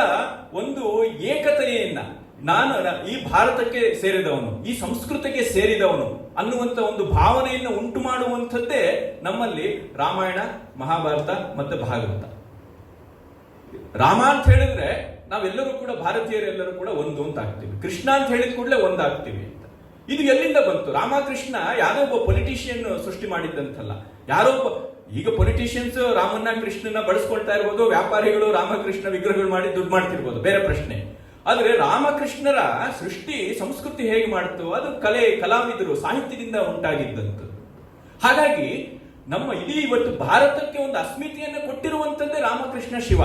ಒಂದು ಏಕತೆಯನ್ನ, ನಾನು ಈ ಭಾರತಕ್ಕೆ ಸೇರಿದವನು, ಈ ಸಂಸ್ಕೃತಿಗೆ ಸೇರಿದವನು ಅನ್ನುವಂತ ಒಂದು ಭಾವನೆಯನ್ನು ಉಂಟು ಮಾಡುವಂಥದ್ದೇ ನಮ್ಮಲ್ಲಿ ರಾಮಾಯಣ, ಮಹಾಭಾರತ ಮತ್ತೆ ಭಾಗವತ. ರಾಮ ಅಂತ ಹೇಳಿದ್ರೆ ನಾವೆಲ್ಲರೂ ಕೂಡ ಭಾರತೀಯರೆಲ್ಲರೂ ಕೂಡ ಒಂದು ಅಂತ ಆಗ್ತೀವಿ. ಕೃಷ್ಣ ಅಂತ ಹೇಳಿದ ಕೂಡಲೇ ಒಂದಾಗ್ತೀವಿ ಅಂತ. ಇದು ಎಲ್ಲಿಂದ ಬಂತು? ರಾಮಕೃಷ್ಣ ಯಾರೋ ಒಬ್ಬ ಪೊಲಿಟಿಷಿಯನ್ ಸೃಷ್ಟಿ ಮಾಡಿದ್ದಂತಲ್ಲ. ಯಾರೋ ಈಗ ಪೊಲಿಟಿಷಿಯನ್ಸ್ ರಾಮನ್ನ ಕೃಷ್ಣನ ಬಳಸ್ಕೊಳ್ತಾ ಇರ್ಬೋದು, ವ್ಯಾಪಾರಿಗಳು ರಾಮಕೃಷ್ಣ ವಿಗ್ರಹಗಳು ಮಾಡಿ ದುಡ್ಡು ಮಾಡ್ತಿರ್ಬೋದು, ಬೇರೆ ಪ್ರಶ್ನೆ. ಆದ್ರೆ ರಾಮಕೃಷ್ಣರ ಸೃಷ್ಟಿ, ಸಂಸ್ಕೃತಿ ಹೇಗೆ ಮಾಡ್ತು? ಅದು ಕಲಾವಿದರು, ಸಾಹಿತ್ಯದಿಂದ ಉಂಟಾಗಿದ್ದಂಥದ್ದು. ಹಾಗಾಗಿ ನಮ್ಮ ಇಡೀ ಇವತ್ತು ಭಾರತಕ್ಕೆ ಒಂದು ಅಸ್ಮಿತೆಯನ್ನು ಕೊಟ್ಟಿರುವಂತದ್ದೇ ರಾಮಕೃಷ್ಣ ಶಿವ.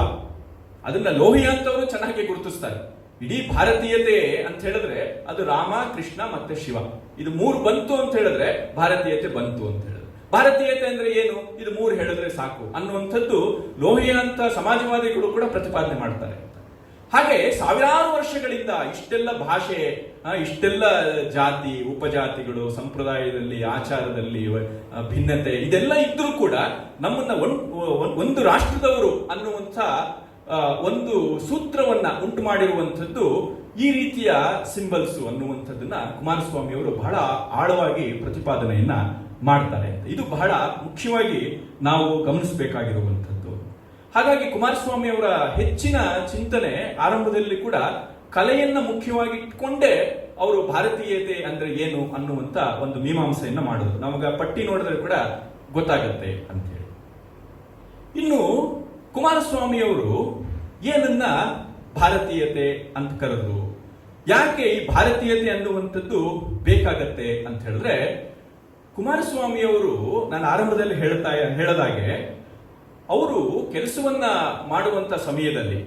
ಅದನ್ನ ಲೋಹಿಯಾ ಅಂತವರು ಚೆನ್ನಾಗಿ ಗುರುತಿಸ್ತಾರೆ. ಇಡೀ ಭಾರತೀಯತೆ ಅಂತ ಹೇಳಿದ್ರೆ ಅದು ರಾಮ, ಕೃಷ್ಣ ಮತ್ತೆ ಶಿವ, ಇದು ಮೂರು ಬಂತು ಅಂತ ಹೇಳಿದ್ರೆ ಭಾರತೀಯತೆ ಬಂತು ಅಂತ ಹೇಳಿದ್ರೆ. ಭಾರತೀಯತೆ ಅಂದ್ರೆ ಏನು? ಇದು ಮೂರು ಹೇಳಿದ್ರೆ ಸಾಕು ಅನ್ನುವಂಥದ್ದು ಲೋಹಿಯಾ ಅಂತ ಸಮಾಜವಾದಿಗಳು ಕೂಡ ಪ್ರತಿಪಾದನೆ ಮಾಡ್ತಾರೆ. ಹಾಗೆ ಸಾವಿರಾರು ವರ್ಷಗಳಿಂದ ಇಷ್ಟೆಲ್ಲ ಭಾಷೆ, ಇಷ್ಟೆಲ್ಲ ಜಾತಿ, ಉಪಜಾತಿಗಳು, ಸಂಪ್ರದಾಯದಲ್ಲಿ, ಆಚಾರದಲ್ಲಿ ಭಿನ್ನತೆ ಇದೆಲ್ಲ ಇದ್ರೂ ಕೂಡ ನಮ್ಮನ್ನ ಒಂದು ರಾಷ್ಟ್ರದವರು ಅನ್ನುವಂಥ ಒಂದು ಸೂತ್ರವನ್ನ ಉಂಟು ಮಾಡಿರುವಂಥದ್ದು ಈ ರೀತಿಯ ಸಿಂಬಲ್ಸ್ ಅನ್ನುವಂಥದ್ದನ್ನ ಕುಮಾರಸ್ವಾಮಿ ಅವರು ಬಹಳ ಆಳವಾಗಿ ಪ್ರತಿಪಾದನೆಯನ್ನ ಮಾಡ್ತಾರೆ. ಇದು ಬಹಳ ಮುಖ್ಯವಾಗಿ ನಾವು ಗಮನಿಸಬೇಕಾಗಿರುವಂಥದ್ದು. ಹಾಗಾಗಿ ಕುಮಾರಸ್ವಾಮಿ ಅವರ ಹೆಚ್ಚಿನ ಚಿಂತನೆ ಆರಂಭದಲ್ಲಿ ಕೂಡ ಕಲೆಯನ್ನ ಮುಖ್ಯವಾಗಿ ಇಟ್ಕೊಂಡೇ ಅವರು ಭಾರತೀಯತೆ ಅಂದ್ರೆ ಏನು ಅನ್ನುವಂತ ಒಂದು ಮೀಮಾಂಸೆಯನ್ನ ಮಾಡಿದ್ರು. ನಮಗ ಪಟ್ಟಿ ನೋಡಿದ್ರೆ ಕೂಡ ಗೊತ್ತಾಗತ್ತೆ ಅಂತ ಹೇಳಿ. ಇನ್ನು ಕುಮಾರಸ್ವಾಮಿ ಅವರು ಏನನ್ನ ಭಾರತೀಯತೆ ಅಂತ ಕರೆದ್ರು, ಯಾಕೆ ಈ ಭಾರತೀಯತೆ ಅನ್ನುವಂಥದ್ದು ಬೇಕಾಗತ್ತೆ ಅಂತ ಹೇಳಿದ್ರೆ, ಕುಮಾರಸ್ವಾಮಿ ಅವರು ನಾನು ಆರಂಭದಲ್ಲಿ ಹೇಳದಾಗೆ ಅವರು ಕೆಲಸವನ್ನ ಮಾಡುವಂತ ಸಮಯದಲ್ಲಿ,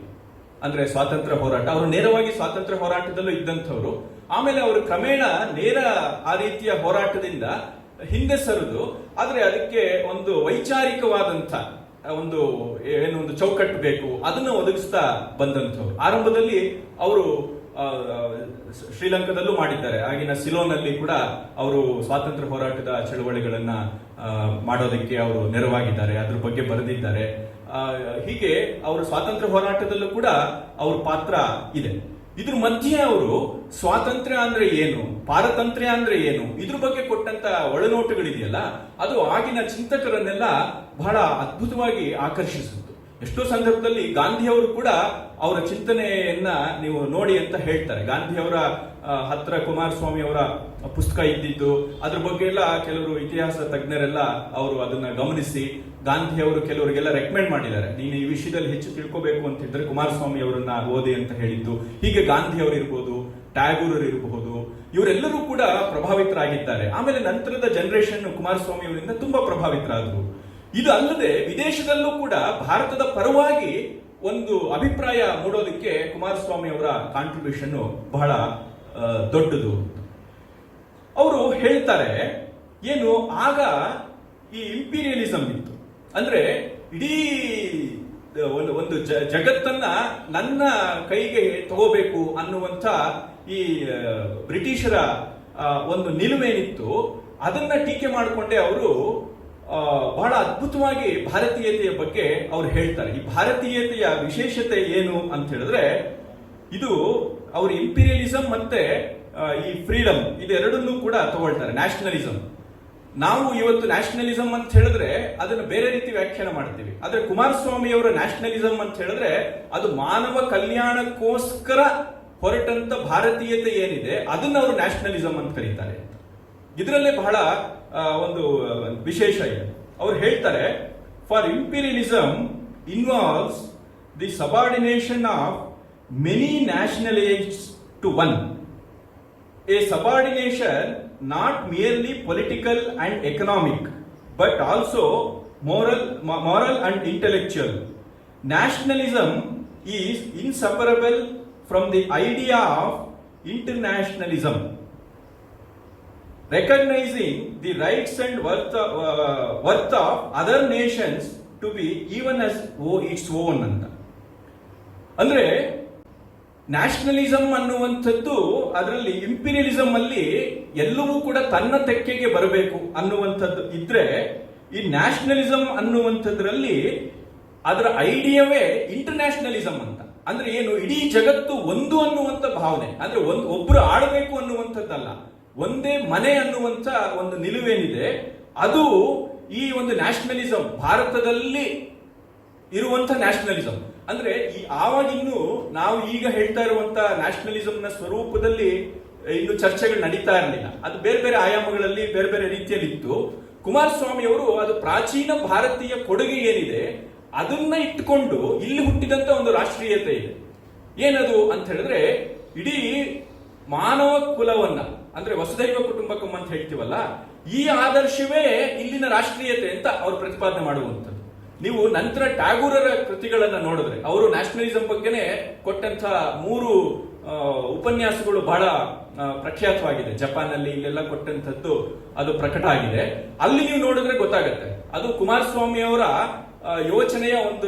ಅಂದ್ರೆ ಸ್ವಾತಂತ್ರ್ಯ ಹೋರಾಟ, ಅವರು ನೇರವಾಗಿ ಸ್ವಾತಂತ್ರ್ಯ ಹೋರಾಟದಲ್ಲೂ ಇದ್ದಂಥವ್ರು. ಆಮೇಲೆ ಅವರು ಕ್ರಮೇಣ ನೇರ ಆ ರೀತಿಯ ಹೋರಾಟದಿಂದ ಹಿಂದೆ ಸರಿದು, ಆದ್ರೆ ಅದಕ್ಕೆ ಒಂದು ವೈಚಾರಿಕವಾದಂಥ ಒಂದು ಚೌಕಟ್ಟು ಬೇಕು, ಅದನ್ನು ಒದಗಿಸ್ತಾ ಬಂದಂಥವ್ರು. ಆರಂಭದಲ್ಲಿ ಅವರು ಶ್ರೀಲಂಕಾದಲ್ಲೂ ಮಾಡಿದ್ದಾರೆ. ಆಗಿನ ಸಿಲೋನಲ್ಲಿ ಕೂಡ ಅವರು ಸ್ವಾತಂತ್ರ್ಯ ಹೋರಾಟದ ಚಳವಳಿಗಳನ್ನ ಮಾಡೋದಕ್ಕೆ ಅವರು ನೆರವಾಗಿದ್ದಾರೆ, ಅದ್ರ ಬಗ್ಗೆ ಬರೆದಿದ್ದಾರೆ. ಹೀಗೆ ಅವರು ಸ್ವಾತಂತ್ರ್ಯ ಹೋರಾಟದಲ್ಲೂ ಕೂಡ ಅವ್ರ ಪಾತ್ರ ಇದೆ. ಇದ್ರ ಮಧ್ಯೆ ಅವರು ಸ್ವಾತಂತ್ರ್ಯ ಅಂದ್ರೆ ಏನು, ಪಾರತಂತ್ರ್ಯ ಅಂದ್ರೆ ಏನು, ಇದ್ರ ಬಗ್ಗೆ ಕೊಟ್ಟಂತ ಒಳನೋಟಗಳಿದೆಯಲ್ಲ, ಅದು ಆಗಿನ ಚಿಂತಕರನ್ನೆಲ್ಲ ಬಹಳ ಅದ್ಭುತವಾಗಿ ಆಕರ್ಷಿಸಿತ್ತು. ಎಷ್ಟೋ ಸಂದರ್ಭದಲ್ಲಿ ಗಾಂಧಿಯವರು ಕೂಡ ಅವರ ಚಿಂತನೆಯನ್ನ ನೀವು ನೋಡಿ ಅಂತ ಹೇಳ್ತಾರೆ. ಗಾಂಧಿಯವರ ಹತ್ರ ಕುಮಾರಸ್ವಾಮಿ ಅವರ ಪುಸ್ತಕ ಇದ್ದಿದ್ದು, ಅದ್ರ ಬಗ್ಗೆ ಎಲ್ಲ ಕೆಲವರು ಇತಿಹಾಸ ತಜ್ಞರೆಲ್ಲ ಅವರು ಅದನ್ನ ಗಮನಿಸಿ ಗಾಂಧಿ ಅವರು ಕೆಲವರಿಗೆಲ್ಲ ರೆಕಮೆಂಡ್ ಮಾಡಿದ್ದಾರೆ, ನೀನು ಈ ವಿಷಯದಲ್ಲಿ ಹೆಚ್ಚು ತಿಳ್ಕೋಬೇಕು ಅಂತ ಹೇಳಿದ್ರೆ ಕುಮಾರಸ್ವಾಮಿ ಅವರನ್ನ ಓದಿ ಅಂತ ಹೇಳಿದ್ದು. ಹೀಗೆ ಗಾಂಧಿ ಅವರು ಇರಬಹುದು, ಟ್ಯಾಗೂರ್ ಇರಬಹುದು, ಇವರೆಲ್ಲರೂ ಕೂಡ ಪ್ರಭಾವಿತರಾಗಿದ್ದಾರೆ. ಆಮೇಲೆ ನಂತರದ ಜನರೇಷನ್ ಕುಮಾರಸ್ವಾಮಿ ಅವರಿಂದ ತುಂಬಾ ಪ್ರಭಾವಿತರಾದರು. ಇದು ಅಲ್ಲದೆ ವಿದೇಶದಲ್ಲೂ ಕೂಡ ಭಾರತದ ಪರವಾಗಿ ಒಂದು ಅಭಿಪ್ರಾಯ ಮೂಡೋದಕ್ಕೆ ಕುಮಾರಸ್ವಾಮಿ ಅವರ ಕಾಂಟ್ರಿಬ್ಯೂಷನ್ ಬಹಳ ದೊಡ್ಡದು. ಅವರು ಹೇಳ್ತಾರೆ ಏನು, ಆಗ ಈ ಇಂಪೀರಿಯಲಿಸಂ ಇತ್ತು, ಅಂದ್ರೆ ಇಡೀ ಒಂದು ಜಗತ್ತನ್ನ ನನ್ನ ಕೈಗೆ ತಗೋಬೇಕು ಅನ್ನುವಂಥ ಈ ಬ್ರಿಟಿಷರ ಒಂದು ನಿಲುವೇನಿತ್ತು ಅದನ್ನ ಟೀಕೆ ಮಾಡಿಕೊಂಡೆ ಅವರು ಬಹಳ ಅದ್ಭುತವಾಗಿ ಭಾರತೀಯತೆಯ ಬಗ್ಗೆ ಅವ್ರು ಹೇಳ್ತಾರೆ. ಈ ಭಾರತೀಯತೆಯ ವಿಶೇಷತೆ ಏನು ಅಂತ ಹೇಳಿದ್ರೆ, ಇದು ಅವರು ಇಂಪೀರಿಯಲಿಸಂ ಮತ್ತೆ ಈ ಫ್ರೀಡಮ್ ಇದೆರಡನ್ನೂ ಕೂಡ ತಗೊಳ್ತಾರೆ. ನ್ಯಾಷನಲಿಸಂ, ನಾವು ಇವತ್ತು ನ್ಯಾಷನಲಿಸಂ ಅಂತ ಹೇಳಿದ್ರೆ ಅದನ್ನು ಬೇರೆ ರೀತಿ ವ್ಯಾಖ್ಯಾನ ಮಾಡ್ತೀವಿ. ಆದ್ರೆ ಕುಮಾರಸ್ವಾಮಿ ಅವರ ನ್ಯಾಷನಲಿಸಂ ಅಂತ ಹೇಳಿದ್ರೆ ಅದು ಮಾನವ ಕಲ್ಯಾಣಕ್ಕೋಸ್ಕರ ಹೊರಟಂತ ಭಾರತೀಯತೆ ಏನಿದೆ ಅದನ್ನ ಅವರು ನ್ಯಾಷನಲಿಸಂ ಅಂತ ಕರೀತಾರೆ. ಇದರಲ್ಲೇ ಬಹಳ ಒಂದು ವಿಶೇಷ ಇದೆ. ಅವ್ರು ಹೇಳ್ತಾರೆ, for imperialism involves the subordination of many nationalists to one, a subordination not merely political and economic but also moral and intellectual. Nationalism is inseparable from the idea of internationalism, recognizing the rights and worth of other nations to be even as its own ಅಂತ. ಅಂದ್ರೆ ನ್ಯಾಷನಲಿಸಂ ಅನ್ನುವಂಥದ್ದು, ಅದರಲ್ಲಿ ಇಂಪೀರಿಯಲಿಸಂ ಅಲ್ಲಿ ಎಲ್ಲವೂ ಕೂಡ ತನ್ನ ತೆಕ್ಕೆಗೆ ಬರಬೇಕು ಅನ್ನುವಂಥದ್ದು ಇದ್ರೆ, ಈ ನ್ಯಾಷನಲಿಸಂ ಅನ್ನುವಂಥದ್ರಲ್ಲಿ ಅದರ ಐಡಿಯಾವೇ ಇಂಟರ್ನ್ಯಾಷನಲಿಸಂ ಅಂತ. ಅಂದ್ರೆ ಏನು, ಇಡೀ ಜಗತ್ತು ಒಂದು ಅನ್ನುವಂಥ ಭಾವನೆ, ಅಂದ್ರೆ ಒಬ್ರು ಆಡಬೇಕು ಅನ್ನುವಂಥದ್ದಲ್ಲ, ಒಂದೇ ಮನೆ ಅನ್ನುವಂಥ ಒಂದು ನಿಲುವೇನಿದೆ ಅದು ಈ ಒಂದು ನ್ಯಾಷನಲಿಸಂ, ಭಾರತದಲ್ಲಿ ಇರುವಂತ ನ್ಯಾಷನಲಿಸಂ. ಅಂದ್ರೆ ಈ ಆವಾಗಿನ್ನು ನಾವು ಈಗ ಹೇಳ್ತಾ ಇರುವಂತ ನ್ಯಾಷನಲಿಸಂ ನ ಸ್ವರೂಪದಲ್ಲಿ ಇನ್ನು ಚರ್ಚೆಗಳು ನಡೀತಾ ಇರಲಿಲ್ಲ. ಅದು ಬೇರೆ ಬೇರೆ ಆಯಾಮಗಳಲ್ಲಿ ಬೇರೆ ಬೇರೆ ರೀತಿಯಲ್ಲಿ ಇತ್ತು. ಕುಮಾರಸ್ವಾಮಿ ಅವರು ಅದು ಪ್ರಾಚೀನ ಭಾರತೀಯ ಕೊಡುಗೆ ಏನಿದೆ ಅದನ್ನ ಇಟ್ಟುಕೊಂಡು ಇಲ್ಲಿ ಹುಟ್ಟಿದಂತ ಒಂದು ರಾಷ್ಟ್ರೀಯತೆ ಇದೆ. ಏನದು ಅಂತ ಹೇಳಿದ್ರೆ, ಇಡೀ ಮಾನವ ಕುಲವನ್ನ, ಅಂದ್ರೆ ವಸುದೈವ ಕುಟುಂಬಕಂ ಅಂತ ಹೇಳ್ತೀವಲ್ಲ, ಈ ಆದರ್ಶವೇ ಇಲ್ಲಿನ ರಾಷ್ಟ್ರೀಯತೆ ಅಂತ ಅವ್ರು ಪ್ರತಿಪಾದನೆ ಮಾಡುವಂಥದ್ದು. ನೀವು ನಂತರ ಟ್ಯಾಗೂರರ ಕೃತಿಗಳನ್ನ ನೋಡಿದ್ರೆ ಅವರು ನ್ಯಾಷನಲಿಸಂ ಬಗ್ಗೆನೆ ಕೊಟ್ಟಂತ 3 ಉಪನ್ಯಾಸಗಳು ಬಹಳ ಪ್ರಖ್ಯಾತವಾಗಿದೆ. ಜಪಾನಲ್ಲಿ ಇಲ್ಲೆಲ್ಲ ಕೊಟ್ಟಂತದ್ದು ಅದು ಪ್ರಕಟ ಆಗಿದೆ. ಅಲ್ಲಿ ನೀವು ನೋಡಿದ್ರೆ ಗೊತ್ತಾಗುತ್ತೆ ಅದು ಕುಮಾರಸ್ವಾಮಿ ಅವರ ಯೋಚನೆಯ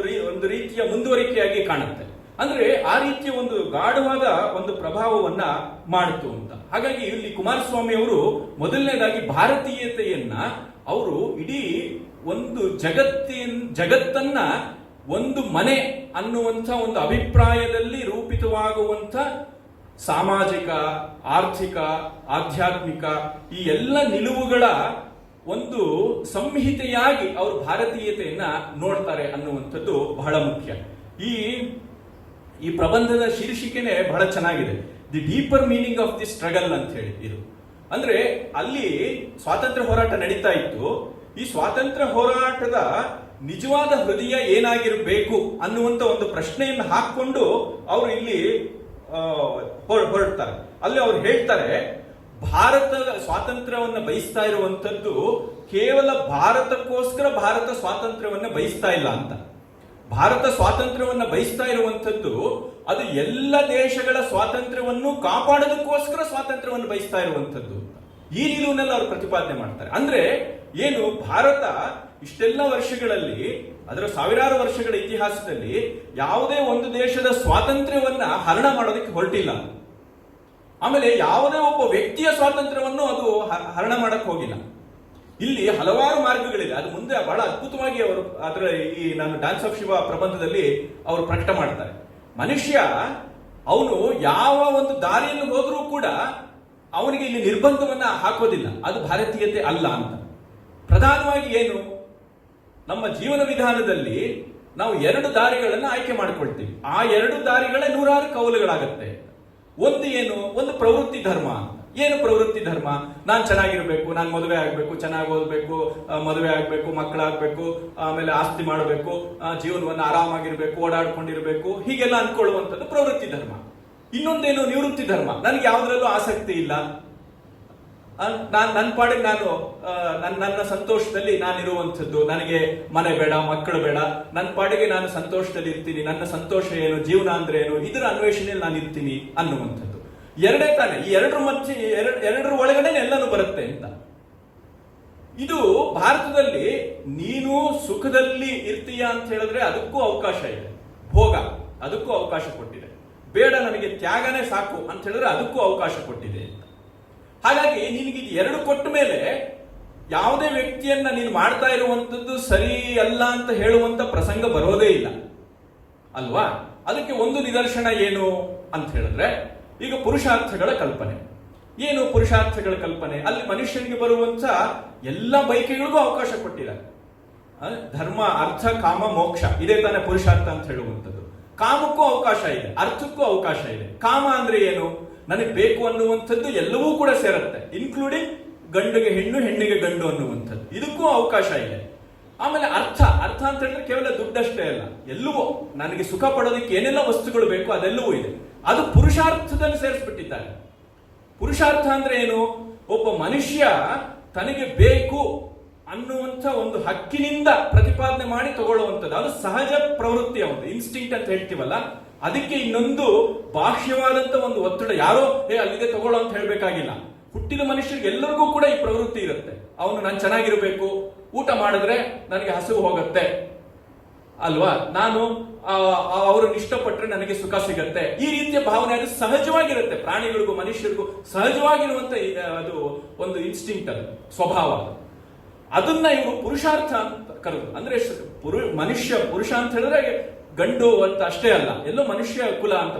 ಒಂದು ರೀತಿಯ ಮುಂದುವರಿಕೆಯಾಗಿ ಕಾಣುತ್ತೆ. ಅಂದ್ರೆ ಆ ರೀತಿಯ ಒಂದು ಗಾಢವಾದ ಒಂದು ಪ್ರಭಾವವನ್ನ ಮಾಡಿತು ಅಂತ. ಹಾಗಾಗಿ ಇಲ್ಲಿ ಕುಮಾರಸ್ವಾಮಿ ಅವರು ಮೊದಲನೇದಾಗಿ ಭಾರತೀಯತೆಯನ್ನ ಅವರು ಇಡೀ ಒಂದು ಜಗತ್ತನ್ನ ಒಂದು ಮನೆ ಅನ್ನುವಂಥ ಒಂದು ಅಭಿಪ್ರಾಯದಲ್ಲಿ ರೂಪಿತವಾಗುವಂಥ ಸಾಮಾಜಿಕ, ಆರ್ಥಿಕ, ಆಧ್ಯಾತ್ಮಿಕ ಈ ಎಲ್ಲ ನಿಲುವುಗಳ ಒಂದು ಸಂಹಿತೆಯಾಗಿ ಅವರು ಭಾರತೀಯತೆಯನ್ನ ನೋಡ್ತಾರೆ ಅನ್ನುವಂಥದ್ದು ಬಹಳ ಮುಖ್ಯ. ಈ ಪ್ರಬಂಧದ ಶೀರ್ಷಿಕೆನೆ ಬಹಳ ಚೆನ್ನಾಗಿದೆ, the deeper meaning of the struggle ಅಂತ ಹೇಳಿ. ಇದು ಅಂದ್ರೆ ಅಲ್ಲಿ ಸ್ವಾತಂತ್ರ್ಯ ಹೋರಾಟ ನಡೀತಾ ಇತ್ತು. ಈ ಸ್ವಾತಂತ್ರ್ಯ ಹೋರಾಟದ ನಿಜವಾದ ಹೃದಯ ಏನಾಗಿರಬೇಕು ಅನ್ನುವಂತ ಒಂದು ಪ್ರಶ್ನೆಯನ್ನು ಹಾಕೊಂಡು ಅವರು ಇಲ್ಲಿ ಹೊರಡ್ತಾರೆ. ಅಲ್ಲಿ ಅವ್ರು ಹೇಳ್ತಾರೆ, ಭಾರತದ ಸ್ವಾತಂತ್ರ್ಯವನ್ನ ಬಯಸ್ತಾ ಇರುವಂತದ್ದು ಕೇವಲ ಭಾರತಕ್ಕೋಸ್ಕರ ಭಾರತ ಸ್ವಾತಂತ್ರ್ಯವನ್ನ ಬಯಸ್ತಾ ಇಲ್ಲ ಅಂತ. ಭಾರತ ಸ್ವಾತಂತ್ರ್ಯವನ್ನ ಬಯಸ್ತಾ ಇರುವಂತದ್ದು ಅದು ಎಲ್ಲ ದೇಶಗಳ ಸ್ವಾತಂತ್ರ್ಯವನ್ನು ಕಾಪಾಡೋದಕ್ಕೋಸ್ಕರ ಸ್ವಾತಂತ್ರ್ಯವನ್ನು ಬಯಸ್ತಾ ಇರುವಂತದ್ದು. ಈ ನಿಲುವನ್ನೆಲ್ಲ ಅವರು ಪ್ರತಿಪಾದನೆ ಮಾಡ್ತಾರೆ. ಅಂದ್ರೆ ಏನು, ಭಾರತ ಇಷ್ಟೆಲ್ಲ ವರ್ಷಗಳಲ್ಲಿ, ಅದರ ಸಾವಿರಾರು ವರ್ಷಗಳ ಇತಿಹಾಸದಲ್ಲಿ ಯಾವುದೇ ಒಂದು ದೇಶದ ಸ್ವಾತಂತ್ರ್ಯವನ್ನ ಹರಣ ಮಾಡೋದಕ್ಕೆ ಹೊರಟಿಲ್ಲ. ಆಮೇಲೆ ಯಾವುದೇ ಒಬ್ಬ ವ್ಯಕ್ತಿಯ ಸ್ವಾತಂತ್ರ್ಯವನ್ನು ಅದು ಹರಣ ಮಾಡಕ್ ಹೋಗಿಲ್ಲ. ಇಲ್ಲಿ ಹಲವಾರು ಮಾರ್ಗಗಳಿದೆ. ಅದು ಮುಂದೆ ಬಹಳ ಅದ್ಭುತವಾಗಿ ಅವರು ಅದರ ನಾನು ಡ್ಯಾನ್ಸ್ ಆಫ್ ಶಿವ ಪ್ರಬಂಧದಲ್ಲಿ ಅವರು ಪ್ರಕಟ ಮಾಡ್ತಾರೆ. ಮನುಷ್ಯ ಅವನು ಯಾವ ಒಂದು ದಾರಿಯಲ್ಲಿ ಹೋದ್ರೂ ಕೂಡ ಅವನಿಗೆ ಇಲ್ಲಿ ನಿರ್ಬಂಧವನ್ನ ಹಾಕೋದಿಲ್ಲ. ಅದು ಭಾರತೀಯತೆ ಅಲ್ಲ ಅಂತ. ಪ್ರಧಾನವಾಗಿ ಏನು, ನಮ್ಮ ಜೀವನ ವಿಧಾನದಲ್ಲಿ ನಾವು 2 ದಾರಿಗಳನ್ನು ಆಯ್ಕೆ ಮಾಡ್ಕೊಳ್ತೀವಿ. ಆ 2 ದಾರಿಗಳೇ 100 ಕೌಲುಗಳಾಗತ್ತೆ. ಒಂದು ಏನು, ಒಂದು ಪ್ರವೃತ್ತಿ ಧರ್ಮ ಅಂತ, ಏನು ಪ್ರವೃತ್ತಿ ಧರ್ಮ? ನಾನು ಚೆನ್ನಾಗಿರ್ಬೇಕು, ನಾನು ಮದುವೆ ಆಗ್ಬೇಕು, ಚೆನ್ನಾಗಿ ಓದ್ಬೇಕು, ಮದುವೆ ಆಗ್ಬೇಕು, ಮಕ್ಕಳಾಗ್ಬೇಕು, ಆಮೇಲೆ ಆಸ್ತಿ ಮಾಡಬೇಕು, ಜೀವನವನ್ನು ಆರಾಮಾಗಿರ್ಬೇಕು, ಓಡಾಡ್ಕೊಂಡಿರ್ಬೇಕು, ಹೀಗೆಲ್ಲ ಅನ್ಕೊಳ್ಳುವಂಥದ್ದು ಪ್ರವೃತ್ತಿ ಧರ್ಮ. ಇನ್ನೊಂದೇನು ನಿವೃತ್ತಿ ಧರ್ಮ. ನನಗೆ ಯಾವುದ್ರಲ್ಲೂ ಆಸಕ್ತಿ ಇಲ್ಲ, ನನ್ನ ಪಾಡಿಗೆ ನಾನು ನನ್ನ ಸಂತೋಷದಲ್ಲಿ ನಾನಿರುವಂಥದ್ದು, ನನಗೆ ಮನೆ ಬೇಡ, ಮಕ್ಕಳು ಬೇಡ, ನನ್ನ ಪಾಡಿಗೆ ನಾನು ಸಂತೋಷದಲ್ಲಿ ಇರ್ತೀನಿ, ನನ್ನ ಸಂತೋಷ ಏನು, ಜೀವನ ಅಂದ್ರೆ ಏನು, ಇದರ ಅನ್ವೇಷಣೆಯಲ್ಲಿ ನಾನು ಇರ್ತೀನಿ ಅನ್ನುವಂಥದ್ದು. ಎರಡೇ ತಾನೆ, ಈ ಎರಡರ ಒಳಗಡೆ ಎಲ್ಲನೂ ಬರುತ್ತೆ ಅಂತ. ಇದು ಭಾರತದಲ್ಲಿ ನೀನು ಸುಖದಲ್ಲಿ ಇರ್ತೀಯ ಅಂತ ಹೇಳಿದ್ರೆ ಅದಕ್ಕೂ ಅವಕಾಶ ಇದೆ, ಭೋಗ ಅದಕ್ಕೂ ಅವಕಾಶ ಕೊಟ್ಟಿದೆ. ಬೇಡ ನನಗೆ ತ್ಯಾಗನೇ ಸಾಕು ಅಂತ ಹೇಳಿದ್ರೆ ಅದಕ್ಕೂ ಅವಕಾಶ ಕೊಟ್ಟಿದೆ ಅಂತ. ಹಾಗಾಗಿ ನಿನಗೆ ಇದು ಎರಡು ಕೊಟ್ಟ ಮೇಲೆ ಯಾವುದೇ ವ್ಯಕ್ತಿಯನ್ನ ನೀನು ಮಾಡ್ತಾ ಇರುವಂತದ್ದು ಸರಿ ಅಲ್ಲ ಅಂತ ಹೇಳುವಂತ ಪ್ರಸಂಗ ಬರೋದೇ ಇಲ್ಲ ಅಲ್ವಾ? ಅದಕ್ಕೆ ಒಂದು ನಿದರ್ಶನ ಏನು ಅಂತ ಹೇಳಿದ್ರೆ, ಈಗ ಪುರುಷಾರ್ಥಗಳ ಕಲ್ಪನೆ. ಏನು ಪುರುಷಾರ್ಥಗಳ ಕಲ್ಪನೆ? ಅಲ್ಲಿ ಮನುಷ್ಯನಿಗೆ ಬರುವಂತ ಎಲ್ಲ ಬಯಕೆಗಳಿಗೂ ಅವಕಾಶ ಕೊಟ್ಟಿದ್ದಾರೆ. ಧರ್ಮ, ಅರ್ಥ, ಕಾಮ, ಮೋಕ್ಷ, ಇದೇ ತಾನೇ ಪುರುಷಾರ್ಥ ಅಂತ ಹೇಳುವಂಥದ್ದು. ಕಾಮಕ್ಕೂ ಅವಕಾಶ ಇದೆ, ಅರ್ಥಕ್ಕೂ ಅವಕಾಶ ಇದೆ. ಕಾಮ ಅಂದ್ರೆ ಏನು? ನನಗೆ ಬೇಕು ಅನ್ನುವಂಥದ್ದು ಎಲ್ಲವೂ ಕೂಡ ಸೇರುತ್ತೆ, ಇನ್ಕ್ಲೂಡಿಂಗ್ ಗಂಡಿಗೆ ಹೆಣ್ಣು, ಹೆಣ್ಣಿಗೆ ಗಂಡು ಅನ್ನುವಂಥದ್ದು, ಇದಕ್ಕೂ ಅವಕಾಶ ಇದೆ. ಆಮೇಲೆ ಅರ್ಥ ಅಂತ ಹೇಳಿದ್ರೆ ಕೇವಲ ದುಡ್ಡಷ್ಟೇ ಅಲ್ಲ, ಎಲ್ಲವೂ ನನಗೆ ಸುಖ ಪಡೋದಕ್ಕೆ ಏನೆಲ್ಲ ವಸ್ತುಗಳು ಬೇಕು ಅದೆಲ್ಲವೂ ಇದೆ. ಅದು ಪುರುಷಾರ್ಥದಲ್ಲಿ ಸೇರಿಸ್ಬಿಟ್ಟಿದ್ದಾರೆ. ಪುರುಷಾರ್ಥ ಅಂದ್ರೆ ಏನು? ಒಬ್ಬ ಮನುಷ್ಯ ತನಗೆ ಬೇಕು ಅನ್ನುವಂಥ ಒಂದು ಹಕ್ಕಿನಿಂದ ಪ್ರತಿಪಾದನೆ ಮಾಡಿ ತಗೊಳ್ಳುವಂಥದ್ದು, ಅದು ಸಹಜ ಪ್ರವೃತ್ತಿ, ಒಂದು ಇನ್ಸ್ಟಿಂಕ್ಟ್ ಅಂತ ಹೇಳ್ತೀವಲ್ಲ, ಅದಕ್ಕೆ ಇನ್ನೊಂದು ಬಾಹ್ಯವಾದಂತ ಒಂದು ಒತ್ತಡ, ಯಾರೋ ಅಲ್ಲಿದೆ ತಗೊಳ್ಳೋ ಅಂತ ಹೇಳ್ಬೇಕಾಗಿಲ್ಲ. ಹುಟ್ಟಿದ ಮನುಷ್ಯರಿಗೆ ಎಲ್ಲರಿಗೂ ಕೂಡ ಈ ಪ್ರವೃತ್ತಿ ಇರುತ್ತೆ. ಅವನು ನಾನು ಚೆನ್ನಾಗಿರ್ಬೇಕು, ಊಟ ಮಾಡಿದ್ರೆ ನನಗೆ ಹಸಿವು ಹೋಗುತ್ತೆ ಅಲ್ವಾ, ನಾನು ಅವ್ರನ್ನ ಇಷ್ಟಪಟ್ಟರೆ ನನಗೆ ಸುಖ ಸಿಗತ್ತೆ, ಈ ರೀತಿಯ ಭಾವನೆ ಅದು ಸಹಜವಾಗಿರುತ್ತೆ. ಪ್ರಾಣಿಗಳಿಗೂ ಮನುಷ್ಯರಿಗೂ ಸಹಜವಾಗಿರುವಂತ ಅದು ಒಂದು ಇನ್ಸ್ಟಿಂಕ್ಟ್, ಅದು ಸ್ವಭಾವ. ಅದನ್ನ ಇವರು ಪುರುಷಾರ್ಥ ಅಂತ ಕರೆದು, ಅಂದ್ರೆ ಪುರುಷ ಅಂತ ಹೇಳಿದ್ರೆ ಗಂಡು ಅಂತ ಅಷ್ಟೇ ಅಲ್ಲ, ಎಲ್ಲೋ ಮನುಷ್ಯ ಕುಲ ಅಂತ,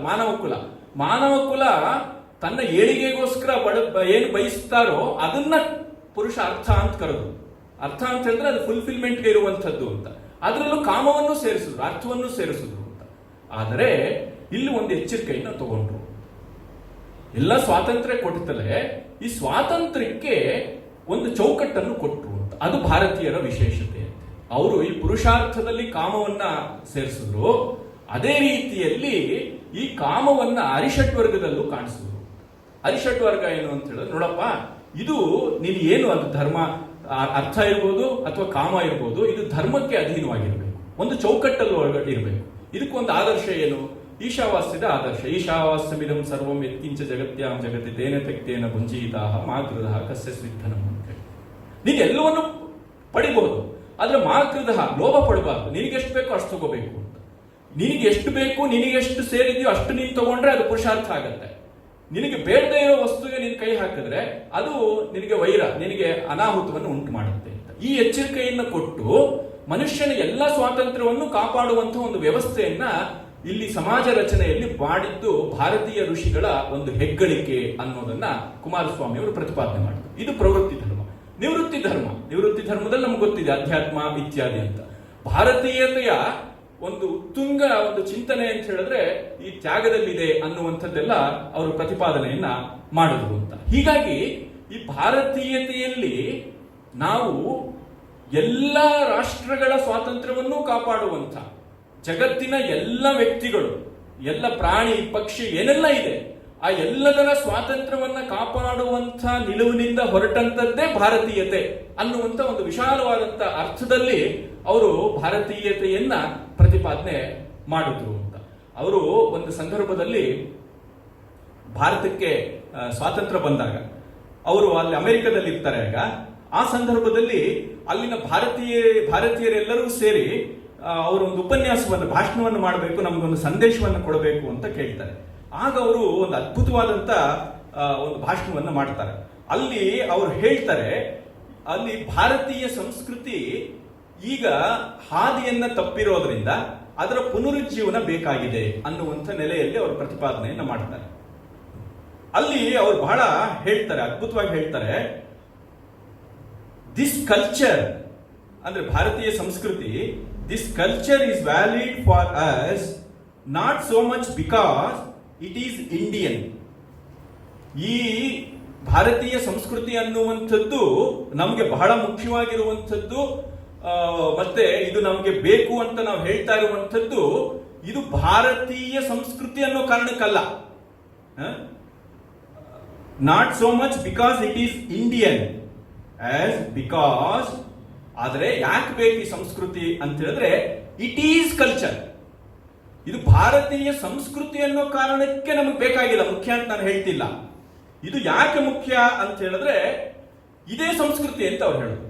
ಮಾನವ ಕುಲ ತನ್ನ ಏಳಿಗೆಗೋಸ್ಕರ ಏನು ಬಯಸ್ತಾರೋ ಅದನ್ನ ಪುರುಷ ಅರ್ಥ ಅಂತ ಕರೆದು. ಅರ್ಥ ಅಂತ ಹೇಳಿದ್ರೆ ಅದು ಫುಲ್ಫಿಲ್ಮೆಂಟ್ಗೆ ಇರುವಂತದ್ದು ಅಂತ. ಅದರಲ್ಲೂ ಕಾಮವನ್ನು ಸೇರಿಸಿದ್ರು, ಅರ್ಥವನ್ನು ಸೇರಿಸಿದ್ರು ಅಂತ. ಆದರೆ ಇಲ್ಲಿ ಒಂದು ಎಚ್ಚರಿಕೆಯನ್ನು ತಗೊಂಡ್ರು. ಎಲ್ಲ ಸ್ವಾತಂತ್ರ್ಯ ಕೊಟ್ಟಲೆ ಈ ಸ್ವಾತಂತ್ರ್ಯಕ್ಕೆ ಒಂದು ಚೌಕಟ್ಟನ್ನು ಕೊಟ್ಟರು ಅಂತ. ಅದು ಭಾರತೀಯರ ವಿಶೇಷತೆ. ಅವರು ಈ ಪುರುಷಾರ್ಥದಲ್ಲಿ ಕಾಮವನ್ನ ಸೇರಿಸಿದ್ರು, ಅದೇ ರೀತಿಯಲ್ಲಿ ಈ ಕಾಮವನ್ನ ಅರಿಷಡ್ವರ್ಗದಲ್ಲೂ ಕಾಣಿಸಿದ್ರು. ಅರಿಷಡ್ವರ್ಗ ಏನು ಅಂತ ಹೇಳಿದ್ರೆ, ನೋಡಪ್ಪ ಇದು ನೀನು ಏನು, ಅದು ಧರ್ಮ, ಅರ್ಥ ಇರ್ಬೋದು ಅಥವಾ ಕಾಮ ಇರ್ಬೋದು, ಇದು ಧರ್ಮಕ್ಕೆ ಅಧೀನವಾಗಿರ್ಬೇಕು, ಒಂದು ಚೌಕಟ್ಟಲ್ಲಿ ಒಳಗಡೆ ಇರಬೇಕು. ಇದಕ್ಕೊಂದು ಆದರ್ಶ ಏನು? ಈಶಾವಾಸ್ಯದ ಆದರ್ಶ. ಈಶಾವಾಸ್ಯಮಿದಂ ಸರ್ವಂ ಯತ್ಕಿಂಚ ಜಗತ್ಯಾಂ ಜಗತಿ ತೇನ ತೆಕ್ತೇನ ಭುಂಜೀತಾಹ ಮಾಕೃತಃ ಕಸ್ಯ ಸ್ವಿಧನಂ ಅಂತ ಹೇಳಿ. ನೀನು ಎಲ್ಲವನ್ನು ಪಡಿಬಹುದು, ಆದ್ರೆ ಮಾಕೃತಃ ಲೋಭ ಪಡಬಾರ್ದು. ನಿನಗೆಷ್ಟು ಬೇಕೋ ಅಷ್ಟು ತಗೋಬೇಕು ಅಂತ. ನಿನಗೆ ಎಷ್ಟು ಬೇಕು, ನಿನಗೆಷ್ಟು ಸೇರಿದೆಯೋ ಅಷ್ಟು ನೀನು ತಗೊಂಡ್ರೆ ಅದು ಪುರುಷಾರ್ಥ ಆಗತ್ತೆ. ನಿನಗೆ ಬೇಡದೇ ಇರೋ ವಸ್ತುಗೆ ನೀನು ಕೈ ಹಾಕಿದ್ರೆ ಅದು ನಿನಗೆ ವೈರ, ನಿನಗೆ ಅನಾಹುತವನ್ನು ಉಂಟು ಮಾಡುತ್ತೆ ಅಂತ ಈ ಎಚ್ಚರಿಕೆಯನ್ನು ಕೊಟ್ಟು ಮನುಷ್ಯನ ಎಲ್ಲ ಸ್ವಾತಂತ್ರ್ಯವನ್ನು ಕಾಪಾಡುವಂತಹ ಒಂದು ವ್ಯವಸ್ಥೆಯನ್ನ ಇಲ್ಲಿ ಸಮಾಜ ರಚನೆಯಲ್ಲಿ ಮಾಡಿದ್ದು ಭಾರತೀಯ ಋಷಿಗಳ ಒಂದು ಹೆಗ್ಗಳಿಕೆ ಅನ್ನೋದನ್ನ ಕುಮಾರಸ್ವಾಮಿ ಅವರು ಪ್ರತಿಪಾದನೆ ಮಾಡಿದ್ರು. ಇದು ಪ್ರವೃತ್ತಿ ಧರ್ಮ. ನಿವೃತ್ತಿ ಧರ್ಮದಲ್ಲಿ ನಮ್ಗೆ ಗೊತ್ತಿದೆ ಅಧ್ಯಾತ್ಮ ಇತ್ಯಾದಿ ಅಂತ. ಭಾರತೀಯತೆಯ ಒಂದು ಉತ್ತುಂಗ ಒಂದು ಚಿಂತನೆ ಅಂತ ಹೇಳಿದ್ರೆ ಈ ತ್ಯಾಗದಲ್ಲಿದೆ ಅನ್ನುವಂಥದ್ದೆಲ್ಲ ಅವರು ಪ್ರತಿಪಾದನೆಯನ್ನ ಮಾಡಿದ್ರು ಅಂತ. ಹೀಗಾಗಿ ಈ ಭಾರತೀಯತೆಯಲ್ಲಿ ನಾವು ಎಲ್ಲ ರಾಷ್ಟ್ರಗಳ ಸ್ವಾತಂತ್ರ್ಯವನ್ನು ಕಾಪಾಡುವಂಥ, ಜಗತ್ತಿನ ಎಲ್ಲ ವ್ಯಕ್ತಿಗಳು, ಎಲ್ಲ ಪ್ರಾಣಿ ಪಕ್ಷಿ ಏನೆಲ್ಲ ಇದೆ ಆ ಎಲ್ಲದರ ಸ್ವಾತಂತ್ರ್ಯವನ್ನ ಕಾಪಾಡುವಂಥ ನಿಲುವಿನಿಂದ ಹೊರಟಂತದ್ದೇ ಭಾರತೀಯತೆ ಅನ್ನುವಂಥ ಒಂದು ವಿಶಾಲವಾದಂಥ ಅರ್ಥದಲ್ಲಿ ಅವರು ಭಾರತೀಯತೆಯನ್ನ ಪ್ರತಿಪಾದನೆ ಮಾಡಿದ್ರು ಅಂತ. ಅವರು ಒಂದು ಸಂದರ್ಭದಲ್ಲಿ ಭಾರತಕ್ಕೆ ಸ್ವಾತಂತ್ರ್ಯ ಬಂದಾಗ ಅವರು ಅಲ್ಲಿ ಅಮೆರಿಕದಲ್ಲಿ ಇರ್ತಾರೆ. ಆಗ ಆ ಸಂದರ್ಭದಲ್ಲಿ ಅಲ್ಲಿನ ಭಾರತೀಯರೆಲ್ಲರೂ ಸೇರಿ ಅವರು ಒಂದು ಉಪನ್ಯಾಸವನ್ನು, ಭಾಷಣವನ್ನು ಮಾಡಬೇಕು, ನಮಗೊಂದು ಸಂದೇಶವನ್ನು ಕೊಡಬೇಕು ಅಂತ ಕೇಳ್ತಾರೆ. ಆಗ ಅವರು ಒಂದು ಅದ್ಭುತವಾದಂತ ಒಂದು ಭಾಷಣವನ್ನು ಮಾಡ್ತಾರೆ. ಅಲ್ಲಿ ಅವರು ಹೇಳ್ತಾರೆ, ಅಲ್ಲಿ ಭಾರತೀಯ ಸಂಸ್ಕೃತಿ ಈಗ ಹಾದಿಯನ್ನ ತಪ್ಪಿರೋದ್ರಿಂದ ಅದರ ಪುನರುಜ್ಜೀವನ ಬೇಕಾಗಿದೆ ಅನ್ನುವಂಥ ನೆಲೆಯಲ್ಲಿ ಅವರು ಪ್ರತಿಪಾದನೆಯನ್ನ ಮಾಡ್ತಾರೆ. ಅಲ್ಲಿ ಅವರು ಬಹಳ ಹೇಳ್ತಾರೆ, ಅದ್ಭುತವಾಗಿ ಹೇಳ್ತಾರೆ, ದಿಸ್ ಕಲ್ಚರ್ ಅಂದ್ರೆ ಭಾರತೀಯ ಸಂಸ್ಕೃತಿ, this culture is valid for us not so much because it is Indian. ಈ ಭಾರತೀಯ ಸಂಸ್ಕೃತಿ ಅನ್ನುವಂಥದ್ದು ನಮಗೆ ಬಹಳ ಮುಖ್ಯವಾಗಿರುವಂಥದ್ದು. ಮತ್ತೆ ಇದು ನಮಗೆ ಬೇಕು ಅಂತ ನಾವು ಹೇಳ್ತಾ ಇರುವಂಥದ್ದು ಇದು ಭಾರತೀಯ ಸಂಸ್ಕೃತಿ ಅನ್ನೋ ಕಾರಣಕ್ಕಲ್ಲ. Not so much because it is Indian as because. ಆದರೆ ಯಾಕೆ ಬೇಕು ಈ ಸಂಸ್ಕೃತಿ ಅಂತ ಹೇಳಿದ್ರೆ ಇಟ್ ಈಸ್ ಕಲ್ಚರ್. ಇದು ಭಾರತೀಯ ಸಂಸ್ಕೃತಿ ಅನ್ನೋ ಕಾರಣಕ್ಕೆ ನಮಗೆ ಬೇಕಾಗಿಲ್ಲ, ಮುಖ್ಯ ಅಂತ ನಾನು ಹೇಳ್ತಿಲ್ಲ. ಇದು ಯಾಕೆ ಮುಖ್ಯ ಅಂತ ಹೇಳಿದ್ರೆ ಇದೇ ಸಂಸ್ಕೃತಿ ಅಂತ ಅವ್ರು ಹೇಳೋದು.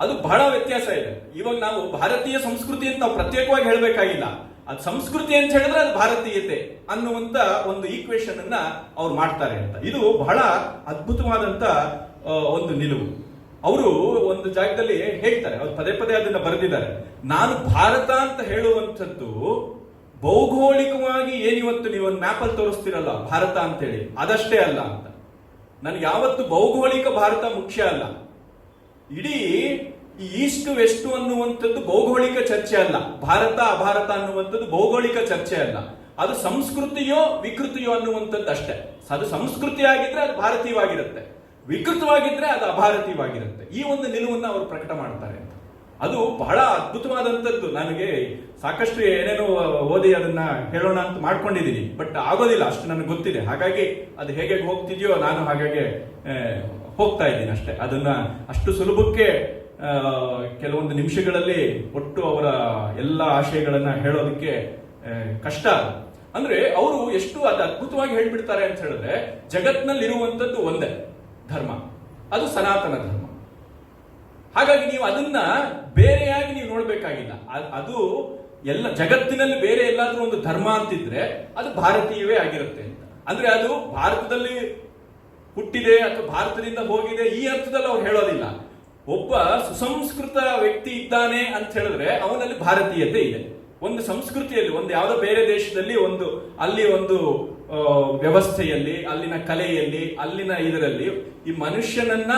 ಅದು ಬಹಳ ವ್ಯತ್ಯಾಸ ಇದೆ. ಇವಾಗ ನಾವು ಭಾರತೀಯ ಸಂಸ್ಕೃತಿ ಅಂತ ನಾವು ಪ್ರತ್ಯೇಕವಾಗಿ ಹೇಳಬೇಕಾಗಿಲ್ಲ. ಅದು ಸಂಸ್ಕೃತಿ ಅಂತ ಹೇಳಿದ್ರೆ ಅದು ಭಾರತೀಯತೆ ಅನ್ನುವಂತ ಒಂದು ಈಕ್ವೇಶನ್ ಅನ್ನ ಅವ್ರು ಮಾಡ್ತಾರೆ ಅಂತ. ಇದು ಬಹಳ ಅದ್ಭುತವಾದಂತ ಒಂದು ನಿಲುವು. ಅವರು ಒಂದು ಜಾಗದಲ್ಲಿ ಹೇಳ್ತಾರೆ, ಅವ್ರು ಪದೇ ಪದೇ ಅದನ್ನ ಬರೆದಿದ್ದಾರೆ. ನಾನು ಭಾರತ ಅಂತ ಹೇಳುವಂಥದ್ದು ಭೌಗೋಳಿಕವಾಗಿ ಏನಿವತ್ತು ನೀವು ಒಂದು ಮ್ಯಾಪಲ್ಲಿ ತೋರಿಸ್ತಿರಲ್ಲ ಭಾರತ ಅಂತೇಳಿ, ಅದಷ್ಟೇ ಅಲ್ಲ ಅಂತ. ನನಗೆ ಯಾವತ್ತು ಭೌಗೋಳಿಕ ಭಾರತ ಮುಖ್ಯ ಅಲ್ಲ. ಇಡೀ ಈ ಈಸ್ಟ್ ವೆಸ್ಟ್ ಅನ್ನುವಂಥದ್ದು ಭೌಗೋಳಿಕ ಚರ್ಚೆ ಅಲ್ಲ. ಭಾರತ ಅಭಾರತ ಅನ್ನುವಂಥದ್ದು ಭೌಗೋಳಿಕ ಚರ್ಚೆ ಅಲ್ಲ. ಅದು ಸಂಸ್ಕೃತಿಯೋ ವಿಕೃತಿಯೋ ಅನ್ನುವಂಥದ್ದು ಅಷ್ಟೇ. ಅದು ಸಂಸ್ಕೃತಿ ಆಗಿದ್ರೆ ಅದು ಭಾರತೀಯವಾಗಿರುತ್ತೆ, ವಿಕೃತವಾಗಿದ್ರೆ ಅದು ಅಭಾರತೀಯವಾಗಿರುತ್ತೆ. ಈ ಒಂದು ನಿಲುವನ್ನು ಅವರು ಪ್ರಕಟ ಮಾಡ್ತಾರೆ ಅಂತ. ಅದು ಬಹಳ ಅದ್ಭುತವಾದಂಥದ್ದು. ನನಗೆ ಸಾಕಷ್ಟು ಏನೇನೋ ಓದಿ ಅದನ್ನ ಹೇಳೋಣ ಅಂತ ಮಾಡ್ಕೊಂಡಿದ್ದೀನಿ, ಬಟ್ ಆಗೋದಿಲ್ಲ, ಅಷ್ಟು ನನಗೆ ಗೊತ್ತಿದೆ. ಹಾಗಾಗಿ ಅದು ಹೇಗೆ ಹೋಗ್ತಿದೆಯೋ ನಾನು ಹಾಗಾಗಿ ಹೋಗ್ತಾ ಇದ್ದೀನಿ ಅಷ್ಟೇ. ಅದನ್ನ ಅಷ್ಟು ಸುಲಭಕ್ಕೆ ಕೆಲವೊಂದು ನಿಮಿಷಗಳಲ್ಲಿ ಒಟ್ಟು ಅವರ ಎಲ್ಲ ಆಶಯಗಳನ್ನ ಹೇಳೋದಕ್ಕೆ ಕಷ್ಟ. ಅಂದ್ರೆ ಅವರು ಎಷ್ಟು ಅದು ಅದ್ಭುತವಾಗಿ ಹೇಳ್ಬಿಡ್ತಾರೆ ಅಂತ ಹೇಳಿದ್ರೆ, ಜಗತ್ನಲ್ಲಿ ಇರುವಂತದ್ದು ಒಂದೇ ಧರ್ಮ, ಅದು ಸನಾತನ ಧರ್ಮ. ಹಾಗಾಗಿ ನೀವು ಅದನ್ನ ಬೇರೆಯಾಗಿ ನೀವು ನೋಡ್ಬೇಕಾಗಿಲ್ಲ. ಅದು ಎಲ್ಲ ಜಗತ್ತಿನಲ್ಲಿ ಬೇರೆ ಎಲ್ಲಾದ್ರೂ ಒಂದು ಧರ್ಮ ಅಂತಿದ್ರೆ ಅದು ಭಾರತೀಯವೇ ಆಗಿರುತ್ತೆ ಅಂತ. ಅಂದ್ರೆ ಅದು ಭಾರತದಲ್ಲಿ ಹುಟ್ಟಿದೆ ಅಥವಾ ಭಾರತದಿಂದ ಹೋಗಿದೆ ಈ ಅರ್ಥದಲ್ಲಿ ಅವ್ರು ಹೇಳೋದಿಲ್ಲ. ಒಬ್ಬ ಸುಸಂಸ್ಕೃತ ವ್ಯಕ್ತಿ ಇದ್ದಾನೆ ಅಂತ ಹೇಳಿದ್ರೆ ಅವನಲ್ಲಿ ಭಾರತೀಯತೆ ಇದೆ. ಒಂದು ಸಂಸ್ಕೃತಿಯಲ್ಲಿ, ಒಂದು ಯಾವುದೋ ಬೇರೆ ದೇಶದಲ್ಲಿ ಅಲ್ಲಿ ಒಂದು ವ್ಯವಸ್ಥೆಯಲ್ಲಿ, ಅಲ್ಲಿನ ಕಲೆಯಲ್ಲಿ, ಅಲ್ಲಿನ ಇದರಲ್ಲಿ ಈ ಮನುಷ್ಯನನ್ನ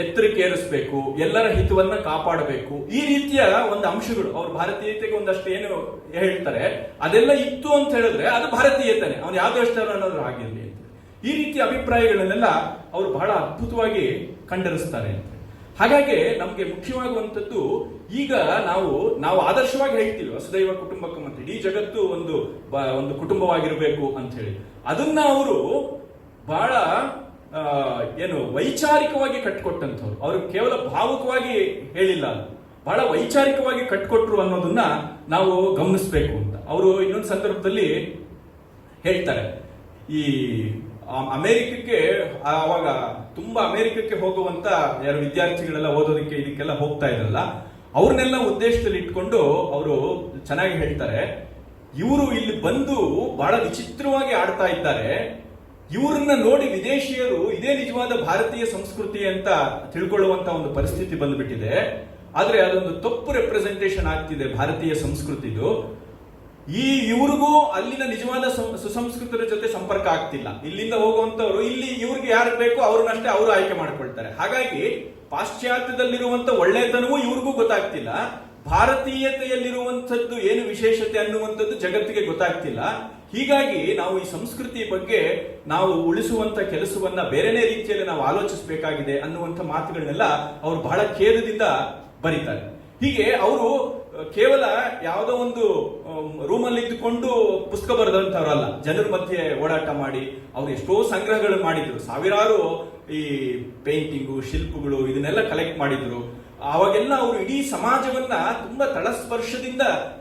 ಎತ್ತರಕ್ಕೇರಿಸಬೇಕು, ಎಲ್ಲರ ಹಿತವನ್ನ ಕಾಪಾಡಬೇಕು, ಈ ರೀತಿಯ ಒಂದು ಅಂಶಗಳು ಅವ್ರ ಭಾರತೀಯತೆಗೆ ಒಂದಷ್ಟು ಏನು ಹೇಳ್ತಾರೆ ಅದೆಲ್ಲ ಇತ್ತು ಅಂತ ಹೇಳಿದ್ರೆ ಅದು ಭಾರತೀಯತೆನೆ. ಅವನು ಯಾವ ದೇಶದವರು ಅನ್ನೋದು ಆಗಿರಲಿ ಅಂತ ಈ ರೀತಿಯ ಅಭಿಪ್ರಾಯಗಳನ್ನೆಲ್ಲ ಅವರು ಬಹಳ ಅದ್ಭುತವಾಗಿ ಕಂಡರಿಸ್ತಾರೆ ಅಂತ. ಹಾಗಾಗಿ ನಮಗೆ ಮುಖ್ಯವಾಗುವಂಥದ್ದು ಈಗ ನಾವು ಆದರ್ಶವಾಗಿ ಹೇಳ್ತೀವಿ ವಸುದೈವ ಕುಟುಂಬಕಂ ಅಂತ, ಇಡೀ ಜಗತ್ತು ಒಂದು ಕುಟುಂಬವಾಗಿರಬೇಕು ಅಂತ ಹೇಳಿ. ಅದನ್ನ ಅವರು ಬಹಳ ವೈಚಾರಿಕವಾಗಿ ಕಟ್ಕೊಟ್ಟಂಥವ್ರು. ಅವರು ಕೇವಲ ಭಾವುಕವಾಗಿ ಹೇಳಿಲ್ಲ, ಬಹಳ ವೈಚಾರಿಕವಾಗಿ ಕಟ್ಕೊಟ್ರು ಅನ್ನೋದನ್ನ ನಾವು ಗಮನಿಸಬೇಕು ಅಂತ. ಅವರು ಇನ್ನೊಂದು ಸಂದರ್ಭದಲ್ಲಿ ಹೇಳ್ತಾರೆ, ಈ ಅಮೆರಿಕಕ್ಕೆ ಅವಾಗ ತುಂಬಾ ಅಮೆರಿಕಕ್ಕೆ ಹೋಗುವಂತ ಯಾರು ವಿದ್ಯಾರ್ಥಿಗಳೆಲ್ಲ ಓದೋದಕ್ಕೆ ಇದಕ್ಕೆಲ್ಲ ಹೋಗ್ತಾ ಇದ್ರಲ್ಲ, ಅವ್ರನ್ನೆಲ್ಲ ಉದ್ದೇಶದಲ್ಲಿ ಇಟ್ಕೊಂಡು ಅವರು ಚೆನ್ನಾಗಿ ಹೇಳ್ತಾರೆ, ಇವರು ಇಲ್ಲಿ ಬಂದು ಬಹಳ ವಿಚಿತ್ರವಾಗಿ ಆಡ್ತಾ ಇದ್ದಾರೆ, ಇವ್ರನ್ನ ನೋಡಿ ವಿದೇಶಿಯರು ಇದೇ ನಿಜವಾದ ಭಾರತೀಯ ಸಂಸ್ಕೃತಿ ಅಂತ ತಿಳ್ಕೊಳ್ಳುವಂತ ಒಂದು ಪರಿಸ್ಥಿತಿ ಬಂದ್ಬಿಟ್ಟಿದೆ. ಆದ್ರೆ ಅದೊಂದು ತಪ್ಪು ರೆಪ್ರೆಸೆಂಟೇಷನ್ ಆಗ್ತಿದೆ ಭಾರತೀಯ ಸಂಸ್ಕೃತಿದು. ಇವ್ರಿಗೂ ಅಲ್ಲಿನ ನಿಜವಾದ ಸುಸಂಸ್ಕೃತರ ಜೊತೆ ಸಂಪರ್ಕ ಆಗ್ತಿಲ್ಲ. ಇಲ್ಲಿಂದ ಹೋಗುವಂತವ್ರು ಇಲ್ಲಿ ಇವ್ರಿಗೆ ಯಾರು ಬೇಕೋ ಅವ್ರನ್ನಷ್ಟೇ ಅವರು ಆಯ್ಕೆ ಮಾಡ್ಕೊಳ್ತಾರೆ. ಹಾಗಾಗಿ ಪಾಶ್ಚಾತ್ಯದಲ್ಲಿರುವಂತ ಒಳ್ಳೆತನವೂ ಇವ್ರಿಗೂ ಗೊತ್ತಾಗ್ತಿಲ್ಲ, ಭಾರತೀಯತೆಯಲ್ಲಿರುವಂತದ್ದು ಏನು ವಿಶೇಷತೆ ಅನ್ನುವಂಥದ್ದು ಜಗತ್ತಿಗೆ ಗೊತ್ತಾಗ್ತಿಲ್ಲ. ಹೀಗಾಗಿ ನಾವು ಈ ಸಂಸ್ಕೃತಿ ಬಗ್ಗೆ ನಾವು ಉಳಿಸುವಂತ ಕೆಲಸವನ್ನ ಬೇರೆನೇ ರೀತಿಯಲ್ಲಿ ನಾವು ಆಲೋಚಿಸಬೇಕಾಗಿದೆ ಅನ್ನುವಂಥ ಮಾತುಗಳನ್ನೆಲ್ಲ ಅವರು ಬಹಳ ಖೇದದಿಂದ ಬರೀತಾರೆ. ಹೀಗೆ ಅವರು ಕೇವಲ ಯಾವುದೋ ಒಂದು ರೂಮಲ್ಲಿ ಇದ್ದುಕೊಂಡು ಪುಸ್ತಕ ಬರೆದಂತವ್ರಲ್ಲ, ಜನರ ಮಧ್ಯೆ ಓಡಾಟ ಮಾಡಿ ಅವರು ಎಷ್ಟೋ ಸಂಗ್ರಹಗಳು ಮಾಡಿದ್ರು. ಸಾವಿರಾರು ಈ ಪೇಂಟಿಂಗು, ಶಿಲ್ಪಗಳು ಇದನ್ನೆಲ್ಲ ಕಲೆಕ್ಟ್ ಮಾಡಿದ್ರು. ಅವಾಗೆಲ್ಲ ಅವರು ಇಡೀ ಸಮಾಜವನ್ನ ತುಂಬಾ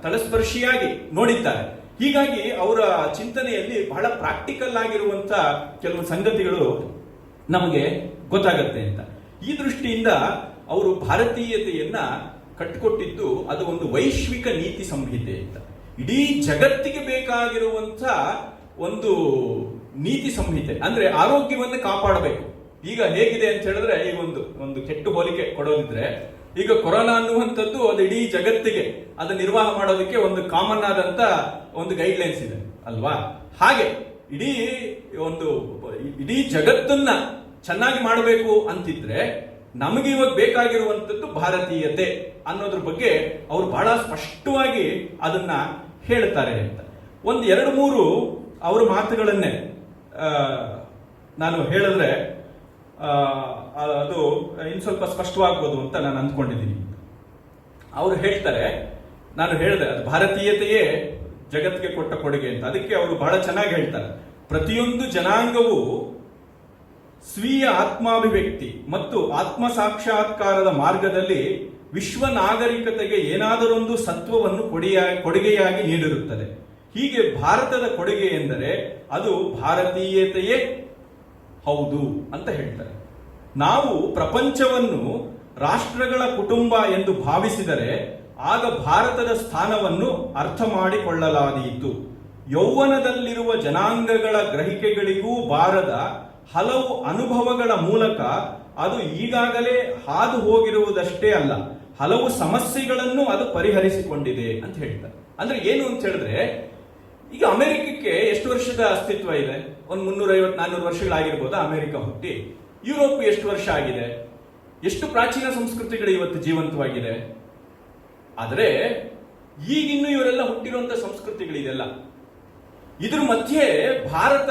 ತಳಸ್ಪರ್ಶಿಯಾಗಿ ನೋಡಿದ್ದಾರೆ. ಹೀಗಾಗಿ ಅವರ ಚಿಂತನೆಯಲ್ಲಿ ಬಹಳ ಪ್ರಾಕ್ಟಿಕಲ್ ಆಗಿರುವಂತ ಕೆಲವು ಸಂಗತಿಗಳು ನಮಗೆ ಗೊತ್ತಾಗತ್ತೆ ಅಂತ. ಈ ದೃಷ್ಟಿಯಿಂದ ಅವರು ಭಾರತೀಯತೆಯನ್ನ ಕಟ್ಟಿಕೊಟ್ಟಿದ್ದು ಅದು ಒಂದು ವೈಶ್ವಿಕ ನೀತಿ ಸಂಹಿತೆ ಅಂತ. ಇಡೀ ಜಗತ್ತಿಗೆ ಬೇಕಾಗಿರುವಂತ ಒಂದು ನೀತಿ ಸಂಹಿತೆ. ಅಂದ್ರೆ ಆರೋಗ್ಯವನ್ನು ಕಾಪಾಡಬೇಕು. ಈಗ ಹೇಗಿದೆ ಅಂತ ಹೇಳಿದ್ರೆ, ಈ ಒಂದು ಕೆಟ್ಟ ಹೋಲಿಕೆ ಕೊಡೋದಿದ್ರೆ, ಈಗ ಕೊರೋನಾ ಅನ್ನುವಂಥದ್ದು ಅದು ಇಡೀ ಜಗತ್ತಿಗೆ ಅದು ನಿರ್ವಾಹ ಮಾಡೋದಕ್ಕೆ ಒಂದು ಕಾಮನ್ ಆದಂತ ಒಂದು ಗೈಡ್ ಲೈನ್ಸ್ ಇದೆ ಅಲ್ವಾ? ಹಾಗೆ ಇಡೀ ಜಗತ್ತನ್ನ ಚೆನ್ನಾಗಿ ಮಾಡಬೇಕು ಅಂತಿದ್ರೆ ನಮಗೆ ಇವಾಗ ಬೇಕಾಗಿರುವಂತದ್ದು ಭಾರತೀಯತೆ ಅನ್ನೋದ್ರ ಬಗ್ಗೆ ಅವರು ಬಹಳ ಸ್ಪಷ್ಟವಾಗಿ ಅದನ್ನ ಹೇಳ್ತಾರೆ ಅಂತ. 2-3 ಅವರ ಮಾತುಗಳನ್ನೇ ನಾನು ಹೇಳಿದ್ರೆ ಅದು ಇನ್ನು ಸ್ವಲ್ಪ ಸ್ಪಷ್ಟವಾಗ್ಬೋದು ಅಂತ ನಾನು ಅಂದ್ಕೊಂಡಿದ್ದೀನಿ. ಅವರು ಹೇಳ್ತಾರೆ, ನಾನು ಹೇಳಿದೆ ಅದು ಭಾರತೀಯತೆಯೇ ಜಗತ್ತಿಗೆ ಕೊಟ್ಟ ಕೊಡುಗೆ ಅಂತ. ಅದಕ್ಕೆ ಅವರು ಬಹಳ ಚೆನ್ನಾಗಿ ಹೇಳ್ತಾರೆ, ಪ್ರತಿಯೊಂದು ಜನಾಂಗವು ಸ್ವೀಯ ಆತ್ಮಾಭಿವ್ಯಕ್ತಿ ಮತ್ತು ಆತ್ಮ ಸಾಕ್ಷಾತ್ಕಾರದ ಮಾರ್ಗದಲ್ಲಿ ವಿಶ್ವ ನಾಗರಿಕತೆಗೆ ಏನಾದರೊಂದು ಸತ್ವವನ್ನು ಕೊಡುಗೆಯಾಗಿ ನೀಡಿರುತ್ತದೆ. ಹೀಗೆ ಭಾರತದ ಕೊಡುಗೆ ಎಂದರೆ ಅದು ಭಾರತೀಯತೆಯೇ ಹೌದು ಅಂತ ಹೇಳ್ತಾರೆ. ನಾವು ಪ್ರಪಂಚವನ್ನು ರಾಷ್ಟ್ರಗಳ ಕುಟುಂಬ ಎಂದು ಭಾವಿಸಿದರೆ ಆಗ ಭಾರತದ ಸ್ಥಾನವನ್ನು ಅರ್ಥ ಮಾಡಿಕೊಳ್ಳಲಾದೀತು. ಯೌವನದಲ್ಲಿರುವ ಜನಾಂಗಗಳ ಗ್ರಹಿಕೆಗಳಿಗೂ ಬಾರದ ಹಲವು ಅನುಭವಗಳ ಮೂಲಕ ಅದು ಈಗಾಗಲೇ ಹಾದು ಹೋಗಿರುವುದಷ್ಟೇ ಅಲ್ಲ, ಹಲವು ಸಮಸ್ಯೆಗಳನ್ನು ಅದು ಪರಿಹರಿಸಿಕೊಂಡಿದೆ ಅಂತ ಹೇಳ್ತಾರೆ. ಅಂದ್ರೆ ಏನು ಅಂತ ಹೇಳಿದ್ರೆ, ಈಗ ಅಮೆರಿಕಕ್ಕೆ ಎಷ್ಟು ವರ್ಷದ ಅಸ್ತಿತ್ವ ಇದೆ? ಒಂದು 350-400 ವರ್ಷಗಳಾಗಿರ್ಬೋದು ಅಮೆರಿಕ ಹುಟ್ಟಿ. ಯುರೋಪ್ ಎಷ್ಟು ವರ್ಷ ಆಗಿದೆ? ಎಷ್ಟು ಪ್ರಾಚೀನ ಸಂಸ್ಕೃತಿಗಳು ಇವತ್ತು ಜೀವಂತವಾಗಿದೆ. ಆದರೆ ಈಗಿನ್ನೂ ಇವರೆಲ್ಲ ಹುಟ್ಟಿರುವಂತ ಸಂಸ್ಕೃತಿಗಳಿದೆಲ್ಲ. ಇದ್ರ ಮಧ್ಯೆ ಭಾರತ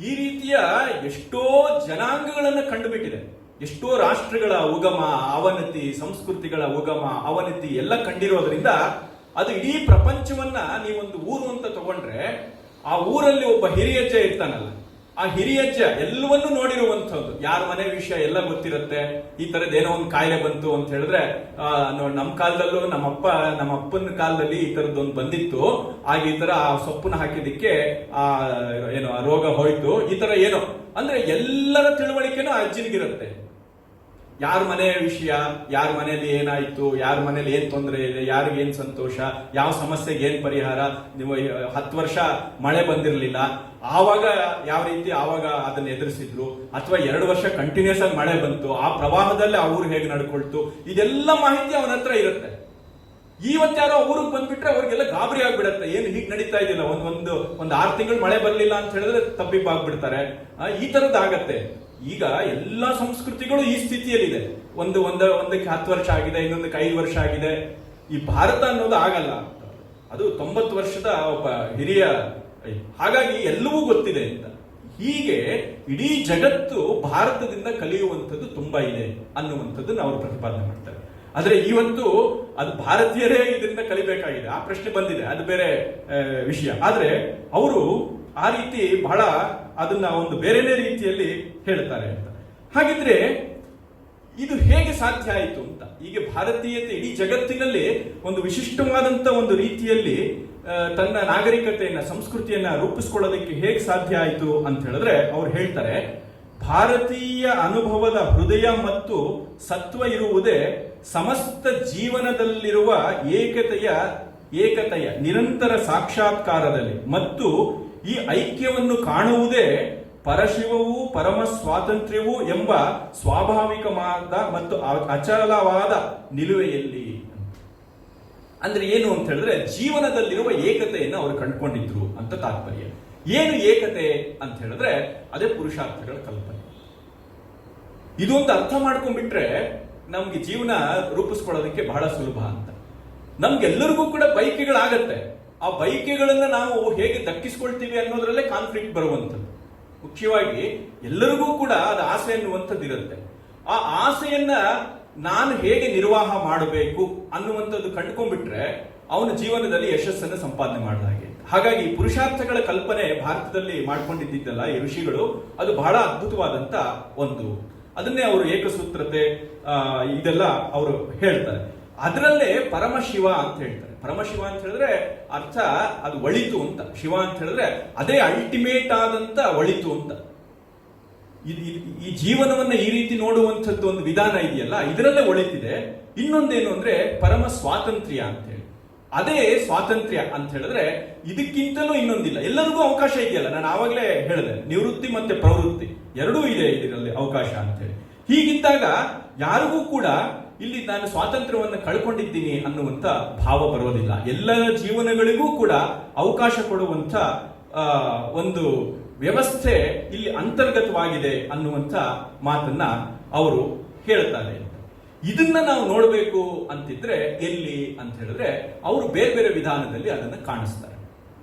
ಈ ರೀತಿಯ ಎಷ್ಟೋ ಜನಾಂಗಗಳನ್ನು ಕಂಡುಬಿಟ್ಟಿದೆ. ಎಷ್ಟೋ ರಾಷ್ಟ್ರಗಳ ಉಗಮ ಅವನತಿ, ಸಂಸ್ಕೃತಿಗಳ ಉಗಮ ಅವನತಿ ಎಲ್ಲ ಕಂಡಿರೋದ್ರಿಂದ ಅದು ಇಡೀ ಪ್ರಪಂಚವನ್ನ ನೀವೊಂದು ಊರು ಅಂತ ತಗೊಂಡ್ರೆ ಆ ಊರಲ್ಲಿ ಒಬ್ಬ ಹಿರಿಯಜ್ಜ ಇರ್ತಾನಲ್ಲ, ಆ ಹಿರಿಯಜ್ಜ ಎಲ್ಲವನ್ನೂ ನೋಡಿರುವಂಥದ್ದು. ಯಾರ ಮನೆ ವಿಷಯ ಎಲ್ಲ ಗೊತ್ತಿರುತ್ತೆ. ಈ ತರದ್ ಏನೋ ಒಂದು ಕಾಯಿಲೆ ಬಂತು ಅಂತ ಹೇಳಿದ್ರೆ, ನಮ್ಮ ಕಾಲದಲ್ಲೂ ನಮ್ಮ ಅಪ್ಪನ ಕಾಲದಲ್ಲಿ ಈ ತರದೊಂದು ಬಂದಿತ್ತು, ಆಗ ಈ ತರ ಆ ಸೊಪ್ಪನ್ನ ಹಾಕಿದಕ್ಕೆ ಏನೋ ರೋಗ ಹೋಯ್ತು, ಈ ತರ ಏನೋ ಅಂದ್ರೆ ಎಲ್ಲರ ತಿಳುವಳಿಕೆನೂ ಆ ಅಜ್ಜನಿಗಿರುತ್ತೆ. ಯಾರ ಮನೆ ವಿಷಯ, ಯಾರ ಮನೆಯಲ್ಲಿ ಏನಾಯ್ತು, ಯಾರ ಮನೇಲಿ ಏನ್ ತೊಂದರೆ ಇದೆ, ಯಾರಿಗೆ ಏನ್ ಸಂತೋಷ, ಯಾವ ಸಮಸ್ಯೆಗೆ ಏನ್ ಪರಿಹಾರ. ನೀವು 10 ವರ್ಷ ಮಳೆ ಬಂದಿರಲಿಲ್ಲ, ಆವಾಗ ಯಾವ ರೀತಿ ಆವಾಗ ಅದನ್ನ ಎದುರಿಸಿದ್ರು, ಅಥವಾ 2 ವರ್ಷ ಕಂಟಿನ್ಯೂಸ್ ಆಗಿ ಮಳೆ ಬಂತು, ಆ ಪ್ರವಾಹದಲ್ಲಿ ಆ ಊರು ಹೇಗೆ ನಡ್ಕೊಳ್ತು, ಇದೆಲ್ಲ ಮಾಹಿತಿ ಅವನ ಹತ್ರ ಇರುತ್ತೆ. ಇವತ್ತಾರೋ ಊರಿಗೆ ಬಂದ್ಬಿಟ್ರೆ ಅವ್ರಿಗೆಲ್ಲ ಗಾಬರಿ ಆಗ್ಬಿಡತ್ತೆ, ಏನು ಹೀಗೆ ನಡೀತಾ ಇದಿಲ್ಲ, ಒಂದು 6 ತಿಂಗಳು ಮಳೆ ಬರ್ಲಿಲ್ಲ ಅಂತ ಹೇಳಿದ್ರೆ ತಬ್ಬಿಬ್ಬಾಗ್ಬಿಡ್ತಾರೆ. ಈ ತರದ್ದಾಗತ್ತೆ. ಈಗ ಎಲ್ಲಾ ಸಂಸ್ಕೃತಿಗಳು ಈ ಸ್ಥಿತಿಯಲ್ಲಿದೆ. ಒಂದಕ್ಕೆ 10 ವರ್ಷ ಆಗಿದೆ, ಇನ್ನೊಂದಕ್ಕೆ 5 ವರ್ಷ ಆಗಿದೆ. ಈ ಭಾರತ ಅನ್ನೋದು ಆಗಲ್ಲ, ಅದು 90 ವರ್ಷದ ಒಬ್ಬ ಹಿರಿಯ. ಹಾಗಾಗಿ ಎಲ್ಲವೂ ಗೊತ್ತಿದೆ ಅಂತ. ಹೀಗೆ ಇಡೀ ಜಗತ್ತು ಭಾರತದಿಂದ ಕಲಿಯುವಂಥದ್ದು ತುಂಬಾ ಇದೆ ಅನ್ನುವಂಥದ್ದನ್ನು ಅವರು ಪ್ರತಿಪಾದನೆ ಮಾಡ್ತಾರೆ. ಆದ್ರೆ ಇವತ್ತು ಅದು ಭಾರತೀಯರೇ ಇದರಿಂದ ಕಲಿಬೇಕಾಗಿದೆ, ಆ ಪ್ರಶ್ನೆ ಬಂದಿದೆ, ಅದು ಬೇರೆ ವಿಷಯ. ಆದ್ರೆ ಅವರು ಆ ರೀತಿ ಬಹಳ ಅದನ್ನ ಒಂದು ಬೇರೆನೇ ರೀತಿಯಲ್ಲಿ ಹೇಳ್ತಾರೆ ಅಂತ. ಹಾಗಿದ್ರೆ ಇದು ಹೇಗೆ ಸಾಧ್ಯ ಆಯಿತು ಅಂತ. ಈಗ ಭಾರತೀಯತೆ ಇಡೀ ಜಗತ್ತಿನಲ್ಲಿ ಒಂದು ವಿಶಿಷ್ಟವಾದಂತ ಒಂದು ರೀತಿಯಲ್ಲಿ ತನ್ನ ನಾಗರಿಕತೆಯನ್ನ, ಸಂಸ್ಕೃತಿಯನ್ನ ರೂಪಿಸ್ಕೊಳ್ಳೋದಕ್ಕೆ ಹೇಗೆ ಸಾಧ್ಯ ಆಯಿತು ಅಂತ ಹೇಳಿದ್ರೆ ಅವ್ರು ಹೇಳ್ತಾರೆ, ಭಾರತೀಯ ಅನುಭವದ ಹೃದಯ ಮತ್ತು ಸತ್ವ ಇರುವುದೇ ಸಮಸ್ತ ಜೀವನದಲ್ಲಿರುವ ಏಕತೆಯ ನಿರಂತರ ಸಾಕ್ಷಾತ್ಕಾರದಲ್ಲಿ, ಮತ್ತು ಈ ಐಕ್ಯವನ್ನು ಕಾಣುವುದೇ ಪರಶಿವವೂ ಪರಮ ಸ್ವಾತಂತ್ರ್ಯವೂ ಎಂಬ ಸ್ವಾಭಾವಿಕವಾದ ಮತ್ತು ಅಚಲವಾದ ನಿಲುವೆಯಲ್ಲಿ. ಅಂದ್ರೆ ಏನು ಅಂತ ಹೇಳಿದ್ರೆ, ಜೀವನದಲ್ಲಿರುವ ಏಕತೆಯನ್ನು ಅವರು ಕಂಡುಕೊಂಡಿದ್ರು ಅಂತ ತಾತ್ಪರ್ಯ. ಏನು ಏಕತೆ ಅಂತ ಹೇಳಿದ್ರೆ ಅದೇ ಪುರುಷಾರ್ಥಗಳ ಕಲ್ಪನೆ. ಇದೊಂದು ಅರ್ಥ ಮಾಡ್ಕೊಂಡ್ಬಿಟ್ರೆ ನಮ್ಗೆ ಜೀವನ ರೂಪಿಸ್ಕೊಳ್ಳೋದಕ್ಕೆ ಬಹಳ ಸುಲಭ ಅಂತ. ನಮ್ಗೆಲ್ಲರಿಗೂ ಕೂಡ ಬಯಕೆಗಳಾಗತ್ತೆ. ಆ ಬಯಕೆಗಳನ್ನ ನಾವು ಹೇಗೆ ದಕ್ಕಿಸ್ಕೊಳ್ತೀವಿ ಅನ್ನೋದ್ರಲ್ಲೇ ಕಾನ್ಫ್ಲಿಕ್ಟ್ ಬರುವಂಥದ್ದು. ಮುಖ್ಯವಾಗಿ ಎಲ್ಲರಿಗೂ ಕೂಡ ಅದು ಆಸೆ ಅನ್ನುವಂಥದ್ದು ಇರುತ್ತೆ. ಆ ಆಸೆಯನ್ನ ನಾನು ಹೇಗೆ ನಿರ್ವಾಹ ಮಾಡಬೇಕು ಅನ್ನುವಂಥದ್ದು ಕಂಡುಕೊಂಡ್ಬಿಟ್ರೆ ಅವನ ಜೀವನದಲ್ಲಿ ಯಶಸ್ಸನ್ನು ಸಂಪಾದನೆ ಮಾಡಿದ ಹಾಗೆ. ಹಾಗಾಗಿ ಪುರುಷಾರ್ಥಗಳ ಕಲ್ಪನೆ ಭಾರತದಲ್ಲಿ ಮಾಡ್ಕೊಂಡಿದ್ದಲ್ಲ ಈ ಋಷಿಗಳು, ಅದು ಬಹಳ ಅದ್ಭುತವಾದಂತ ಒಂದು. ಅದನ್ನೇ ಅವರು ಏಕಸೂತ್ರತೆ ಇದೆಲ್ಲ ಅವರು ಹೇಳ್ತಾರೆ. ಅದರಲ್ಲೇ ಪರಮಶಿವ ಅಂತ ಹೇಳ್ತಾರೆ. ಪರಮಶಿವ ಅಂತ ಹೇಳಿದ್ರೆ ಅರ್ಥ ಅದು ಒಳಿತು ಅಂತ, ಶಿವ ಅಂತ ಹೇಳಿದ್ರೆ ಅದೇ ಅಲ್ಟಿಮೇಟ್ ಆದಂತ ಒಳಿತು ಅಂತ. ಈ ಜೀವನವನ್ನ ಈ ರೀತಿ ನೋಡುವಂಥದ್ದು ಒಂದು ವಿಧಾನ ಇದೆಯಲ್ಲ, ಇದರಲ್ಲೇ ಒಳಿತಿದೆ. ಇನ್ನೊಂದೇನು ಅಂದ್ರೆ ಪರಮ ಸ್ವಾತಂತ್ರ್ಯ ಅಂತ ಹೇಳಿ, ಅದೇ ಸ್ವಾತಂತ್ರ್ಯ ಅಂತ ಹೇಳಿದ್ರೆ ಇದಕ್ಕಿಂತಲೂ ಇನ್ನೊಂದಿಲ್ಲ. ಎಲ್ಲರಿಗೂ ಅವಕಾಶ ಇದೆಯಲ್ಲ, ನಾನು ಆವಾಗಲೇ ಹೇಳಿದೆ, ನಿವೃತ್ತಿ ಮತ್ತೆ ಪ್ರವೃತ್ತಿ ಎರಡೂ ಇದೆ ಇದರಲ್ಲಿ ಅವಕಾಶ ಅಂತ ಹೇಳಿ. ಹೀಗಿದ್ದಾಗ ಯಾರಿಗೂ ಕೂಡ ಇಲ್ಲಿ ನಾನು ಸ್ವಾತಂತ್ರ್ಯವನ್ನು ಕಳ್ಕೊಂಡಿದ್ದೀನಿ ಅನ್ನುವಂತ ಭಾವ ಬರೋದಿಲ್ಲ. ಎಲ್ಲರ ಜೀವನಗಳಿಗೂ ಕೂಡ ಅವಕಾಶ ಕೊಡುವಂತ ಒಂದು ವ್ಯವಸ್ಥೆ ಇಲ್ಲಿ ಅಂತರ್ಗತವಾಗಿದೆ ಅನ್ನುವಂತ ಮಾತನ್ನ ಅವರು ಹೇಳ್ತಾರೆ. ಇದನ್ನ ನಾವು ನೋಡಬೇಕು ಅಂತಿದ್ರೆ ಎಲ್ಲಿ ಅಂತ ಹೇಳಿದ್ರೆ ಅವರು ಬೇರೆ ಬೇರೆ ವಿಧಾನದಲ್ಲಿ ಅದನ್ನ ಕಾಣಿಸ್ತಾರೆ.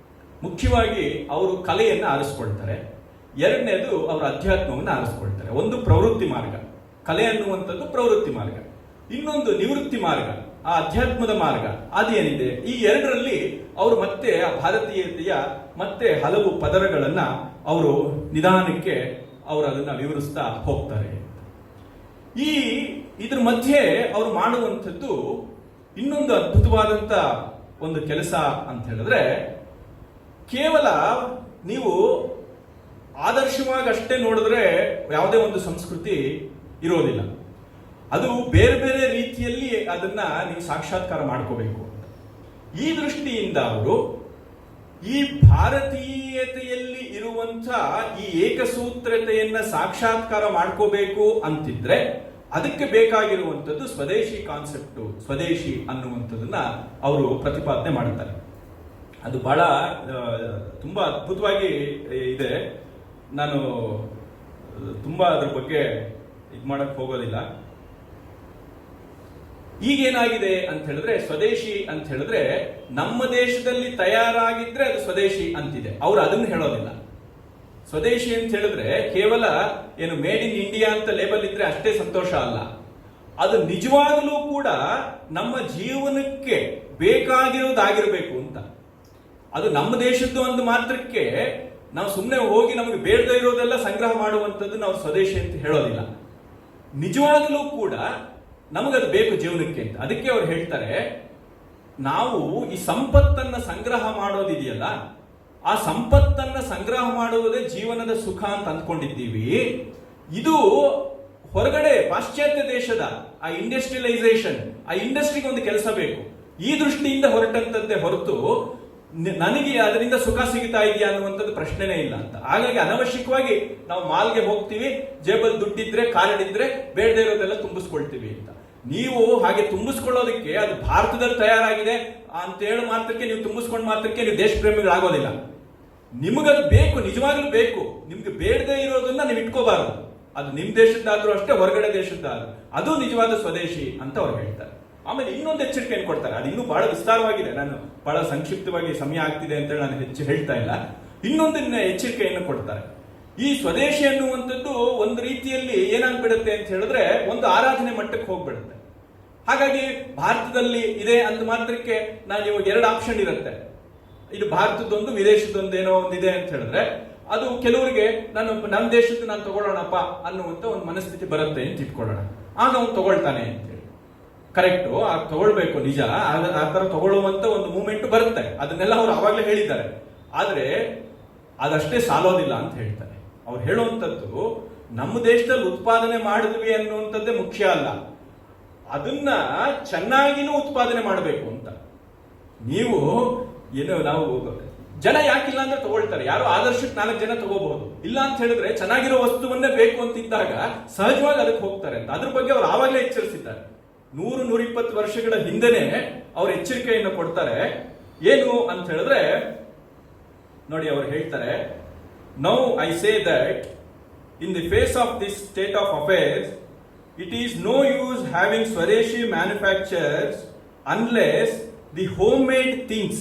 ಮುಖ್ಯವಾಗಿ ಅವರು ಕಲೆಯನ್ನ ಆರಿಸ್ಕೊಳ್ತಾರೆ. ಎರಡನೇದು ಅವರ ಅಧ್ಯಾತ್ಮವನ್ನು ಆರಿಸ್ಕೊಳ್ತಾರೆ. ಒಂದು ಪ್ರವೃತ್ತಿ ಮಾರ್ಗ, ಕಲೆ ಅನ್ನುವಂಥದ್ದು ಪ್ರವೃತ್ತಿ ಮಾರ್ಗ, ಇನ್ನೊಂದು ನಿವೃತ್ತಿ ಮಾರ್ಗ, ಆ ಅಧ್ಯಾತ್ಮದ ಮಾರ್ಗ. ಅದೇನಿದೆ ಈ ಎರಡರಲ್ಲಿ ಅವರು ಮತ್ತೆ ಆ ಭಾರತೀಯತೆಯ ಮತ್ತೆ ಹಲವು ಪದರಗಳನ್ನ ಅವರು ನಿಧಾನಕ್ಕೆ ಅವರು ಅದನ್ನ ವಿವರಿಸ್ತಾ ಹೋಗ್ತಾರೆ. ಇದ್ರ ಮಧ್ಯೆ ಅವರು ಮಾಡುವಂಥದ್ದು ಇನ್ನೊಂದು ಅದ್ಭುತವಾದಂತ ಒಂದು ಕೆಲಸ ಅಂತ ಹೇಳಿದ್ರೆ, ಕೇವಲ ನೀವು ಆದರ್ಶವಾಗಿ ಅಷ್ಟೇ ನೋಡಿದ್ರೆ ಯಾವುದೇ ಒಂದು ಸಂಸ್ಕೃತಿ ಇರೋದಿಲ್ಲ. ಅದು ಬೇರೆ ಬೇರೆ ರೀತಿಯಲ್ಲಿ ಅದನ್ನ ನೀವು ಸಾಕ್ಷಾತ್ಕಾರ ಮಾಡ್ಕೋಬೇಕು ಅಂತ. ಈ ದೃಷ್ಟಿಯಿಂದ ಅವರು ಈ ಭಾರತೀಯತೆಯಲ್ಲಿ ಇರುವಂತ ಈ ಏಕಸೂತ್ರತೆಯನ್ನ ಸಾಕ್ಷಾತ್ಕಾರ ಮಾಡ್ಕೋಬೇಕು ಅಂತಿದ್ರೆ ಅದಕ್ಕೆ ಬೇಕಾಗಿರುವಂಥದ್ದು ಸ್ವದೇಶಿ ಕಾನ್ಸೆಪ್ಟು, ಸ್ವದೇಶಿ ಅನ್ನುವಂಥದ್ದನ್ನ ಅವರು ಪ್ರತಿಪಾದನೆ ಮಾಡುತ್ತಾರೆ. ಅದು ಬಹಳ ತುಂಬಾ ಅದ್ಭುತವಾಗಿ ಇದೆ. ನಾನು ತುಂಬಾ ಅದ್ರ ಬಗ್ಗೆ ಇದು ಮಾಡಕ್ ಹೋಗೋದಿಲ್ಲ. ಈಗೇನಾಗಿದೆ ಅಂತ ಹೇಳಿದ್ರೆ, ಸ್ವದೇಶಿ ಅಂತ ಹೇಳಿದ್ರೆ ನಮ್ಮ ದೇಶದಲ್ಲಿ ತಯಾರಾಗಿದ್ರೆ ಅದು ಸ್ವದೇಶಿ ಅಂತಿದೆ. ಅವ್ರು ಅದನ್ನು ಹೇಳೋದಿಲ್ಲ. ಸ್ವದೇಶಿ ಅಂತ ಹೇಳಿದ್ರೆ ಕೇವಲ ಏನು ಮೇಡ್ ಇನ್ ಇಂಡಿಯಾ ಅಂತ ಲೇಬಲ್ ಇದ್ರೆ ಅಷ್ಟೇ ಸಂತೋಷ ಅಲ್ಲ, ಅದು ನಿಜವಾಗಲೂ ಕೂಡ ನಮ್ಮ ಜೀವನಕ್ಕೆ ಬೇಕಾಗಿರೋದಾಗಿರ್ಬೇಕು ಅಂತ. ಅದು ನಮ್ಮ ದೇಶದ್ದು ಒಂದು ಮಾತ್ರಕ್ಕೆ ನಾವು ಸುಮ್ಮನೆ ಹೋಗಿ ನಮಗೆ ಬೇಡದೇ ಇರೋದೆಲ್ಲ ಸಂಗ್ರಹ ಮಾಡುವಂಥದ್ದು ನಾವು ಸ್ವದೇಶಿ ಅಂತ ಹೇಳೋದಿಲ್ಲ. ನಿಜವಾಗಲೂ ಕೂಡ ನಮಗದು ಬೇಕು ಜೀವನಕ್ಕೆ ಅಂತ. ಅದಕ್ಕೆ ಅವ್ರು ಹೇಳ್ತಾರೆ, ನಾವು ಈ ಸಂಪತ್ತನ್ನ ಸಂಗ್ರಹ ಮಾಡೋದಿದೆಯಲ್ಲ, ಆ ಸಂಪತ್ತನ್ನ ಸಂಗ್ರಹ ಮಾಡುವುದೇ ಜೀವನದ ಸುಖ ಅಂತ ಅಂದ್ಕೊಂಡಿದ್ದೀವಿ. ಇದು ಹೊರಗಡೆ ಪಾಶ್ಚಾತ್ಯ ದೇಶದ ಆ ಇಂಡಸ್ಟ್ರಿಯಲೈಸೇಷನ್, ಆ ಇಂಡಸ್ಟ್ರಿಗೆ ಒಂದು ಕೆಲಸ ಬೇಕು, ಈ ದೃಷ್ಟಿಯಿಂದ ಹೊರಟಂತದ್ದೇ ಹೊರತು ನನಗೆ ಅದರಿಂದ ಸುಖ ಸಿಗ್ತಾ ಇದೆಯಾ ಅನ್ನುವಂಥದ್ದು ಪ್ರಶ್ನೆನೇ ಇಲ್ಲ ಅಂತ. ಹಾಗಾಗಿ ಅನವಶ್ಯಕವಾಗಿ ನಾವು ಮಾಲ್ಗೆ ಹೋಗ್ತೀವಿ, ಜೇಬಲ್ ದುಡ್ಡಿದ್ರೆ ಕಾಲಿಡಿದ್ರೆ ಬೇಡದೇ ಇರೋದೆಲ್ಲ ತುಂಬಿಸ್ಕೊಳ್ತೀವಿ ಅಂತ. ನೀವು ಹಾಗೆ ತುಂಬಿಸ್ಕೊಳ್ಳೋದಕ್ಕೆ ಅದು ಭಾರತದಲ್ಲಿ ತಯಾರಾಗಿದೆ ಅಂತ ಹೇಳೋ ಮಾತ್ರಕ್ಕೆ, ನೀವು ತುಂಬಿಸ್ಕೊಂಡ್ ಮಾತ್ರಕ್ಕೆ ನೀವು ದೇಶ ಪ್ರೇಮಿಗಳಾಗೋದಿಲ್ಲ. ನಿಮಗದು ಬೇಕು, ನಿಜವಾಗ್ಲೂ ಬೇಕು. ನಿಮ್ಗೆ ಬೇಡದೇ ಇರೋದನ್ನ ನೀವು ಇಟ್ಕೋಬಾರದು. ಅದು ನಿಮ್ ದೇಶದ್ದಾದ್ರೂ ಅಷ್ಟೇ, ಹೊರಗಡೆ ದೇಶದ್ದಾದ್ರೂ, ಅದು ನಿಜವಾದ ಸ್ವದೇಶಿ ಅಂತ ಅವ್ರು ಹೇಳ್ತಾರೆ. ಆಮೇಲೆ ಇನ್ನೊಂದು ಎಚ್ಚರಿಕೆಯನ್ನು ಕೊಡ್ತಾರೆ. ಅದು ಇನ್ನೂ ಬಹಳ ವಿಸ್ತಾರವಾಗಿದೆ, ನಾನು ಬಹಳ ಸಂಕ್ಷಿಪ್ತವಾಗಿ ಸಮಯ ಆಗ್ತಿದೆ ಅಂತ ನಾನು ಹೆಚ್ಚು ಹೇಳ್ತಾ ಇಲ್ಲ. ಇನ್ನೊಂದನ್ನ ಎಚ್ಚರಿಕೆಯನ್ನು ಕೊಡ್ತಾರೆ. ಈ ಸ್ವದೇಶಿ ಅನ್ನುವಂಥದ್ದು ಒಂದು ರೀತಿಯಲ್ಲಿ ಏನಾಗ್ಬಿಡುತ್ತೆ ಅಂತ ಹೇಳಿದ್ರೆ ಒಂದು ಆರಾಧನೆ ಮಟ್ಟಕ್ಕೆ ಹೋಗ್ಬಿಡುತ್ತೆ. ಹಾಗಾಗಿ ಭಾರತದಲ್ಲಿ ಇದೆ ಅಂದ ಮಾತ್ರಕ್ಕೆ ನಾನು ಇವಾಗ ಎರಡು ಆಪ್ಷನ್ ಇರುತ್ತೆ, ಇದು ಭಾರತದೊಂದು ವಿದೇಶದೊಂದು ಏನೋ ಒಂದಿದೆ ಅಂತ ಹೇಳಿದ್ರೆ ಅದು ಕೆಲವರಿಗೆ ನನ್ನ ದೇಶದ್ದು ನಾನು ತಗೊಳ್ಳೋಣಪ್ಪ ಅನ್ನುವಂತ ಒಂದು ಮನಸ್ಥಿತಿ ಬರುತ್ತೆ ಅಂತ ಇಟ್ಕೊಳ್ಳೋಣ. ಆಗ ಅವನು ತಗೊಳ್ತಾನೆ ಅಂತ ಹೇಳಿ, ಕರೆಕ್ಟು, ಆಗ ತಗೊಳ್ಬೇಕು, ನಿಜ, ಆ ತರ ತಗೊಳ್ಳುವಂತ ಒಂದು ಮೂವ್ಮೆಂಟ್ ಬರುತ್ತೆ. ಅದನ್ನೆಲ್ಲ ಅವ್ರು ಆವಾಗಲೇ ಹೇಳಿದ್ದಾರೆ. ಆದ್ರೆ ಅದಷ್ಟೇ ಸಾಲೋದಿಲ್ಲ ಅಂತ ಹೇಳ್ತಾರೆ. ಅವ್ರು ಹೇಳುವಂಥದ್ದು ನಮ್ಮ ದೇಶದಲ್ಲಿ ಉತ್ಪಾದನೆ ಮಾಡಿದ್ವಿ ಅನ್ನುವಂಥದ್ದೇ ಮುಖ್ಯ ಅಲ್ಲ, ಅದನ್ನ ಚೆನ್ನಾಗಿನೂ ಉತ್ಪಾದನೆ ಮಾಡಬೇಕು ಅಂತ. ನೀವು ಏನು ನಾವು ಜನ ಯಾಕಿಲ್ಲ ಅಂದ್ರೆ ತಗೊಳ್ತಾರೆ, ಯಾರು ಆದರ್ಶಕ್ಕೆ 4 ಜನ ತಗೋಬಹುದು. ಇಲ್ಲ ಅಂತ ಹೇಳಿದ್ರೆ ಚೆನ್ನಾಗಿರೋ ವಸ್ತುವನ್ನೇ ಬೇಕು ಅಂತಿದ್ದಾಗ ಸಹಜವಾಗಿ ಅದಕ್ಕೆ ಹೋಗ್ತಾರೆ ಅಂತ. ಅದ್ರ ಬಗ್ಗೆ ಅವ್ರು ಆವಾಗಲೇ ಎಚ್ಚರಿಸಿದ್ದಾರೆ. 100-120 ವರ್ಷಗಳ ಹಿಂದೆನೆ ಅವ್ರ ಎಚ್ಚರಿಕೆಯನ್ನು ಕೊಡ್ತಾರೆ. ಏನು ಅಂತ ಹೇಳಿದ್ರೆ ನೋಡಿ, ಅವ್ರು ಹೇಳ್ತಾರೆ, Now I say that in the face of this state of affairs, it is no use having Swadeshi manufacturers unless the homemade things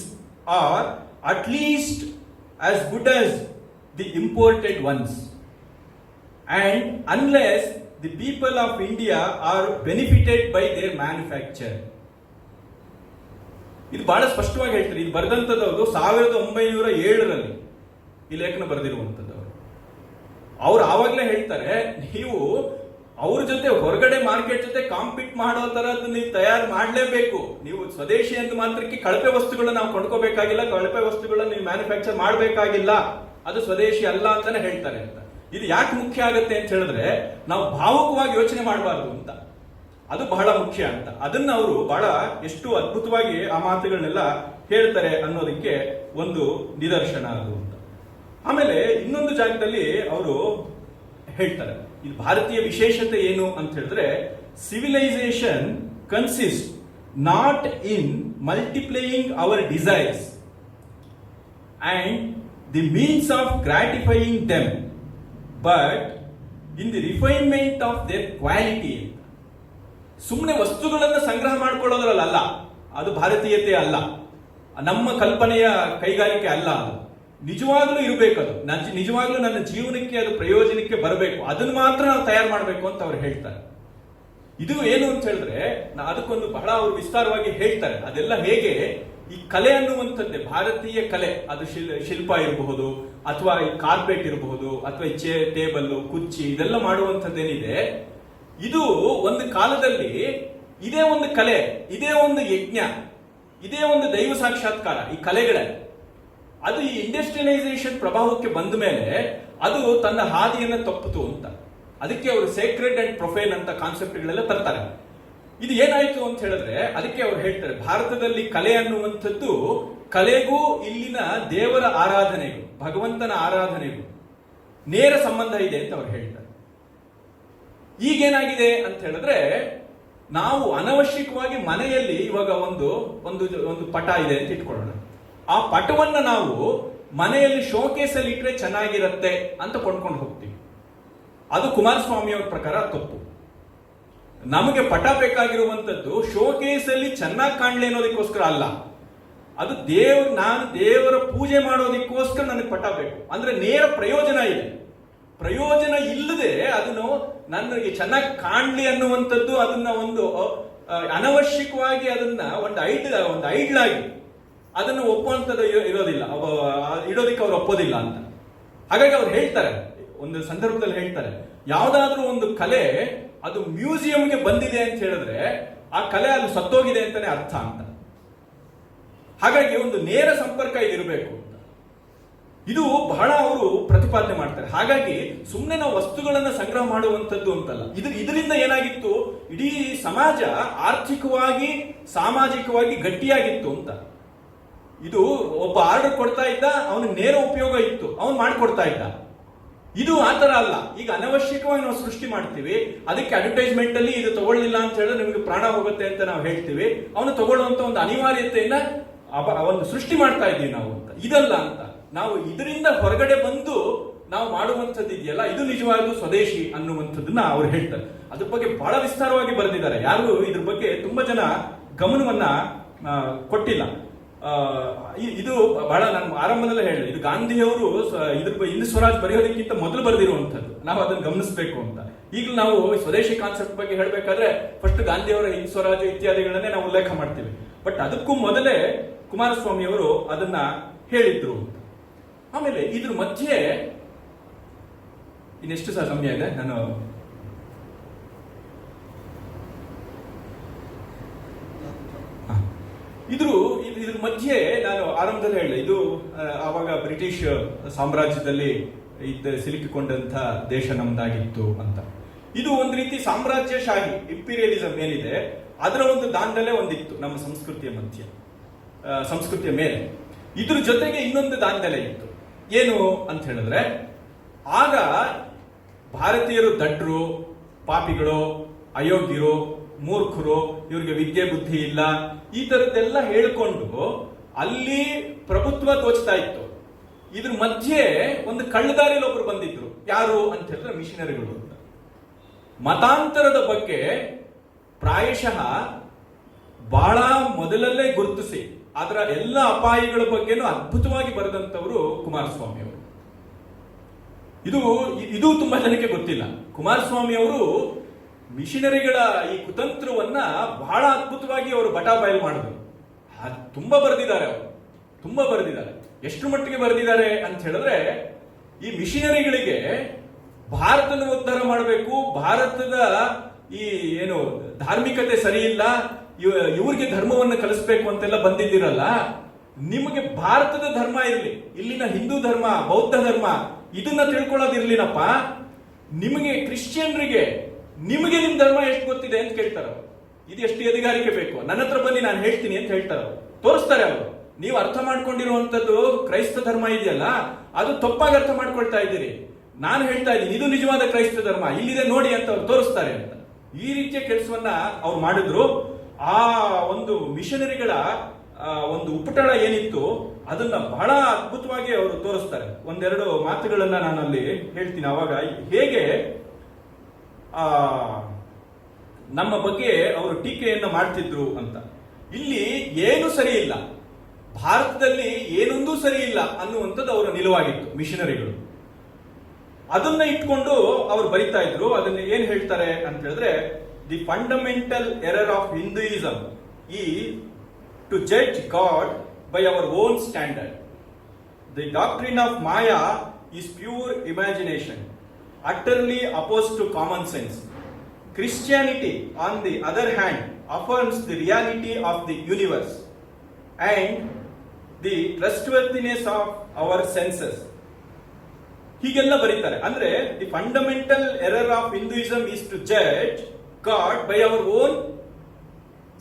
are at least as good as the imported ones, and unless the people of India are benefited by their manufacture. ಇದು ಬಹಳ ಸ್ಪಷ್ಟವಾಗಿ ಹೇಳ್ತಾರೆ. ಇದು ಬರೆದಂಥದ್ದು 1907ರಲ್ಲಿ ಈ ಲೇಖನ ಬರೆದಿರುವಂಥದ್ದು. ಅವ್ರು ಆವಾಗಲೇ ಹೇಳ್ತಾರೆ, ನೀವು ಅವ್ರ ಜೊತೆ ಹೊರಗಡೆ ಮಾರ್ಕೆಟ್ ಜೊತೆ ಕಾಂಪೀಟ್ ಮಾಡೋ ತರದ್ದು ನೀವು ತಯಾರು ಮಾಡಲೇಬೇಕು. ನೀವು ಸ್ವದೇಶಿ ಅಂತ ಮಾತ್ರಕ್ಕೆ ಕಳಪೆ ವಸ್ತುಗಳನ್ನ ನಾವು ಕೊಂಡ್ಕೋಬೇಕಾಗಿಲ್ಲ, ಕಳಪೆ ವಸ್ತುಗಳನ್ನ ನೀವು ಮ್ಯಾನುಫ್ಯಾಕ್ಚರ್ ಮಾಡಬೇಕಾಗಿಲ್ಲ, ಅದು ಸ್ವದೇಶಿ ಅಲ್ಲ ಅಂತಾನೆ ಹೇಳ್ತಾರೆ ಅಂತ. ಇದು ಯಾಕೆ ಮುಖ್ಯ ಆಗುತ್ತೆ ಅಂತ ಹೇಳಿದ್ರೆ ನಾವು ಭಾವುಕವಾಗಿ ಯೋಚನೆ ಮಾಡಬಾರ್ದು ಅಂತ, ಅದು ಬಹಳ ಮುಖ್ಯ ಅಂತ. ಅದನ್ನ ಅವರು ಬಹಳ ಎಷ್ಟು ಅದ್ಭುತವಾಗಿ ಆ ಮಾತುಗಳನ್ನೆಲ್ಲ ಹೇಳ್ತಾರೆ ಅನ್ನೋದಕ್ಕೆ ಒಂದು ನಿದರ್ಶನ ಅದು ಅಂತ. ಆಮೇಲೆ ಇನ್ನೊಂದು ಜಾಗದಲ್ಲಿ ಅವರು ಹೇಳ್ತಾರೆ, ಇದು ಭಾರತೀಯ ವಿಶೇಷತೆ ಏನು ಅಂತ ಹೇಳಿದ್ರೆ, civilisation consist not in multiplying our desires and the means of gratifying them, but in the refinement of their quality. ಸುಮ್ಮನೆ ವಸ್ತುಗಳನ್ನು ಸಂಗ್ರಹ ಮಾಡ್ಕೊಳ್ಳೋದ್ರಲ್ಲ, ಅದು ಭಾರತೀಯತೆ ಅಲ್ಲ, ನಮ್ಮ ಕಲ್ಪನೆಯ ಕೈಗಾರಿಕೆ ಅಲ್ಲ ಅದು. ನಿಜವಾಗ್ಲೂ ಇರಬೇಕದು, ನಿಜವಾಗ್ಲೂ ನನ್ನ ಜೀವನಕ್ಕೆ ಅದು ಪ್ರಯೋಜನಕ್ಕೆ ಬರಬೇಕು, ಅದನ್ನು ಮಾತ್ರ ನಾವು ತಯಾರು ಮಾಡಬೇಕು ಅಂತ ಅವ್ರು ಹೇಳ್ತಾರೆ. ಇದು ಏನು ಅಂತ ಹೇಳಿದ್ರೆ ಅದಕ್ಕೊಂದು ಬಹಳ ಅವರು ವಿಸ್ತಾರವಾಗಿ ಹೇಳ್ತಾರೆ. ಅದೆಲ್ಲ ಹೇಗೆ ಈ ಕಲೆ ಅನ್ನುವಂಥದ್ದೇ, ಭಾರತೀಯ ಕಲೆ, ಅದು ಶಿಲ್ಪ ಇರಬಹುದು, ಅಥವಾ ಈ ಕಾರ್ಪೆಟ್ ಇರಬಹುದು, ಅಥವಾ ಈ ಟೇಬಲ್ ಕುರ್ಚಿ, ಇದೆಲ್ಲ ಮಾಡುವಂಥದ್ದೇನಿದೆ, ಇದು ಒಂದು ಕಾಲದಲ್ಲಿ ಇದೇ ಒಂದು ಕಲೆ, ಇದೇ ಒಂದು ಯಜ್ಞ, ಇದೇ ಒಂದು ದೈವ ಸಾಕ್ಷಾತ್ಕಾರ, ಈ ಕಲೆಗಳೇ. ಅದು ಈ ಇಂಡಸ್ಟ್ರಿಯಲೈಸೇಷನ್ ಪ್ರಭಾವಕ್ಕೆ ಬಂದ ಮೇಲೆ ಅದು ತನ್ನ ಹಾದಿಯನ್ನು ತಪ್ಪಿತು ಅಂತ. ಅದಕ್ಕೆ ಅವರು ಸೇಕ್ರೆಡ್ ಅಂಡ್ ಪ್ರೊಫೇನ್ ಅಂತ ಕಾನ್ಸೆಪ್ಟ್ಗಳೆಲ್ಲ ತರ್ತಾರೆ. ಇದು ಏನಾಯ್ತು ಅಂತ ಹೇಳಿದ್ರೆ ಅದಕ್ಕೆ ಅವ್ರು ಹೇಳ್ತಾರೆ, ಭಾರತದಲ್ಲಿ ಕಲೆ ಅನ್ನುವಂಥದ್ದು, ಕಲೆಗೂ ಇಲ್ಲಿನ ದೇವರ ಆರಾಧನೆಗೂ, ಭಗವಂತನ ಆರಾಧನೆಗೂ ನೇರ ಸಂಬಂಧ ಇದೆ ಅಂತ ಅವ್ರು ಹೇಳ್ತಾರೆ. ಈಗೇನಾಗಿದೆ ಅಂತ ಹೇಳಿದ್ರೆ, ನಾವು ಅನವಶ್ಯಕವಾಗಿ ಮನೆಯಲ್ಲಿ ಇವಾಗ ಒಂದು ಒಂದು ಒಂದು ಪಟ ಇದೆ ಅಂತ ಇಟ್ಕೊಳ್ಳೋಣ, ಆ ಪಟವನ್ನ ನಾವು ಮನೆಯಲ್ಲಿ ಶೋಕೇಸಲ್ಲಿ ಇಟ್ರೆ ಚೆನ್ನಾಗಿರತ್ತೆ ಅಂತ ಕೊಂಡ್ಕೊಂಡು ಹೋಗ್ತೀವಿ. ಅದು ಕುಮಾರಸ್ವಾಮಿ ಅವ್ರ ಪ್ರಕಾರ ತಪ್ಪು. ನಮಗೆ ಪಟ ಬೇಕಾಗಿರುವಂತದ್ದು ಶೋಕೇಸಲ್ಲಿ ಚೆನ್ನಾಗಿ ಕಾಣ್ಲಿ ಅನ್ನೋದಕ್ಕೋಸ್ಕರ ಅಲ್ಲ, ಅದು ನಾನು ದೇವರ ಪೂಜೆ ಮಾಡೋದಕ್ಕೋಸ್ಕರ ನನಗೆ ಪಟ ಬೇಕು. ಅಂದ್ರೆ ನೇರ ಪ್ರಯೋಜನ ಇದೆ. ಪ್ರಯೋಜನ ಇಲ್ಲದೆ ಅದನ್ನು ನನಗೆ ಚೆನ್ನಾಗಿ ಕಾಣ್ಲಿ ಅನ್ನುವಂಥದ್ದು, ಅದನ್ನ ಒಂದು ಅನವಶ್ಯಕವಾಗಿ ಅದನ್ನ ಒಂದು ಐಡ್ಲಾಗಿ ಅದನ್ನು ಒಪ್ಪುವಂಥದ್ದು ಇರೋದಿಲ್ಲ, ಇಡೋದಿಕ್ಕೆ ಅವ್ರು ಒಪ್ಪೋದಿಲ್ಲ ಅಂತ. ಹಾಗಾಗಿ ಅವ್ರು ಹೇಳ್ತಾರೆ, ಒಂದು ಸಂದರ್ಭದಲ್ಲಿ ಹೇಳ್ತಾರೆ, ಯಾವುದಾದ್ರೂ ಒಂದು ಕಲೆ ಅದು ಮ್ಯೂಸಿಯಂಗೆ ಬಂದಿದೆ ಅಂತ ಹೇಳಿದ್ರೆ ಆ ಕಲೆ ಅದು ಸತ್ತೋಗಿದೆ ಅಂತಾನೆ ಅರ್ಥ ಅಂತ. ಹಾಗಾಗಿ ಒಂದು ನೇರ ಸಂಪರ್ಕ ಇದಿರಬೇಕು ಅಂತ ಇದು ಬಹಳ ಅವರು ಪ್ರತಿಪಾದನೆ ಮಾಡ್ತಾರೆ. ಹಾಗಾಗಿ ಸುಮ್ಮನೆ ನಾವು ವಸ್ತುಗಳನ್ನ ಸಂಗ್ರಹ ಮಾಡುವಂಥದ್ದು ಅಂತಲ್ಲ, ಇದರಿಂದ ಏನಾಗಿತ್ತು, ಇಡೀ ಸಮಾಜ ಆರ್ಥಿಕವಾಗಿ ಸಾಮಾಜಿಕವಾಗಿ ಗಟ್ಟಿಯಾಗಿತ್ತು ಅಂತ. ಇದು ಒಬ್ಬ ಆರ್ಡರ್ ಕೊಡ್ತಾ ಇದ್ದ, ಅವನಿಗೆ ನೇರ ಉಪಯೋಗ ಇತ್ತು, ಅವನು ಮಾಡಿಕೊಡ್ತಾ ಇದ್ದ. ಇದು ಆತರ ಅಲ್ಲ. ಈಗ ಅನವಶ್ಯಕವಾಗಿ ನಾವು ಸೃಷ್ಟಿ ಮಾಡ್ತೀವಿ, ಅದಕ್ಕೆ ಅಡ್ವರ್ಟೈಸ್ಮೆಂಟ್ ಅಲ್ಲಿ ಇದು ತಗೊಳ್ಳಿಲ್ಲ ಅಂತ ಹೇಳಿದ್ರೆ ನಿಮಗೆ ಪ್ರಾಣ ಹೋಗುತ್ತೆ ಅಂತ ನಾವು ಹೇಳ್ತೀವಿ. ಅವನು ತಗೊಳ್ಳುವಂತ ಒಂದು ಅನಿವಾರ್ಯತೆಯನ್ನ ಒಂದು ಸೃಷ್ಟಿ ಮಾಡ್ತಾ ಇದ್ದೀವಿ ನಾವು ಅಂತ. ಇದಲ್ಲ ಅಂತ, ನಾವು ಇದರಿಂದ ಹೊರಗಡೆ ಬಂದು ನಾವು ಮಾಡುವಂಥದ್ದು ಇದೆಯಲ್ಲ, ಇದು ನಿಜವಾಗ್ಲೂ ಸ್ವದೇಶಿ ಅನ್ನುವಂಥದ್ದನ್ನ ಅವ್ರು ಹೇಳ್ತಾರೆ. ಅದ್ರ ಬಗ್ಗೆ ಬಹಳ ವಿಸ್ತಾರವಾಗಿ ಬರೆದಿದ್ದಾರೆ. ಯಾರು ಇದ್ರ ಬಗ್ಗೆ ತುಂಬಾ ಜನ ಗಮನವನ್ನ ಕೊಟ್ಟಿಲ್ಲ. ಇದು ಬಹಳ ನಾನು ಆರಂಭದಲ್ಲೇ ಹೇಳಿದೆ, ಇದು ಗಾಂಧಿಯವರು ಹಿಂದೂ ಸ್ವರಾಜ್ ಬರೆಯೋದಕ್ಕಿಂತ ಮೊದಲು ಬರೆದಿರುವಂತದ್ದು, ನಾವು ಅದನ್ನು ಗಮನಿಸಬೇಕು ಅಂತ. ಈಗ ನಾವು ಸ್ವದೇಶಿ ಕಾನ್ಸೆಪ್ಟ್ ಬಗ್ಗೆ ಹೇಳಬೇಕಾದ್ರೆ ಫಸ್ಟ್ ಗಾಂಧಿಯವರ ಹಿಂದೂ ಸ್ವರಾಜ್ ಇತ್ಯಾದಿಗಳನ್ನೇ ನಾವು ಉಲ್ಲೇಖ ಮಾಡ್ತೀವಿ. ಬಟ್ ಅದಕ್ಕೂ ಮೊದಲೇ ಕುಮಾರಸ್ವಾಮಿ ಅವರು ಅದನ್ನ ಹೇಳಿದ್ರು ಅಂತ. ಆಮೇಲೆ ಇದ್ರ ಮಧ್ಯೆ ಇನ್ನೆಷ್ಟು ಸಹ ಸಮಯ ಇದೆ, ನಾನು ಇದ್ರ ಮಧ್ಯೆ ನಾನು ಆರಂಭದಲ್ಲಿ ಹೇಳಿದೆ, ಇದು ಆವಾಗ ಬ್ರಿಟಿಷ್ ಸಾಮ್ರಾಜ್ಯದಲ್ಲಿ ಸಿಲುಕಿಕೊಂಡಂತ ದೇಶ ನಮ್ದಾಗಿತ್ತು ಅಂತ. ಇದು ಒಂದು ರೀತಿ ಸಾಮ್ರಾಜ್ಯಶಾಹಿ ಇಂಪೀರಿಯಲಿಸಂ ಏನಿದೆ ಅದರ ಒಂದು ದಾಂಧಲೆ ಒಂದಿತ್ತು ನಮ್ಮ ಸಂಸ್ಕೃತಿಯ ಮೇಲೆ. ಇದ್ರ ಜೊತೆಗೆ ಇನ್ನೊಂದು ದಾಂಧಲೆ ಇತ್ತು. ಏನು ಅಂತ ಹೇಳಿದ್ರೆ, ಆಗ ಭಾರತೀಯರು ದಡ್ರು, ಪಾಪಿಗಳು, ಅಯೋಗ್ಯರು, ಮೂರ್ಖರು, ಇವ್ರಿಗೆ ವಿದ್ಯೆ ಬುದ್ಧಿ ಇಲ್ಲ, ಈ ತರದ್ದೆಲ್ಲ ಹೇಳಿಕೊಂಡು ಅಲ್ಲಿ ಪ್ರಭುತ್ವ ದೋಚ್ತಾ ಇತ್ತು. ಇದ್ರ ಮಧ್ಯೆ ಒಂದು ಕಳ್ಳದಾರಿಯಲ್ಲಿ ಒಬ್ರು ಬಂದಿದ್ರು. ಯಾರು ಅಂತ ಹೇಳಿದ್ರೆ ಮಿಷನರಿಗಳು ಅಂತ. ಮತಾಂತರದ ಬಗ್ಗೆ ಪ್ರಾಯಶಃ ಬಹಳ ಮೊದಲಲ್ಲೇ ಗುರುತಿಸಿ ಅದರ ಎಲ್ಲ ಅಪಾಯಗಳ ಬಗ್ಗೆನೂ ಅದ್ಭುತವಾಗಿ ಬರೆದಂತವರು ಕುಮಾರಸ್ವಾಮಿ ಅವರು. ಇದು ತುಂಬಾ ಜನಕ್ಕೆ ಗೊತ್ತಿಲ್ಲ. ಕುಮಾರಸ್ವಾಮಿ ಅವರು ಮಿಷನರಿಗಳ ಈ ಕುತಂತ್ರವನ್ನ ಬಹಳ ಅದ್ಭುತವಾಗಿ ಅವರು ಬಯಲು ಮಾಡಿದ್ರು. ತುಂಬಾ ಬರೆದಿದ್ದಾರೆ ಅವರು, ತುಂಬಾ ಬರೆದಿದ್ದಾರೆ. ಎಷ್ಟು ಮಟ್ಟಿಗೆ ಬರೆದಿದ್ದಾರೆ ಅಂತ ಹೇಳಿದ್ರೆ, ಈ ಮಿಷನರಿಗಳಿಗೆ ಭಾರತದ ಉದ್ಧಾರ ಮಾಡಬೇಕು, ಭಾರತದ ಈ ಏನು ಧಾರ್ಮಿಕತೆ ಸರಿ ಇಲ್ಲ, ಇವ್ರಿಗೆ ಧರ್ಮವನ್ನು ಕಲಿಸ್ಬೇಕು ಅಂತೆಲ್ಲ ಬಂದಿದ್ದೀರಲ್ಲ, ನಿಮಗೆ ಭಾರತದ ಧರ್ಮ ಇರಲಿ, ಇಲ್ಲಿನ ಹಿಂದೂ ಧರ್ಮ, ಬೌದ್ಧ ಧರ್ಮ ಇದನ್ನ ತಿಳ್ಕೊಳ್ಳೋದಿರ್ಲಿನಪ್ಪ, ನಿಮಗೆ ಕ್ರಿಶ್ಚಿಯನ್ರಿಗೆ ನಿಮಗೆ ನಿಮ್ ಧರ್ಮ ಎಷ್ಟು ಗೊತ್ತಿದೆ ಅಂತ ಕೇಳ್ತಾರ. ಇದು ಎಷ್ಟು ಅಧಿಕಾರಿಕೆ ಬೇಕು, ನನ್ನ ಹತ್ರ ಬನ್ನಿ ನಾನು ಹೇಳ್ತೀನಿ ಅಂತ ಹೇಳ್ತಾರ. ತೋರಿಸ್ತಾರೆ ಅವರು. ನೀವು ಅರ್ಥ ಮಾಡ್ಕೊಂಡಿರುವಂತದ್ದು ಕ್ರೈಸ್ತ ಧರ್ಮ ಇದೆಯಲ್ಲ, ಅದು ತಪ್ಪಾಗಿ ಅರ್ಥ ಮಾಡ್ಕೊಳ್ತಾ ಇದ್ದೀರಿ. ನಾನು ಹೇಳ್ತಾ ಇದ್ದೀನಿ ಇದು ನಿಜವಾದ ಕ್ರೈಸ್ತ ಧರ್ಮ, ಇಲ್ಲಿದೆ ನೋಡಿ ಅಂತ ಅವ್ರು ತೋರಿಸ್ತಾರೆ ಅಂತ. ಈ ರೀತಿಯ ಕೆಲಸವನ್ನ ಅವ್ರು ಮಾಡಿದ್ರು. ಆ ಒಂದು ಮಿಷನರಿಗಳ ಒಂದು ಉಪಟಳ ಏನಿತ್ತು ಅದನ್ನ ಬಹಳ ಅದ್ಭುತವಾಗಿ ಅವರು ತೋರಿಸ್ತಾರೆ. ಒಂದೆರಡು ಮಾತುಗಳನ್ನ ನಾನು ಅಲ್ಲಿ ಹೇಳ್ತೀನಿ. ಅವಾಗ ಹೇಗೆ ನಮ್ಮ ಬಗ್ಗೆ ಅವರು ಟೀಕೆಯನ್ನು ಮಾಡ್ತಿದ್ರು ಅಂತ. ಇಲ್ಲಿ ಏನು ಸರಿ ಇಲ್ಲ, ಭಾರತದಲ್ಲಿ ಏನೊಂದೂ ಸರಿ ಇಲ್ಲ ಅನ್ನುವಂಥದ್ದು ಅವರ ನಿಲುವಾಗಿತ್ತು ಮಿಷನರಿಗಳು. ಅದನ್ನ ಇಟ್ಕೊಂಡು ಅವರು ಬರಿತಾ ಇದ್ರು. ಅದನ್ನ ಏನ್ ಹೇಳ್ತಾರೆ ಅಂತ ಹೇಳಿದ್ರೆ, the fundamental error of Hinduism ಈ to judge God by our own standard. The doctrine of maya is pure imagination, utterly opposed to common sense. Christianity, on the other hand, affirms the reality of the universe and the trustworthiness of our senses. ಹೀಗೆಲ್ಲ ಬರೀತಾರೆ. ಅಂದ್ರೆ the fundamental error of Hinduism is to judge God by our own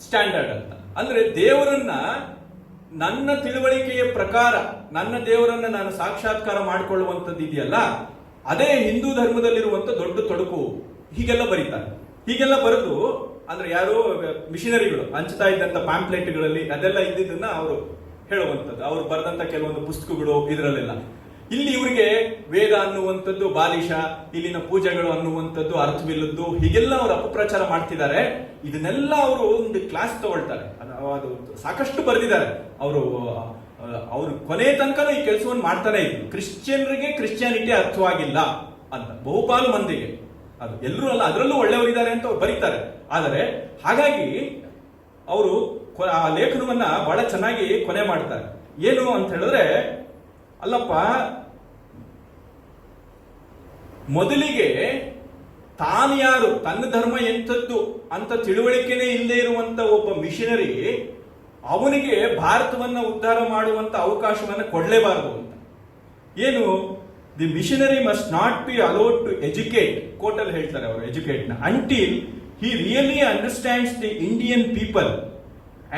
standard ಅಂತ. ಅಂದ್ರೆ ದೇವರನ್ನ ನನ್ನ ತಿಳುವಳಿಕೆಯ ಪ್ರಕಾರ ನನ್ನ ದೇವರನ್ನ ನಾನು ಸಾಕ್ಷಾತ್ಕಾರ ಮಾಡಿಕೊಳ್ಳುವಂಥದ್ದು ಇದೆಯಲ್ಲ, ಅದೇ ಹಿಂದೂ ಧರ್ಮದಲ್ಲಿರುವಂತ ದೊಡ್ಡ ತೊಡಕು. ಹೀಗೆಲ್ಲ ಬರೀತಾರೆ. ಹೀಗೆಲ್ಲ ಬರೆದು ಅಂದ್ರೆ ಯಾರು ಮಿಷನರಿಗಳು ಹಂಚ್ತಾ ಇದ್ದಂತ ಪ್ಯಾಂಪ್ಲೆಟ್ಗಳಲ್ಲಿ ಅದೆಲ್ಲ ಇದ್ದಿದ್ದನ್ನ ಅವರು ಹೇಳುವಂಥದ್ದು. ಅವರು ಬರೆದಂತ ಕೆಲವೊಂದು ಪುಸ್ತಕಗಳು ಇದರಲ್ಲೆಲ್ಲ. ಇಲ್ಲಿ ಇವರಿಗೆ ವೇದ ಅನ್ನುವಂಥದ್ದು ಬಾಲಿಶ, ಇಲ್ಲಿನ ಪೂಜೆಗಳು ಅನ್ನುವಂಥದ್ದು ಅರ್ಥವಿಲ್ಲದ್ದು, ಹೀಗೆಲ್ಲ ಅವರು ಅಪಪ್ರಚಾರ ಮಾಡ್ತಿದ್ದಾರೆ. ಇದನ್ನೆಲ್ಲ ಅವರು ಒಂದು ಕ್ಲಾಸ್ ತಗೊಳ್ತಾರೆ. ಅದು ಸಾಕಷ್ಟು ಬರೆದಿದ್ದಾರೆ ಅವರು ಕೊನೆ ತನಕ ಈ ಕೆಲಸವನ್ನು ಮಾಡ್ತಾನೆ ಇದ್ರು. ಕ್ರಿಶ್ಚಿಯನ್ರಿಗೆ ಕ್ರಿಶ್ಚಿಯಾನಿಟಿ ಅರ್ಥವಾಗಿಲ್ಲ ಅಂತ ಬಹುಪಾಲು ಮಂದಿಗೆ. ಅದು ಎಲ್ಲರೂ ಅಲ್ಲ, ಅದರಲ್ಲೂ ಒಳ್ಳೆಯವರಿದ್ದಾರೆ ಅಂತ ಅವ್ರು ಬರೀತಾರೆ. ಆದರೆ ಹಾಗಾಗಿ ಅವರು ಆ ಲೇಖನವನ್ನ ಬಹಳ ಚೆನ್ನಾಗಿ ಕೊನೆ ಮಾಡ್ತಾರೆ. ಏನು ಅಂತ ಹೇಳಿದ್ರೆ, ಅಲ್ಲಪ್ಪ, ಮೊದಲಿಗೆ ತಾನು ಯಾರು, ತನ್ನ ಧರ್ಮ ಎಂಥದ್ದು ಅಂತ ತಿಳುವಳಿಕೆನೇ ಇಲ್ಲದೆ ಇರುವಂತ ಒಬ್ಬ ಮಿಷನರಿ ಅವನಿಗೆ ಭಾರತವನ್ನ ಉದ್ಧಾರ ಮಾಡುವಂತ ಅವಕಾಶವನ್ನ ಕೊಡಲೇಬಾರದು ಅಂತ. ಏನು, the missionary must not be allowed to educate, ಕೋರ್ಟಲ್ಲಿ ಹೇಳ್ತಾರೆ ಅವರು ಎಜುಕೇಟ್ ನ, until he really understands the Indian people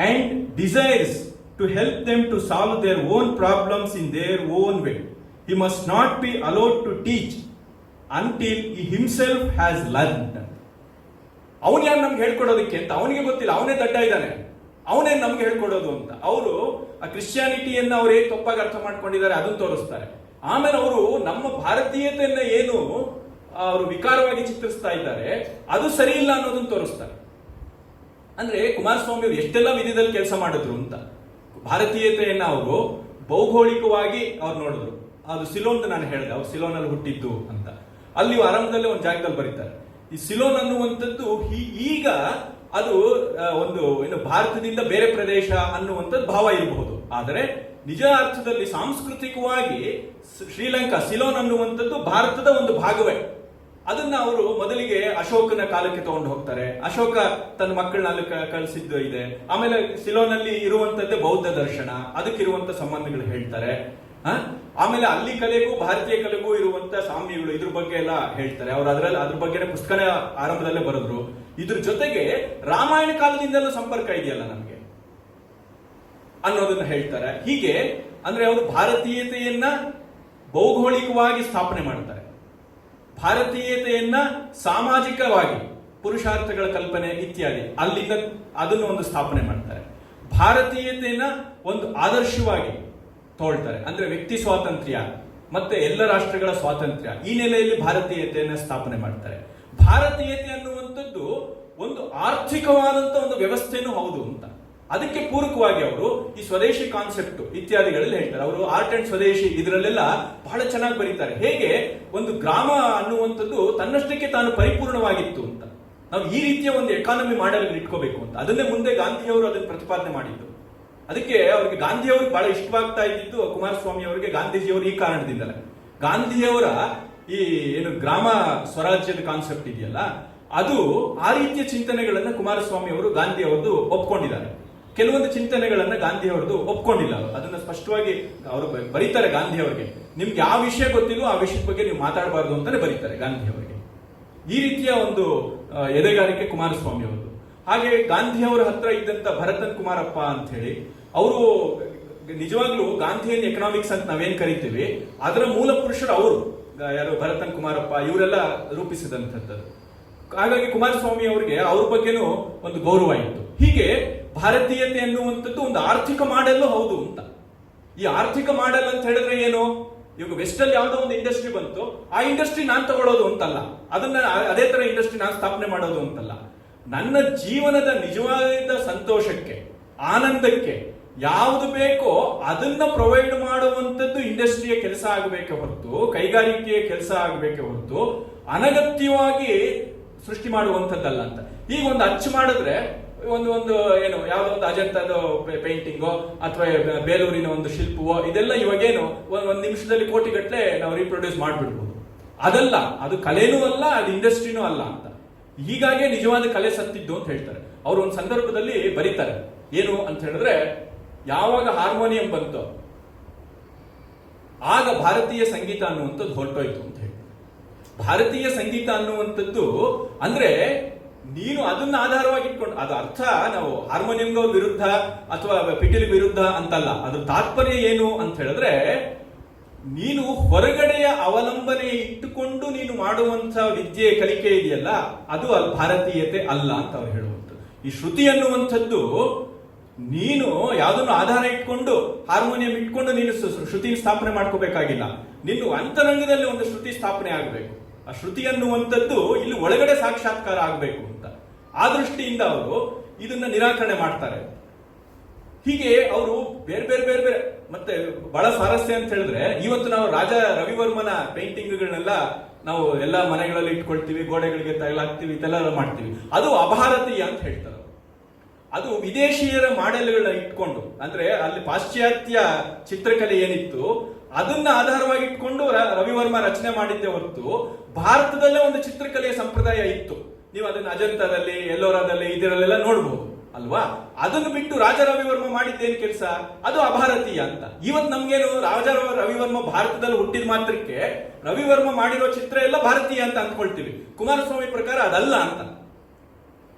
and desires to help them to solve their own problems in their own way. He must not be allowed to teach until he himself has learned. ಅವನು ಯಾರು ನಮ್ಗೆ ಹೇಳ್ಕೊಡೋದಕ್ಕೆ ಅಂತ ಅವನಿಗೆ ಗೊತ್ತಿಲ್ಲ. ಅವನೇ ದಡ್ಡ ಇದ್ದಾನೆ, ಅವನೇ ನಮ್ಗೆ ಹೇಳ್ಕೊಡೋದು ಅಂತ. ಅವರು ಆ ಕ್ರಿಶ್ಚಿಯಾನಿಟಿಯನ್ನ ಅವ್ರು ಹೇಗೆ ತಪ್ಪಾಗಿ ಅರ್ಥ ಮಾಡ್ಕೊಂಡಿದ್ದಾರೆ ಅದನ್ನು ತೋರಿಸ್ತಾರೆ. ಆಮೇಲೆ ಅವರು ನಮ್ಮ ಭಾರತೀಯತೆಯನ್ನ ಏನು ಅವರು ವಿಕಾರವಾಗಿ ಚಿತ್ರಿಸ್ತಾ ಇದ್ದಾರೆ ಅದು ಸರಿ ಇಲ್ಲ ಅನ್ನೋದನ್ನು ತೋರಿಸ್ತಾರೆ. ಅಂದ್ರೆ ಕುಮಾರಸ್ವಾಮಿ ಅವರು ಎಷ್ಟೆಲ್ಲ ವಿಧದಲ್ಲಿ ಕೆಲಸ ಮಾಡಿದ್ರು ಅಂತ. ಭಾರತೀಯತೆಯನ್ನ ಅವರು ಭೌಗೋಳಿಕವಾಗಿ ಅವ್ರು ನೋಡಿದ್ರು. ಅದು ಸಿಲೋನ್ ನಾನು ಹೇಳಿದೆ, ಅವ್ರು ಸಿಲೋನ್ ಅಲ್ಲಿ ಹುಟ್ಟಿದ್ದು ಅಂತ. ಅಲ್ಲಿ ಆರಂಭದಲ್ಲಿ ಒಂದು ಜಾಗದಲ್ಲಿ ಬರೀತಾರೆ. ಈ ಸಿಲೋನ್ ಅನ್ನುವಂಥದ್ದು ಈಗ ಅದು ಒಂದು ಏನು ಭಾರತದಿಂದ ಬೇರೆ ಪ್ರದೇಶ ಅನ್ನುವಂಥದ್ದು ಭಾವ ಇರಬಹುದು. ಆದರೆ ನಿಜ ಅರ್ಥದಲ್ಲಿ ಸಾಂಸ್ಕೃತಿಕವಾಗಿ ಶ್ರೀಲಂಕಾ ಸಿಲೋನ್ ಅನ್ನುವಂಥದ್ದು ಭಾರತದ ಒಂದು ಭಾಗವೇ. ಅದನ್ನ ಅವರು ಮೊದಲಿಗೆ ಅಶೋಕನ ಕಾಲಕ್ಕೆ ತಗೊಂಡು ಹೋಗ್ತಾರೆ. ಅಶೋಕ ತನ್ನ ಮಕ್ಕಳನ್ನ ಅಲ್ಲಿ ಕಳಿಸಿದ್ದು ಇದೆ. ಆಮೇಲೆ ಸಿಲೋನಲ್ಲಿ ಇರುವಂತದ್ದೇ ಬೌದ್ಧ ದರ್ಶನ, ಅದಕ್ಕಿರುವಂತ ಸಂಬಂಧಗಳು ಹೇಳ್ತಾರೆ. ಆಮೇಲೆ ಅಲ್ಲಿ ಕಲೆಗೂ ಭಾರತೀಯ ಕಲೆಗೂ ಇರುವಂತ ಸಾಮ್ಯಗಳು ಇದ್ರ ಬಗ್ಗೆ ಎಲ್ಲ ಹೇಳ್ತಾರೆ. ಅವ್ರು ಅದ್ರ ಬಗ್ಗೆ ಪುಸ್ತಕನೇ ಆರಂಭದಲ್ಲೇ ಬರೆದ್ರು. ಇದ್ರ ಜೊತೆಗೆ ರಾಮಾಯಣ ಕಾಲದಿಂದಲೂ ಸಂಪರ್ಕ ಇದೆಯಲ್ಲ ನಮ್ಗೆ ಅನ್ನೋದನ್ನ ಹೇಳ್ತಾರೆ. ಹೀಗೆ ಅಂದ್ರೆ ಅವರು ಭಾರತೀಯತೆಯನ್ನ ಭೌಗೋಳಿಕವಾಗಿ ಸ್ಥಾಪನೆ ಮಾಡ್ತಾರೆ, ಭಾರತೀಯತೆಯನ್ನ ಸಾಮಾಜಿಕವಾಗಿ ಪುರುಷಾರ್ಥಗಳ ಕಲ್ಪನೆ ಇತ್ಯಾದಿ ಅಲ್ಲಿಂದ ಅದನ್ನು ಒಂದು ಸ್ಥಾಪನೆ ಮಾಡ್ತಾರೆ. ಭಾರತೀಯತೆಯನ್ನ ಒಂದು ಆದರ್ಶವಾಗಿ ತಗೊಳ್ತಾರೆ. ಅಂದ್ರೆ ವ್ಯಕ್ತಿ ಸ್ವಾತಂತ್ರ್ಯ ಮತ್ತೆ ಎಲ್ಲ ರಾಷ್ಟ್ರಗಳ ಸ್ವಾತಂತ್ರ್ಯ, ಈ ನೆಲೆಯಲ್ಲಿ ಭಾರತೀಯತೆಯನ್ನ ಸ್ಥಾಪನೆ ಮಾಡ್ತಾರೆ. ಭಾರತೀಯತೆ ಅನ್ನುವಂಥದ್ದು ಒಂದು ಆರ್ಥಿಕವಾದಂತ ಒಂದು ವ್ಯವಸ್ಥೆನೂ ಹೌದು ಅಂತ. ಅದಕ್ಕೆ ಪೂರಕವಾಗಿ ಅವರು ಈ ಸ್ವದೇಶಿ ಕಾನ್ಸೆಪ್ಟ್ ಇತ್ಯಾದಿಗಳಲ್ಲಿ ಹೇಳ್ತಾರೆ. ಅವರು ಆರ್ಟ್ ಅಂಡ್ ಸ್ವದೇಶಿ ಇದರಲ್ಲೆಲ್ಲ ಬಹಳ ಚೆನ್ನಾಗಿ ಬರೀತಾರೆ. ಹೇಗೆ ಒಂದು ಗ್ರಾಮ ಅನ್ನುವಂಥದ್ದು ತನ್ನಷ್ಟಕ್ಕೆ ತಾನು ಪರಿಪೂರ್ಣವಾಗಿತ್ತು ಅಂತ, ನಾವು ಈ ರೀತಿಯ ಒಂದು ಎಕಾನಮಿ ಮಾಡೆಲ್ ಇಟ್ಕೋಬೇಕು ಅಂತ. ಅದನ್ನೇ ಮುಂದೆ ಗಾಂಧಿಯವರು ಅದನ್ನು ಪ್ರತಿಪಾದನೆ ಮಾಡಿದ್ದು. ಅದಕ್ಕೆ ಅವರಿಗೆ ಗಾಂಧಿಯವ್ರಿಗೆ ಬಹಳ ಇಷ್ಟವಾಗ್ತಾ ಇದ್ದಿದ್ದು ಕುಮಾರಸ್ವಾಮಿ ಅವರಿಗೆ ಗಾಂಧೀಜಿಯವರು ಈ ಕಾರಣದಿಂದಲೇ. ಗಾಂಧಿಯವರ ಈ ಏನು ಗ್ರಾಮ ಸ್ವರಾಜ್ಯದ ಕಾನ್ಸೆಪ್ಟ್ ಇದೆಯಲ್ಲ, ಅದು ಆ ರೀತಿಯ ಚಿಂತನೆಗಳನ್ನ ಕುಮಾರಸ್ವಾಮಿ ಅವರು ಗಾಂಧಿ ಅವರದು ಒಪ್ಕೊಂಡಿದ್ದಾರೆ. ಕೆಲವೊಂದು ಚಿಂತನೆಗಳನ್ನ ಗಾಂಧಿ ಅವರದು ಒಪ್ಕೊಂಡಿಲ್ಲ. ಅದನ್ನ ಸ್ಪಷ್ಟವಾಗಿ ಅವರು ಬರೀತಾರೆ ಗಾಂಧಿ ಅವರಿಗೆ. ನಿಮ್ಗೆ ಯಾವ ವಿಷಯ ಗೊತ್ತಿಲ್ಲೋ ಆ ವಿಷಯದ ಬಗ್ಗೆ ನೀವು ಮಾತಾಡಬಾರ್ದು ಅಂತಾನೆ ಬರೀತಾರೆ ಗಾಂಧಿ ಅವರಿಗೆ. ಈ ರೀತಿಯ ಒಂದು ಎದೆಗಾರಿಕೆ ಕುಮಾರಸ್ವಾಮಿ ಅವರದು. ಹಾಗೆ ಗಾಂಧಿ ಅವರ ಹತ್ರ ಇದ್ದಂತ ಭರತನ್ ಕುಮಾರಪ್ಪ ಅಂತ ಹೇಳಿ, ಅವರು ನಿಜವಾಗ್ಲೂ ಗಾಂಧಿಯನ್ ಎಕನಾಮಿಕ್ಸ್ ಅಂತ ನಾವೇನ್ ಕರಿತೀವಿ ಅದರ ಮೂಲ ಪುರುಷರು ಅವರು ಯಾರು ಭರತನ್ ಕುಮಾರಪ್ಪ ಇವರೆಲ್ಲ ರೂಪಿಸಿದಂಥದ್ದು. ಹಾಗಾಗಿ ಕುಮಾರಸ್ವಾಮಿ ಅವರಿಗೆ ಅವ್ರ ಬಗ್ಗೆನೂ ಒಂದು ಗೌರವ ಇತ್ತು. ಹೀಗೆ ಭಾರತೀಯತೆ ಅನ್ನುವಂಥದ್ದು ಒಂದು ಆರ್ಥಿಕ ಮಾಡೆಲ್ ಹೌದು ಅಂತ. ಈ ಆರ್ಥಿಕ ಮಾಡೆಲ್ ಅಂತ ಹೇಳಿದ್ರೆ ಏನು, ಇವಾಗ ವೆಸ್ಟ್ ಅಲ್ಲಿ ಯಾವುದೋ ಒಂದು ಇಂಡಸ್ಟ್ರಿ ಬಂತು, ಆ ಇಂಡಸ್ಟ್ರಿ ನಾನ್ ತಗೊಳ್ಳೋದು ಅಂತಲ್ಲ, ಅದನ್ನ ಅದೇ ತರ ಇಂಡಸ್ಟ್ರಿ ನಾನು ಸ್ಥಾಪನೆ ಮಾಡೋದು ಅಂತಲ್ಲ. ನನ್ನ ಜೀವನದ ನಿಜವಾದ ಸಂತೋಷಕ್ಕೆ, ಆನಂದಕ್ಕೆ ಯಾವುದು ಬೇಕೋ ಅದನ್ನ ಪ್ರೊವೈಡ್ ಮಾಡುವಂಥದ್ದು ಇಂಡಸ್ಟ್ರಿಯ ಕೆಲಸ ಆಗಬೇಕೆ ಹೊರತು, ಕೈಗಾರಿಕೆಯ ಕೆಲಸ ಆಗಬೇಕೆ ಹೊರತು ಅನಗತ್ಯವಾಗಿ ಸೃಷ್ಟಿ ಮಾಡುವಂಥದ್ದಲ್ಲ ಅಂತ. ಈಗ ಒಂದು ಅಚ್ಚು ಮಾಡಿದ್ರೆ ಒಂದು ಏನು ಯಾವುದೋ ಒಂದು ಅಜಂತದ ಪೇಂಟಿಂಗೋ ಅಥವಾ ಬೇಲೂರಿನ ಒಂದು ಶಿಲ್ಪವೋ ಇದೆಲ್ಲ ಇವಾಗೇನು ಒಂದು ನಿಮಿಷದಲ್ಲಿ ಕೋಟಿಗಟ್ಟಲೆ ನಾವು ರೀಪ್ರೊಡ್ಯೂಸ್ ಮಾಡಿಬಿಡ್ಬೋದು. ಅದಲ್ಲ, ಅದು ಕಲೆನೂ ಅಲ್ಲ, ಅದು ಇಂಡಸ್ಟ್ರಿನೂ ಅಲ್ಲ ಅಂತ. ಹೀಗಾಗಿ ನಿಜವಾದ ಕಲೆ ಸತ್ತಿದ್ದು ಅಂತ ಹೇಳ್ತಾರೆ. ಅವರು ಒಂದು ಸಂದರ್ಭದಲ್ಲಿ ಬರೀತಾರೆ, ಏನು ಅಂತ ಹೇಳಿದ್ರೆ, ಯಾವಾಗ ಹಾರ್ಮೋನಿಯಂ ಬಂತು ಆಗ ಭಾರತೀಯ ಸಂಗೀತ ಅನ್ನುವಂಥದ್ದು ಹೊರಟೋಯ್ತು ಅಂತ ಹೇಳಿ. ಭಾರತೀಯ ಸಂಗೀತ ಅನ್ನುವಂಥದ್ದು ಅಂದ್ರೆ ನೀನು ಅದನ್ನ ಆಧಾರವಾಗಿ ಇಟ್ಕೊಂಡು, ಅದು ಅರ್ಥ ನಾವು ಹಾರ್ಮೋನಿಯಂಗೆ ವಿರುದ್ಧ ಅಥವಾ ಪಿಟೀಲ್ ವಿರುದ್ಧ ಅಂತಲ್ಲ. ಅದ್ರ ತಾತ್ಪರ್ಯ ಏನು ಅಂತ ಹೇಳಿದ್ರೆ, ನೀನು ಹೊರಗಡೆಯ ಅವಲಂಬನೆ ಇಟ್ಟುಕೊಂಡು ನೀನು ಮಾಡುವಂತ ವಿದ್ಯೆ ಕಲಿಕೆ ಇದೆಯಲ್ಲ, ಅದು ಭಾರತೀಯತೆ ಅಲ್ಲ ಅಂತ ಅವ್ರು ಹೇಳುವಂಥದ್ದು. ಈ ಶ್ರುತಿ ಅನ್ನುವಂಥದ್ದು ನೀನು ಯಾವುದನ್ನು ಆಧಾರ ಇಟ್ಕೊಂಡು ಹಾರ್ಮೋನಿಯಂ ಇಟ್ಕೊಂಡು ನೀನು ಶ್ರುತಿ ಸ್ಥಾಪನೆ ಮಾಡ್ಕೋಬೇಕಾಗಿಲ್ಲ. ನಿನ್ನ ಅಂತರಂಗದಲ್ಲಿ ಒಂದು ಶ್ರುತಿ ಸ್ಥಾಪನೆ ಆಗಬೇಕು. ಆ ಶ್ರುತಿ ಅನ್ನುವಂಥದ್ದು ಇಲ್ಲಿ ಒಳಗಡೆ ಸಾಕ್ಷಾತ್ಕಾರ ಆಗಬೇಕು ಅಂತ. ಆ ದೃಷ್ಟಿಯಿಂದ ಅವರು ಇದನ್ನ ನಿರಾಕರಣೆ ಮಾಡ್ತಾರೆ. ಹೀಗೆ ಅವರು ಬೇರೆ ಬೇರೆ ಬೇರೆ ಬೇರೆ ಮತ್ತೆ ಬಹಳ ಸ್ವಾರಸ್ಯ ಅಂತ ಹೇಳಿದ್ರೆ, ಇವತ್ತು ನಾವು ರಾಜ ರವಿವರ್ಮನ ಪೇಂಟಿಂಗ್ಗಳನ್ನೆಲ್ಲ ನಾವು ಎಲ್ಲ ಮನೆಗಳಲ್ಲಿ ಇಟ್ಕೊಳ್ತೀವಿ, ಗೋಡೆಗಳಿಗೆ ತಗಲಾಕ್ತಿವಿ, ಇದೆಲ್ಲ ಮಾಡ್ತೀವಿ. ಅದು ಅಭಾರತೀಯ ಅಂತ ಹೇಳ್ತಾರೆ. ಅದು ವಿದೇಶಿಯರ ಮಾಡೆಲ್ಗಳನ್ನ ಇಟ್ಕೊಂಡು, ಅಂದ್ರೆ ಅಲ್ಲಿ ಪಾಶ್ಚಾತ್ಯ ಚಿತ್ರಕಲೆ ಏನಿತ್ತು ಅದನ್ನ ಆಧಾರವಾಗಿ ಇಟ್ಕೊಂಡು ರವಿವರ್ಮ ರಚನೆ ಮಾಡಿದ್ದೆ ಹೊರತು ಭಾರತದಲ್ಲೇ ಒಂದು ಚಿತ್ರಕಲೆಯ ಸಂಪ್ರದಾಯ ಇತ್ತು. ನೀವು ಅದನ್ನ ಅಜಂತಾದಲ್ಲಿ, ಎಲ್ಲೋರಾದಲ್ಲಿ ಇದರಲ್ಲೆಲ್ಲ ನೋಡ್ಬೋದು ಅಲ್ವಾ. ಅದನ್ನು ಬಿಟ್ಟು ರಾಜ ರವಿವರ್ಮ ಮಾಡಿದ್ದೇನು ಕೆಲಸ, ಅದು ಅಭಾರತೀಯ ಅಂತ. ಇವತ್ತು ನಮ್ಗೇನು ರಾಜ ರವಿವರ್ಮ ಭಾರತದಲ್ಲಿ ಹುಟ್ಟಿದ ಮಾತ್ರಕ್ಕೆ ರವಿವರ್ಮ ಮಾಡಿರೋ ಚಿತ್ರ ಎಲ್ಲ ಭಾರತೀಯ ಅಂತ ಅಂದ್ಕೊಳ್ತೀವಿ. ಕುಮಾರಸ್ವಾಮಿ ಪ್ರಕಾರ ಅದಲ್ಲ ಅಂತ.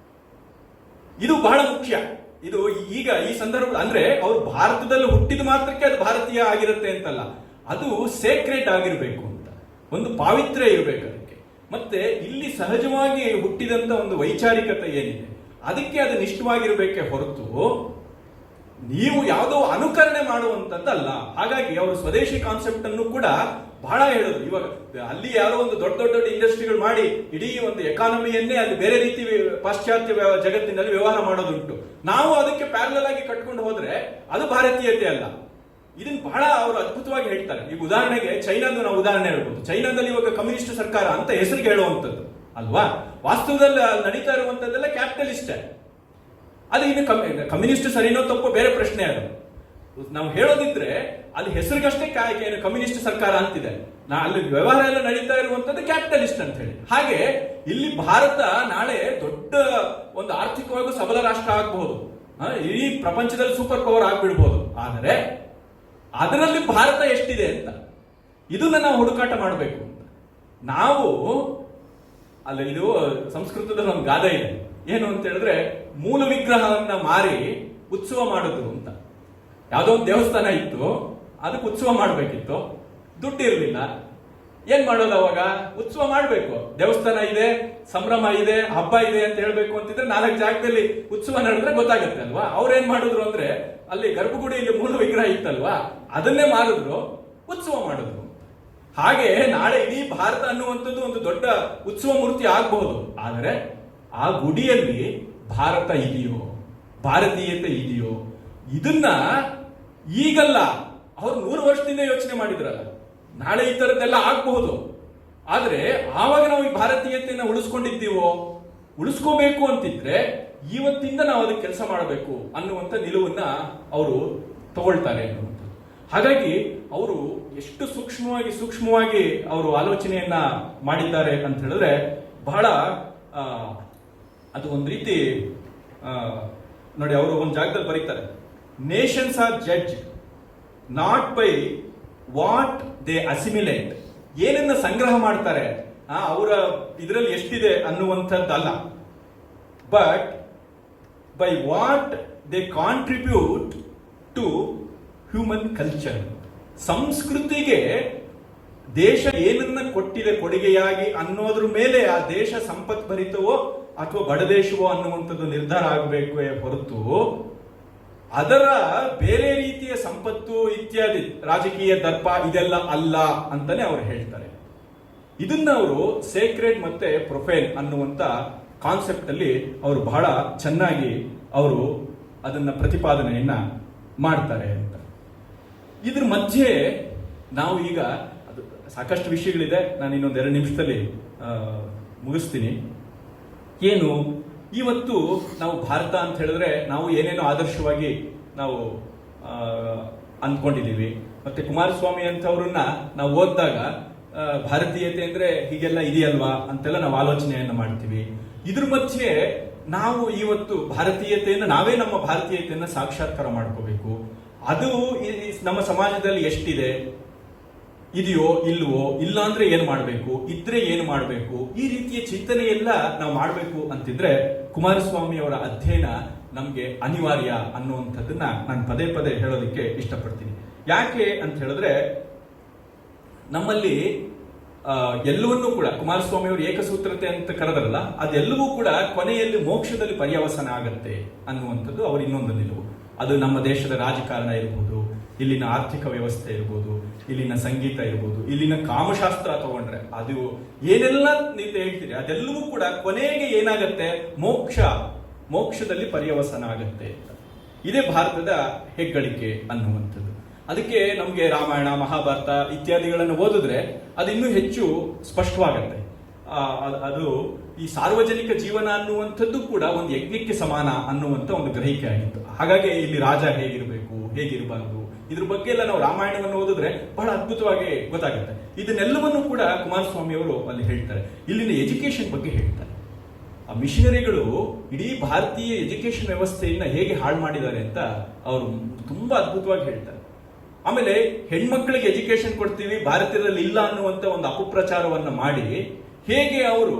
ಇದು ಬಹಳ ಮುಖ್ಯ. ಇದು ಈಗ ಈ ಸಂದರ್ಭ ಅಂದ್ರೆ ಅವರು ಭಾರತದಲ್ಲಿ ಹುಟ್ಟಿದ ಮಾತ್ರಕ್ಕೆ ಅದು ಭಾರತೀಯ ಆಗಿರುತ್ತೆ ಅಂತಲ್ಲ, ಅದು ಸೇಕ್ರೆಟ್ ಆಗಿರ್ಬೇಕು ಅಂತ, ಒಂದು ಪಾವಿತ್ರ್ಯ ಇರಬೇಕು ಅದಕ್ಕೆ. ಮತ್ತೆ ಇಲ್ಲಿ ಸಹಜವಾಗಿ ಹುಟ್ಟಿದಂತ ಒಂದು ವೈಚಾರಿಕತೆ ಏನಿದೆ ಅದಕ್ಕೆ ಅದು ನಿಷ್ಠವಾಗಿರ್ಬೇಕೆ ಹೊರತು ನೀವು ಯಾವುದೋ ಅನುಕರಣೆ ಮಾಡುವಂತದ್ದಲ್ಲ. ಹಾಗಾಗಿ ಅವರು ಸ್ವದೇಶಿ ಕಾನ್ಸೆಪ್ಟ್ ಅನ್ನು ಕೂಡ ಬಹಳ ಹೇಳಿದ್ರು. ಇವಾಗ ಅಲ್ಲಿ ಯಾರೋ ಒಂದು ದೊಡ್ಡ ದೊಡ್ಡ ಇಂಡಸ್ಟ್ರಿಗಳು ಮಾಡಿ ಇಡೀ ಒಂದು ಎಕಾನಮಿಯನ್ನೇ ಅಲ್ಲಿ ಬೇರೆ ರೀತಿ ಪಾಶ್ಚಾತ್ಯ ಜಗತ್ತಿನಲ್ಲಿ ವ್ಯವಹಾರ ಮಾಡೋದುಂಟು. ನಾವು ಅದಕ್ಕೆ ಪ್ಯಾರಲಲ್ ಆಗಿ ಕಟ್ಕೊಂಡು ಹೋದ್ರೆ ಅದು ಭಾರತೀಯತೆ ಅಲ್ಲ. ಇದನ್ನ ಬಹಳ ಅವರು ಅದ್ಭುತವಾಗಿ ಹೇಳ್ತಾರೆ. ಈಗ ಉದಾಹರಣೆಗೆ ಚೈನಾದ ನಾವು ಉದಾಹರಣೆ ಹೇಳ್ಬೋದು. ಚೈನಾದಲ್ಲಿ ಇವಾಗ ಕಮ್ಯುನಿಸ್ಟ್ ಸರ್ಕಾರ ಅಂತ ಹೆಸರಿಗೆ ಹೇಳುವಂಥದ್ದು ಅಲ್ವಾ. ವಾಸ್ತವದಲ್ಲಿ ನಡೀತಾ ಇರುವಂತದ್ದೆಲ್ಲ ಕ್ಯಾಪಿಟಲಿಸ್ಟ್. ಅದು ಇನ್ನು ಕಮ್ಯುನಿಸ್ಟ್ ಸರಿನೋ ತಪ್ಪೋ ಬೇರೆ ಪ್ರಶ್ನೆ. ಅದು ನಾವು ಹೇಳೋದಿದ್ರೆ ಅಲ್ಲಿ ಹೆಸರಿಗಷ್ಟೇ ಕಮ್ಯುನಿಸ್ಟ್ ಸರ್ಕಾರ ಅಂತಿದೆ, ಅಲ್ಲಿ ವ್ಯವಹಾರ ಎಲ್ಲ ನಡೀತಾ ಇರುವಂತದ್ದು ಕ್ಯಾಪಿಟಲಿಸ್ಟ್ ಅಂತ ಹೇಳಿ. ಹಾಗೆ ಇಲ್ಲಿ ಭಾರತ ನಾಳೆ ದೊಡ್ಡ ಒಂದು ಆರ್ಥಿಕವಾಗಿ ಸಬಲ ರಾಷ್ಟ್ರ ಆಗಬಹುದು, ಇಡೀ ಪ್ರಪಂಚದಲ್ಲಿ ಸೂಪರ್ ಪವರ್ ಆಗ್ಬಿಡ್ಬಹುದು. ಆದರೆ ಅದರಲ್ಲಿ ಭಾರತ ಎಷ್ಟಿದೆ ಅಂತ ಇದನ್ನ ನಾವು ಹುಡುಕಾಟ ಮಾಡಬೇಕು ಅಂತ. ನಾವು ಅಲ್ಲ, ಇದು ಸಂಸ್ಕೃತದಲ್ಲಿ ಒಂದು ಗಾದೆ ಇದೆ, ಏನು ಅಂತ ಹೇಳಿದ್ರೆ, ಮೂಲ ವಿಗ್ರಹವನ್ನ ಮಾರಿ ಉತ್ಸವ ಮಾಡಿದ್ರು ಅಂತ. ಯಾವುದೋ ಒಂದು ದೇವಸ್ಥಾನ ಇತ್ತು, ಅದಕ್ಕೆ ಉತ್ಸವ ಮಾಡಬೇಕಿತ್ತು, ದುಡ್ಡು ಇರಲಿಲ್ಲ. ಏನ್ ಮಾಡೋದು ಅವಾಗ? ಉತ್ಸವ ಮಾಡಬೇಕು. ದೇವಸ್ಥಾನ ಇದೆ, ಸಂಭ್ರಮ ಇದೆ, ಹಬ್ಬ ಇದೆ ಅಂತ ಹೇಳ್ಬೇಕು ಅಂತಿದ್ರೆ 4 ಜಾಗದಲ್ಲಿ ಉತ್ಸವ ನಡೆದ್ರೆ ಗೊತ್ತಾಗುತ್ತೆ ಅಲ್ವಾ. ಅವ್ರೇನ್ ಮಾಡಿದ್ರು ಅಂದ್ರೆ, ಅಲ್ಲಿ ಗರ್ಭಗುಡಿಯಲ್ಲಿ ಮೂಲ ವಿಗ್ರಹ ಇತ್ತಲ್ವಾ, ಅದನ್ನೇ ಮಾರಿದ್ರು, ಉತ್ಸವ ಮಾಡಿದ್ರು. ಹಾಗೆ ನಾಳೆ ಇಡೀ ಭಾರತ ಅನ್ನುವಂಥದ್ದು ಒಂದು ದೊಡ್ಡ ಉತ್ಸವ ಮೂರ್ತಿ ಆಗಬಹುದು. ಆದರೆ ಆ ಗುಡಿಯಲ್ಲಿ ಭಾರತ ಇದೆಯೋ, ಭಾರತೀಯತೆ ಇದೆಯೋ, ಇದನ್ನ ಈಗಲ್ಲ, ಅವ್ರು 100 ವರ್ಷದಿಂದ ಯೋಚನೆ ಮಾಡಿದ್ರಲ್ಲ. ನಾಳೆ ಈ ತರದ್ದೆಲ್ಲ ಆಗಬಹುದು. ಆದ್ರೆ ಆವಾಗ ನಾವು ಈ ಭಾರತೀಯತೆಯನ್ನ ಉಳಿಸ್ಕೊಂಡಿದ್ದೀವೋ, ಉಳಿಸ್ಕೋಬೇಕು ಅಂತಿದ್ರೆ ಇವತ್ತಿಂದ ನಾವು ಅದಕ್ಕೆ ಕೆಲಸ ಮಾಡಬೇಕು ಅನ್ನುವಂಥ ನಿಲುವನ್ನ ಅವರು ತಗೊಳ್ತಾರೆ ಅನ್ನುವಂಥದ್ದು. ಹಾಗಾಗಿ ಅವರು ಎಷ್ಟು ಸೂಕ್ಷ್ಮವಾಗಿ ಅವರು ಆಲೋಚನೆಯನ್ನ ಮಾಡಿದ್ದಾರೆ ಅಂತ ಹೇಳಿದ್ರೆ ಬಹಳ ಅದು ಒಂದು ರೀತಿ ನೋಡಿ. ಅವರು ಒಂದು ಜಾಗದಲ್ಲಿ ಬರೀತಾರೆ, nations are judge not by what they assimilate. ಏನನ್ನ ಸಂಗ್ರಹ ಮಾಡ್ತಾರೆ, ಅವರ ಇದರಲ್ಲಿ ಎಷ್ಟಿದೆ ಅನ್ನುವಂಥದ್ದಲ್ಲ, but by what they contribute to human culture. ಸಂಸ್ಕೃತಿಗೆ ದೇಶ ಏನನ್ನ ಕೊಟ್ಟಿದೆ ಕೊಡುಗೆಯಾಗಿ ಅನ್ನೋದ್ರ ಮೇಲೆ ಆ ದೇಶ ಸಂಪತ್ಭರಿತವೋ ಅಥವಾ ಬಡದೇಶವೋ ಅನ್ನುವಂಥದ್ದು ನಿರ್ಧಾರ ಆಗಬೇಕು ಹೊರತು ಅದರ ಬೇರೆ ರೀತಿಯ ಸಂಪತ್ತು ಇತ್ಯಾದಿ ರಾಜಕೀಯ ದರ್ಪ ಇದೆಲ್ಲ ಅಲ್ಲ ಅಂತಾನೆ ಅವರು ಹೇಳ್ತಾರೆ. ಇದನ್ನ ಅವರು ಸೇಕ್ರೆಡ್ ಮತ್ತೆ ಪ್ರೊಫೇನ್ ಅನ್ನುವಂತ ಕಾನ್ಸೆಪ್ಟ್ ಅಲ್ಲಿ ಅವರು ಬಹಳ ಚೆನ್ನಾಗಿ ಅವರು ಅದನ್ನ ಪ್ರತಿಪಾದನೆಯನ್ನ ಮಾಡ್ತಾರೆ ಅಂತ. ಇದ್ರ ಮಧ್ಯೆ ನಾವು ಈಗ ಅದು ಸಾಕಷ್ಟು ವಿಷಯಗಳಿದೆ, ನಾನು ಇನ್ನೊಂದು 2 ನಿಮಿಷದಲ್ಲಿ ಮುಗಿಸ್ತೀನಿ. ಏನು ಇವತ್ತು ನಾವು ಭಾರತ ಅಂತ ಹೇಳಿದ್ರೆ ನಾವು ಏನೇನೋ ಆದರ್ಶವಾಗಿ ನಾವು ಅಂದ್ಕೊಂಡಿದ್ದೀವಿ. ಮತ್ತೆ ಕುಮಾರಸ್ವಾಮಿ ಅಂತವ್ರನ್ನ ನಾವು ಓದಿದಾಗ ಭಾರತೀಯತೆ ಅಂದ್ರೆ ಹೀಗೆಲ್ಲ ಇದೆಯಲ್ವಾ ಅಂತೆಲ್ಲ ನಾವು ಆಲೋಚನೆಯನ್ನ ಮಾಡ್ತೀವಿ. ಇದ್ರ ಮಧ್ಯೆ ನಾವು ಇವತ್ತು ಭಾರತೀಯತೆಯನ್ನು ನಾವೇ ನಮ್ಮ ಭಾರತೀಯತೆಯನ್ನ ಸಾಕ್ಷಾತ್ಕಾರ ಮಾಡ್ಕೋಬೇಕು. ಅದು ನಮ್ಮ ಸಮಾಜದಲ್ಲಿ ಎಷ್ಟಿದೆ, ಇದೆಯೋ ಇಲ್ವೋ, ಇಲ್ಲ ಅಂದ್ರೆ ಏನ್ ಮಾಡಬೇಕು, ಇದ್ರೆ ಏನು ಮಾಡಬೇಕು, ಈ ರೀತಿಯ ಚಿಂತನೆ ಎಲ್ಲ ನಾವು ಮಾಡಬೇಕು ಅಂತಿದ್ರೆ ಕುಮಾರಸ್ವಾಮಿ ಅವರ ಅಧ್ಯಯನ ನಮ್ಗೆ ಅನಿವಾರ್ಯ ಅನ್ನುವಂಥದ್ದನ್ನ ನಾನು ಪದೇ ಪದೇ ಹೇಳೋದಕ್ಕೆ ಇಷ್ಟಪಡ್ತೀನಿ. ಯಾಕೆ ಅಂತ ಹೇಳಿದ್ರೆ ನಮ್ಮಲ್ಲಿ ಎಲ್ಲವನ್ನೂ ಕೂಡ ಕುಮಾರಸ್ವಾಮಿ ಅವರು ಏಕಸೂತ್ರತೆ ಅಂತ ಕರೆದರಲ್ಲ, ಅದೆಲ್ಲವೂ ಕೂಡ ಕೊನೆಯಲ್ಲಿ ಮೋಕ್ಷದಲ್ಲಿ ಪರ್ಯವಸನ ಆಗತ್ತೆ ಅನ್ನುವಂಥದ್ದು ಅವರ ಇನ್ನೊಂದು ನಿಲುವು. ಅದು ನಮ್ಮ ದೇಶದ ರಾಜಕಾರಣ ಇರ್ಬೋದು, ಇಲ್ಲಿನ ಆರ್ಥಿಕ ವ್ಯವಸ್ಥೆ ಇರ್ಬೋದು, ಇಲ್ಲಿನ ಸಂಗೀತ ಇರ್ಬೋದು, ಇಲ್ಲಿನ ಕಾಮಶಾಸ್ತ್ರ ತಗೊಂಡ್ರೆ ಅದು ಏನೆಲ್ಲ ನೀವು ಹೇಳ್ತೀರಿ ಅದೆಲ್ಲವೂ ಕೂಡ ಕೊನೆಗೆ ಏನಾಗತ್ತೆ, ಮೋಕ್ಷದಲ್ಲಿ ಪರ್ಯವಸನ ಆಗತ್ತೆ. ಇದೇ ಭಾರತದ ಹೆಗ್ಗಳಿಕೆ ಅನ್ನುವಂಥದ್ದು. ಅದಕ್ಕೆ ನಮಗೆ ರಾಮಾಯಣ, ಮಹಾಭಾರತ ಇತ್ಯಾದಿಗಳನ್ನು ಓದಿದ್ರೆ ಅದು ಇನ್ನೂ ಹೆಚ್ಚು ಸ್ಪಷ್ಟವಾಗತ್ತೆ. ಅದು ಈ ಸಾರ್ವಜನಿಕ ಜೀವನ ಅನ್ನುವಂಥದ್ದು ಕೂಡ ಒಂದು ಯಜ್ಞಕ್ಕೆ ಸಮಾನ ಅನ್ನುವಂಥ ಒಂದು ಗ್ರಹಿಕೆ ಆಗಿತ್ತು. ಹಾಗಾಗಿ ಇಲ್ಲಿ ರಾಜ ಹೇಗಿರಬೇಕು, ಹೇಗಿರಬಾರದು, ಇದ್ರ ಬಗ್ಗೆ ಎಲ್ಲ ನಾವು ರಾಮಾಯಣವನ್ನು ಓದಿದ್ರೆ ಬಹಳ ಅದ್ಭುತವಾಗಿ ಗೊತ್ತಾಗುತ್ತೆ. ಇದನ್ನೆಲ್ಲವನ್ನು ಕೂಡ ಕುಮಾರಸ್ವಾಮಿ ಅವರು ಅಲ್ಲಿ ಹೇಳ್ತಾರೆ. ಇಲ್ಲಿನ ಎಜುಕೇಶನ್ ಬಗ್ಗೆ ಹೇಳ್ತಾರೆ. ಆ ಮಿಷನರಿಗಳು ಇಡೀ ಭಾರತೀಯ ಎಜುಕೇಶನ್ ವ್ಯವಸ್ಥೆಯನ್ನ ಹೇಗೆ ಹಾಳು ಮಾಡಿದ್ದಾರೆ ಅಂತ ಅವರು ತುಂಬಾ ಅದ್ಭುತವಾಗಿ ಹೇಳ್ತಾರೆ. ಆಮೇಲೆ ಹೆಣ್ಮಕ್ಳಿಗೆ ಎಜುಕೇಶನ್ ಕೊಡ್ತೀವಿ, ಭಾರತದಲ್ಲಿ ಇಲ್ಲ ಅನ್ನುವಂತ ಒಂದು ಅಪಪ್ರಚಾರವನ್ನ ಮಾಡಿ ಹೇಗೆ ಅವರು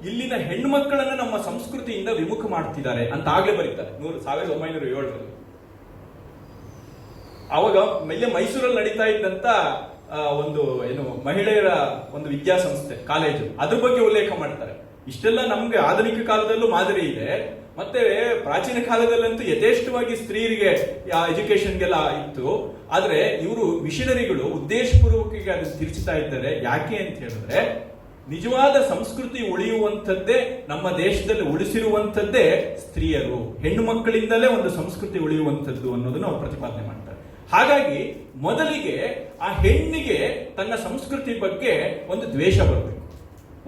ಇಲ್ಲಿನ ಹೆಣ್ಮಕ್ಕಳನ್ನ ನಮ್ಮ ಸಂಸ್ಕೃತಿಯಿಂದ ವಿಮುಖ ಮಾಡ್ತಿದ್ದಾರೆ ಅಂತ ಆಗ್ಲೇ ಬರೀತಾರೆ 1907ರಲ್ಲಿ. ಅವಾಗ ಮೈಸೂರಲ್ಲಿ ನಡೀತಾ ಇದ್ದಂತ ಒಂದು ಮಹಿಳೆಯರ ಒಂದು ವಿದ್ಯಾಸಂಸ್ಥೆ ಕಾಲೇಜು, ಅದ್ರ ಬಗ್ಗೆ ಉಲ್ಲೇಖ ಮಾಡ್ತಾರೆ. ಇಷ್ಟೆಲ್ಲ ನಮ್ಗೆ ಆಧುನಿಕ ಕಾಲದಲ್ಲೂ ಮಾದರಿ ಇದೆ, ಮತ್ತೆ ಪ್ರಾಚೀನ ಕಾಲದಲ್ಲಂತೂ ಯಥೇಷ್ಟವಾಗಿ ಸ್ತ್ರೀಯರಿಗೆ ಎಜುಕೇಶನ್ಗೆಲ್ಲ ಇತ್ತು. ಆದ್ರೆ ಇವರು ಮಿಷನರಿಗಳು ಉದ್ದೇಶಪೂರ್ವಕವಾಗಿ ಅದನ್ನು ತಿರುಚುತ್ತಾ ಇದ್ದಾರೆ. ಯಾಕೆ ಅಂತ ಹೇಳಿದ್ರೆ ನಿಜವಾದ ಸಂಸ್ಕೃತಿ ಉಳಿಯುವಂಥದ್ದೇ, ನಮ್ಮ ದೇಶದಲ್ಲಿ ಉಳಿಸಿರುವಂಥದ್ದೇ ಸ್ತ್ರೀಯರು, ಹೆಣ್ಣು ಮಕ್ಕಳಿಂದಲೇ ಒಂದು ಸಂಸ್ಕೃತಿ ಉಳಿಯುವಂಥದ್ದು ಅನ್ನೋದನ್ನು ಅವ್ರು ಪ್ರತಿಪಾದನೆ ಮಾಡ್ತಾರೆ. ಹಾಗಾಗಿ ಮೊದಲಿಗೆ ಆ ಹೆಣ್ಣಿಗೆ ತನ್ನ ಸಂಸ್ಕೃತಿ ಬಗ್ಗೆ ಒಂದು ದ್ವೇಷ ಬರಬೇಕು,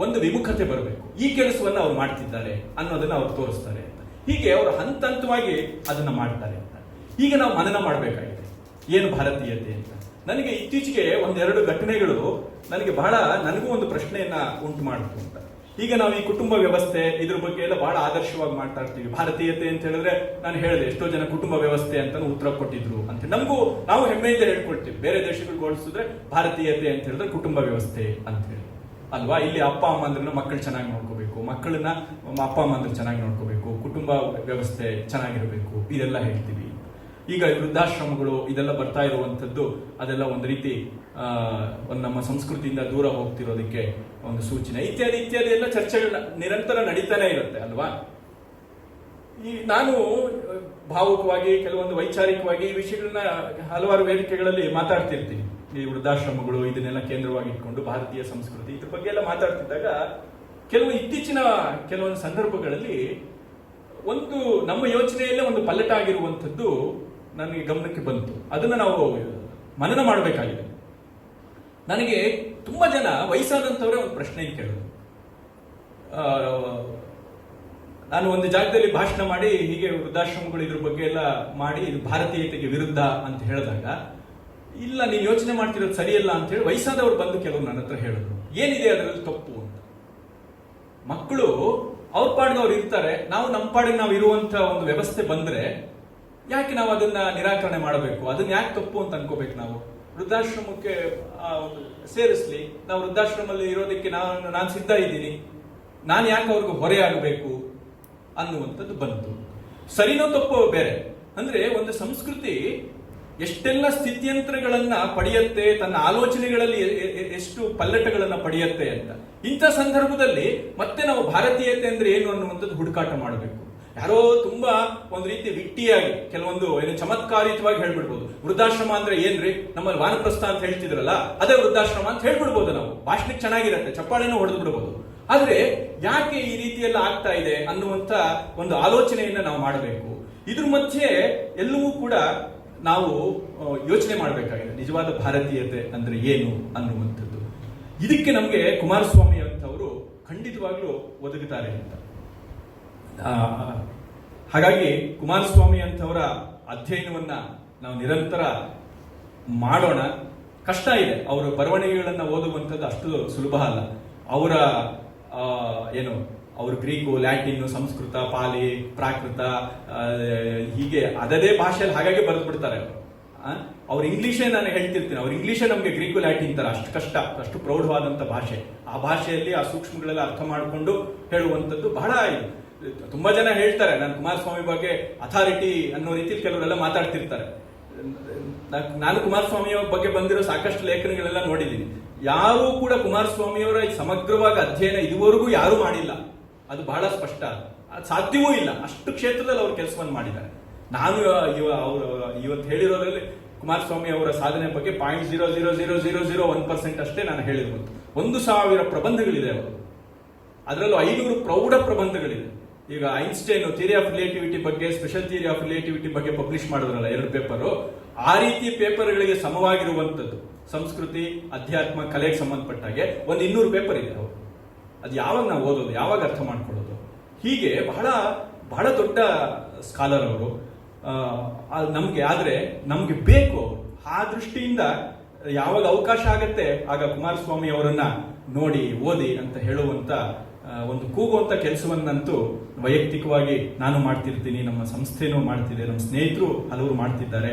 ಒಂದು ವಿಮುಖತೆ ಬರಬೇಕು. ಈ ಕೆಲಸವನ್ನ ಅವ್ರು ಮಾಡ್ತಿದ್ದಾರೆ ಅನ್ನೋದನ್ನ ಅವ್ರು ತೋರಿಸ್ತಾರೆ ಅಂತ. ಹೀಗೆ ಅವರು ಹಂತ ಹಂತವಾಗಿ ಅದನ್ನ ಮಾಡ್ತಾರೆ ಅಂತ. ಈಗ ನಾವು ಮನನ ಮಾಡಬೇಕಾಗಿದೆ ಏನು ಭಾರತೀಯತೆ ಅಂತ. ನನಗೆ ಇತ್ತೀಚೆಗೆ 1-2 ಘಟನೆಗಳು ನನಗೂ ಒಂದು ಪ್ರಶ್ನೆಯನ್ನ ಉಂಟು ಮಾಡಿತು ಅಂತ. ಈಗ ನಾವು ಈ ಕುಟುಂಬ ವ್ಯವಸ್ಥೆ ಇದ್ರ ಬಗ್ಗೆ ಎಲ್ಲ ಬಹಳ ಆದರ್ಶವಾಗಿ ಮಾತಾಡ್ತೀವಿ. ಭಾರತೀಯತೆ ಅಂತ ಹೇಳಿದ್ರೆ ನಾನು ಹೇಳಿದೆ, ಎಷ್ಟೋ ಜನ ಕುಟುಂಬ ವ್ಯವಸ್ಥೆ ಅಂತ ಉತ್ತರ ಕೊಟ್ಟಿದ್ರು ಅಂತ. ನಾವು ಹೆಮ್ಮೆಯಿಂದ ಹೇಳ್ಕೊಳ್ತೀವಿ. ಬೇರೆ ದೇಶಗಳಿಗೆ ಹೋಲಿಸಿದ್ರೆ ಭಾರತೀಯತೆ ಅಂತ ಹೇಳಿದ್ರೆ ಕುಟುಂಬ ವ್ಯವಸ್ಥೆ ಅಂತ ಹೇಳಿ ಅಲ್ವಾ. ಇಲ್ಲಿ ಅಪ್ಪ ಅಮ್ಮ ಅಂದ್ರನ್ನ ಮಕ್ಕಳು ಚೆನ್ನಾಗಿ ನೋಡ್ಕೋಬೇಕು, ಮಕ್ಕಳನ್ನ ಅಪ್ಪ ಅಮ್ಮ ಅಂದ್ರೆ ಚೆನ್ನಾಗಿ ನೋಡ್ಕೋಬೇಕು, ಕುಟುಂಬ ವ್ಯವಸ್ಥೆ ಚೆನ್ನಾಗಿರ್ಬೇಕು, ಇದೆಲ್ಲ ಹೇಳ್ತೀವಿ. ಈಗ ವೃದ್ಧಾಶ್ರಮಗಳು ಇದೆಲ್ಲ ಬರ್ತಾ ಇರುವಂತದ್ದು ಅದೆಲ್ಲ ಒಂದು ರೀತಿ ನಮ್ಮ ಸಂಸ್ಕೃತಿಯಿಂದ ದೂರ ಹೋಗ್ತಿರೋದಕ್ಕೆ ಒಂದು ಸೂಚನೆ. ಇತ್ಯಾದಿ ಇತ್ಯಾದಿ ಎಲ್ಲ ಚರ್ಚೆಗಳು ನಿರಂತರ ನಡೀತಾನೆ ಇರುತ್ತೆ ಅಲ್ವಾ. ನಾನು ಭಾವುಕವಾಗಿ ಕೆಲವೊಂದು ವೈಚಾರಿಕವಾಗಿ ಈ ವಿಷಯಗಳನ್ನ ಹಲವಾರು ವೇದಿಕೆಗಳಲ್ಲಿ ಮಾತಾಡ್ತಿರ್ತೀನಿ. ಈ ವೃದ್ಧಾಶ್ರಮಗಳು ಇದನ್ನೆಲ್ಲ ಕೇಂದ್ರವಾಗಿ ಇಟ್ಕೊಂಡು ಭಾರತೀಯ ಸಂಸ್ಕೃತಿ ಇದ್ರ ಬಗ್ಗೆ ಎಲ್ಲ ಮಾತಾಡ್ತಿದ್ದಾಗ ಇತ್ತೀಚಿನ ಕೆಲವೊಂದು ಸಂದರ್ಭಗಳಲ್ಲಿ ಒಂದು ನಮ್ಮ ಯೋಚನೆಯಲ್ಲೇ ಒಂದು ಪಲ್ಲಟ ಆಗಿರುವಂಥದ್ದು ನನಗೆ ಗಮನಕ್ಕೆ ಬಂತು. ಅದನ್ನ ನಾವು ಮನನ ಮಾಡಬೇಕಾಗಿದೆ. ನನಗೆ ತುಂಬಾ ಜನ ವಯಸ್ಸಾದಂಥವರೇ ಒಂದು ಪ್ರಶ್ನೆ ಕೇಳೋದು. ನಾನು ಒಂದು ಜಾಗದಲ್ಲಿ ಭಾಷಣ ಮಾಡಿ ಹೀಗೆ ವೃದ್ಧಾಶ್ರಮಗಳು ಇದ್ರ ಬಗ್ಗೆ ಎಲ್ಲ ಮಾಡಿ ಇದು ಭಾರತೀಯತೆಗೆ ವಿರುದ್ಧ ಅಂತ ಹೇಳಿದಾಗ, ಇಲ್ಲ ನೀನು ಯೋಚನೆ ಮಾಡ್ತಿರೋದು ಸರಿಯಲ್ಲ ಅಂತ ಹೇಳಿ ವಯಸ್ಸಾದವ್ರು ಬಂದು ಕೆಲವರು ನನ್ನ ಹತ್ರ ಹೇಳಿದ್ರು, ಏನಿದೆ ಅದರಲ್ಲಿ ತಪ್ಪು ಅಂತ. ಮಕ್ಕಳು ಅವ್ರ ಪಾಡಿಗೆ ಅವ್ರು ಇರ್ತಾರೆ, ನಾವು ನಮ್ಮ ಪಾಡಿಗೆ ನಾವು ಇರುವಂತ ಒಂದು ವ್ಯವಸ್ಥೆ ಬಂದ್ರೆ ಯಾಕೆ ನಾವು ಅದನ್ನ ನಿರಾಕರಣೆ ಮಾಡಬೇಕು? ಅದನ್ನ ಯಾಕೆ ತಪ್ಪು ಅಂತ ಅನ್ಕೋಬೇಕು? ನಾವು ವೃದ್ಧಾಶ್ರಮಕ್ಕೆ ಸೇರಿಸ್ಲಿ, ನಾವು ವೃದ್ಧಾಶ್ರಮದಲ್ಲಿ ಇರೋದಕ್ಕೆ ನಾನು ಸಿದ್ಧ ಇದ್ದೀನಿ, ನಾನು ಯಾಕೆ ಅವ್ರಿಗೆ ಹೊರೆ ಆಗಬೇಕು ಅನ್ನುವಂಥದ್ದು ಬಂತು. ಸರಿನೋ ತಪ್ಪೋ ಬೇರೆ. ಅಂದ್ರೆ ಒಂದು ಸಂಸ್ಕೃತಿ ಎಷ್ಟೆಲ್ಲ ಸ್ಥಿತ್ಯಂತರಗಳನ್ನ ಪಡೆಯುತ್ತೆ, ತನ್ನ ಆಲೋಚನೆಗಳಲ್ಲಿ ಎಷ್ಟು ಪಲ್ಲಟಗಳನ್ನ ಪಡೆಯುತ್ತೆ ಅಂತ. ಇಂಥ ಸಂದರ್ಭದಲ್ಲಿ ಮತ್ತೆ ನಾವು ಭಾರತೀಯತೆ ಅಂದ್ರೆ ಏನು ಅನ್ನುವಂಥದ್ದು ಹುಡುಕಾಟ ಮಾಡಬೇಕು. ಯಾರೋ ತುಂಬಾ ಒಂದು ರೀತಿ ವಿಟ್ಟಿಯಾಗಿ ಕೆಲವೊಂದು ಚಮತ್ಕಾರಿತವಾಗಿ ಹೇಳ್ಬಿಡ್ಬೋದು, ವೃದ್ಧಾಶ್ರಮ ಅಂದ್ರೆ ಏನ್ರಿ, ನಮ್ಮಲ್ಲಿ ವಾನಪ್ರಸ್ಥ ಅಂತ ಹೇಳ್ತಿದ್ರಲ್ಲ ಅದೇ ವೃದ್ಧಾಶ್ರಮ ಅಂತ ಹೇಳ್ಬಿಡ್ಬೋದು. ನಾವು ಭಾಷಣಕ್ಕೆ ಚೆನ್ನಾಗಿರತ್ತೆ, ಚಪ್ಪಾಳೆನೂ ಹೊಡೆದು ಬಿಡಬಹುದು. ಆದ್ರೆ ಯಾಕೆ ಈ ರೀತಿಯೆಲ್ಲ ಆಗ್ತಾ ಇದೆ ಅನ್ನುವಂತ ಒಂದು ಆಲೋಚನೆಯನ್ನ ನಾವು ಮಾಡಬೇಕು. ಇದ್ರ ಮಧ್ಯೆ ಎಲ್ಲವೂ ಕೂಡ ನಾವು ಯೋಚನೆ ಮಾಡಬೇಕಾಗಿದೆ. ನಿಜವಾದ ಭಾರತೀಯತೆ ಅಂದ್ರೆ ಏನು ಅನ್ನುವಂಥದ್ದು. ಇದಕ್ಕೆ ನಮಗೆ ಕುಮಾರಸ್ವಾಮಿ ಅಂತವರು ಖಂಡಿತವಾಗ್ಲೂ ಒದಗುತ್ತಾರೆ ಅಂತ. ಹಾಗಾಗಿ ಕುಮಾರಸ್ವಾಮಿ ಅಂತವರ ಅಧ್ಯಯನವನ್ನ ನಾವು ನಿರಂತರ ಮಾಡೋಣ. ಕಷ್ಟ ಇದೆ, ಅವರ ಬರವಣಿಗೆಗಳನ್ನ ಓದುವಂಥದ್ದು ಅಷ್ಟು ಸುಲಭ ಅಲ್ಲ. ಅವರ ಅವರು ಗ್ರೀಕು, ಲ್ಯಾಟಿನ್, ಸಂಸ್ಕೃತ, ಪಾಲಿ, ಪ್ರಾಕೃತ ಹೀಗೆ ಅದದೇ ಭಾಷೆಯಲ್ಲಿ ಹಾಗಾಗಿ ಬರೆದು ಬಿಡ್ತಾರೆ ಅವರು. ಅವ್ರ ಇಂಗ್ಲಿಷೇ ನಾನು ಹೇಳ್ತಿರ್ತೀನಿ, ಅವ್ರ ಇಂಗ್ಲಿಷೇ ನಮಗೆ ಗ್ರೀಕು, ಲ್ಯಾಟಿನ್ ತರ ಅಷ್ಟು ಕಷ್ಟ, ಅಷ್ಟು ಪ್ರೌಢವಾದಂಥ ಭಾಷೆ. ಆ ಭಾಷೆಯಲ್ಲಿ ಆ ಸೂಕ್ಷ್ಮಗಳೆಲ್ಲ ಅರ್ಥ ಮಾಡಿಕೊಂಡು ಹೇಳುವಂಥದ್ದು ಬಹಳ ಇದು. ತುಂಬಾ ಜನ ಹೇಳ್ತಾರೆ, ನಾನು ಕುಮಾರಸ್ವಾಮಿ ಬಗ್ಗೆ ಅಥಾರಿಟಿ ಅನ್ನೋ ರೀತಿಯಲ್ಲಿ ಕೆಲವರೆಲ್ಲ ಮಾತಾಡ್ತಿರ್ತಾರೆ. ನಾನು ಕುಮಾರಸ್ವಾಮಿಯ ಬಗ್ಗೆ ಬಂದಿರೋ ಸಾಕಷ್ಟು ಲೇಖನಗಳೆಲ್ಲ ನೋಡಿದ್ದೀನಿ. ಯಾರೂ ಕೂಡ ಕುಮಾರಸ್ವಾಮಿಯವರ ಸಮಗ್ರವಾಗಿ ಅಧ್ಯಯನ ಇದುವರೆಗೂ ಯಾರೂ ಮಾಡಿಲ್ಲ. ಅದು ಬಹಳ ಸ್ಪಷ್ಟ, ಅದು ಸಾಧ್ಯವೂ ಇಲ್ಲ. ಅಷ್ಟು ಕ್ಷೇತ್ರದಲ್ಲಿ ಅವರು ಕೆಲಸವನ್ನು ಮಾಡಿದ್ದಾರೆ. ನಾನು ಇವತ್ತು ಹೇಳಿರೋದ್ರಲ್ಲಿ ಕುಮಾರಸ್ವಾಮಿ ಅವರ ಸಾಧನೆ ಬಗ್ಗೆ 0.00001% ಅಷ್ಟೇ ನಾನು ಹೇಳಿರ್ಬೋದು. 1,000 ಪ್ರಬಂಧಗಳಿದೆ ಅವರು, ಅದರಲ್ಲೂ 500 ಪ್ರೌಢ ಪ್ರಬಂಧಗಳಿದೆ. ಈಗ ಐನ್ಸ್ಟೈನ್ ಥಿಯರಿ ಆಫ್ ರಿಲೇಟಿವಿಟಿ ಬಗ್ಗೆ, ಸ್ಪೆಷಲ್ ಥಿಯರಿ ಆಫ್ ರಿಲೇಟಿವಿಟಿ ಬಗ್ಗೆ ಪಬ್ಲಿಷ್ ಮಾಡಿದ್ರಲ್ಲ 2 ಪೇಪರು, ಆ ರೀತಿಯ ಪೇಪರ್ಗಳಿಗೆ ಸಮವಾಗಿರುವಂಥದ್ದು ಸಂಸ್ಕೃತಿ, ಅಧ್ಯಾತ್ಮ, ಕಲೆಗೆ ಸಂಬಂಧಪಟ್ಟಾಗೆ 200 ಪೇಪರ್ ಇದೆ ಅವರು. ಅದು ಯಾವಾಗ ನಾವು ಓದೋದು, ಯಾವಾಗ ಅರ್ಥ ಮಾಡ್ಕೊಳ್ಳೋದು? ಹೀಗೆ ಬಹಳ ಬಹಳ ದೊಡ್ಡ ಸ್ಕಾಲರ್ ಅವರು. ನಮ್ಗೆ ಬೇಕು. ಆ ದೃಷ್ಟಿಯಿಂದ ಯಾವಾಗ ಅವಕಾಶ ಆಗತ್ತೆ ಆಗ ಕುಮಾರಸ್ವಾಮಿ ಅವರನ್ನ ನೋಡಿ ಓದಿ ಅಂತ ಹೇಳುವಂತ ಒಂದು ಕೂಗುವಂತ ಕೆಲಸವನ್ನಂತೂ ವೈಯಕ್ತಿಕವಾಗಿ ನಾನು ಮಾಡ್ತಿರ್ತೀನಿ, ನಮ್ಮ ಸಂಸ್ಥೆನೂ ಮಾಡ್ತಿದೆ, ನಮ್ಮ ಸ್ನೇಹಿತರು ಹಲವರು ಮಾಡ್ತಿದ್ದಾರೆ.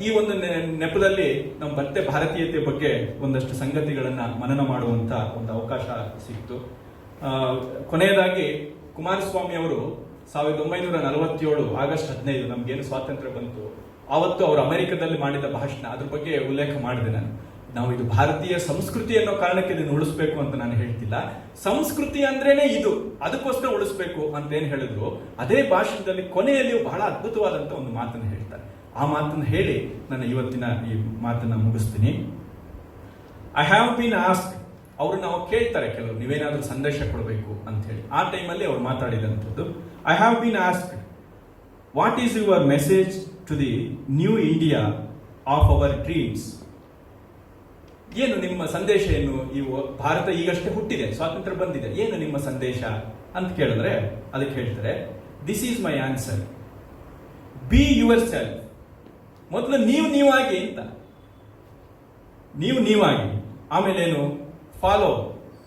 ಈ ಒಂದು ನೆಪದಲ್ಲಿ ನಮ್ಮ ಮತ್ತೆ ಭಾರತೀಯತೆ ಬಗ್ಗೆ ಒಂದಷ್ಟು ಸಂಗತಿಗಳನ್ನ ಮನನ ಮಾಡುವಂತ ಒಂದು ಅವಕಾಶ ಸಿಕ್ತು. ಕೊನೆಯದಾಗಿ ಕುಮಾರಸ್ವಾಮಿ ಅವರು 1947 ಆಗಸ್ಟ್ 15 ನಮ್ಗೇನು ಸ್ವಾತಂತ್ರ್ಯ ಬಂತು, ಆವತ್ತು ಅವರು ಅಮೆರಿಕದಲ್ಲಿ ಮಾಡಿದ ಭಾಷಣ, ಅದ್ರ ಬಗ್ಗೆ ಉಲ್ಲೇಖ ಮಾಡಿದೆ ನಾನು. ನಾವು ಇದು ಭಾರತೀಯ ಸಂಸ್ಕೃತಿ ಅನ್ನೋ ಕಾರಣಕ್ಕೆ ಇದನ್ನು ಉಳಿಸ್ಬೇಕು ಅಂತ ನಾನು ಹೇಳ್ತಿಲ್ಲ. ಸಂಸ್ಕೃತಿ ಅಂದ್ರೇನೆ ಇದು, ಅದಕ್ಕೋಸ್ಕರ ಉಳಿಸ್ಬೇಕು ಅಂತ ಏನ್ ಹೇಳಿದ್ರು, ಅದೇ ಭಾಷಣದಲ್ಲಿ ಕೊನೆಯಲ್ಲಿ ಬಹಳ ಅದ್ಭುತವಾದಂತ ಒಂದು ಮಾತನ್ನು ಹೇಳ್ತಾರೆ. ಆ ಮಾತನ್ನು ಹೇಳಿ ನನ್ನ ಇವತ್ತಿನ ಈ ಮಾತನ್ನ ಮುಗಿಸ್ತೀನಿ. ಐ ಹ್ಯಾವ್ ಬೀನ್ ಆಸ್ಕ್, ಅವರು ನಾವು ಕೇಳ್ತಾರೆ ಕೆಲವರು, ನೀವೇನಾದ್ರೂ ಸಂದೇಶ ಕೊಡಬೇಕು ಅಂತ ಹೇಳಿ. ಆ ಟೈಮಲ್ಲಿ ಅವ್ರು ಮಾತಾಡಿದಂಥದ್ದು, I have been ask what is your message to the new India of our dreams. ಏನು ನಿಮ್ಮ ಸಂದೇಶ, ಏನು? ಈ ಭಾರತ ಈಗಷ್ಟೇ ಹುಟ್ಟಿದೆ, ಸ್ವಾತಂತ್ರ್ಯ ಬಂದಿದೆ, ಏನು ನಿಮ್ಮ ಸಂದೇಶ ಅಂತ ಕೇಳಿದ್ರೆ ಅದಕ್ಕೆ ಹೇಳ್ತಾರೆ, this is my answer, be your self. ಮೊದಲು ನೀವಾಗಿ ಅಂತ, ನೀವಾಗಿ. ಆಮೇಲೆ ಏನು? ಫಾಲೋ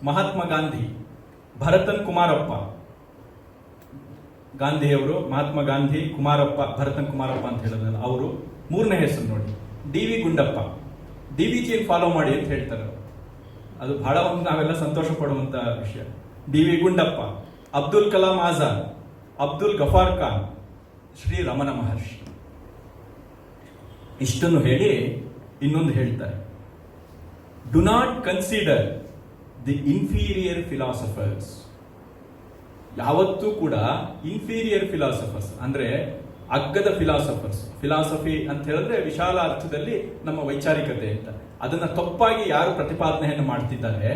ಮಹಾತ್ಮ ಗಾಂಧಿ, ಭರತನ್ ಕುಮಾರಪ್ಪ. ಗಾಂಧಿಯವರು, ಮಹಾತ್ಮ ಗಾಂಧಿ, ಕುಮಾರಪ್ಪ, ಭರತನ್ ಕುಮಾರಪ್ಪ ಅಂತ ಹೇಳಿದ್ರಲ್ಲ ಅವರು. 3ನೇ ಹೆಸರು ನೋಡಿ, D V Gundappa. D V ಜಿಯನ್ನು ಫಾಲೋ ಮಾಡಿ ಅಂತ ಹೇಳ್ತಾರೆ. ಅದು ಬಹಳ ಒಂದು ನಾವೆಲ್ಲ ಸಂತೋಷ ಪಡುವಂತ ವಿಷಯ. ಡಿ ವಿ ಗುಂಡಪ್ಪ, ಅಬ್ದುಲ್ ಕಲಾಂ ಆಜಾದ್, ಅಬ್ದುಲ್ ಗಫಾರ್ ಖಾನ್, ಶ್ರೀ ರಮಣ ಮಹರ್ಷಿ. ಇಷ್ಟನ್ನು ಹೇಳಿ ಇನ್ನೊಂದು ಹೇಳ್ತಾರೆ, do not consider the inferior philosophers. ಯಾವತ್ತೂ ಕೂಡ ಇನ್ಫೀರಿಯರ್ ಫಿಲಾಸಫರ್ಸ್ ಅಂದ್ರೆ ಅಗ್ಗದ ಫಿಲಾಸಫರ್ಸ್. ಫಿಲಾಸಫಿ ಅಂತ ಹೇಳಿದ್ರೆ ವಿಶಾಲ ಅರ್ಥದಲ್ಲಿ ನಮ್ಮ ವೈಚಾರಿಕತೆ ಅಂತ. ಅದನ್ನ ತಪ್ಪಾಗಿ ಯಾರು ಪ್ರತಿಪಾದನೆಯನ್ನು ಮಾಡ್ತಿದ್ದಾರೆ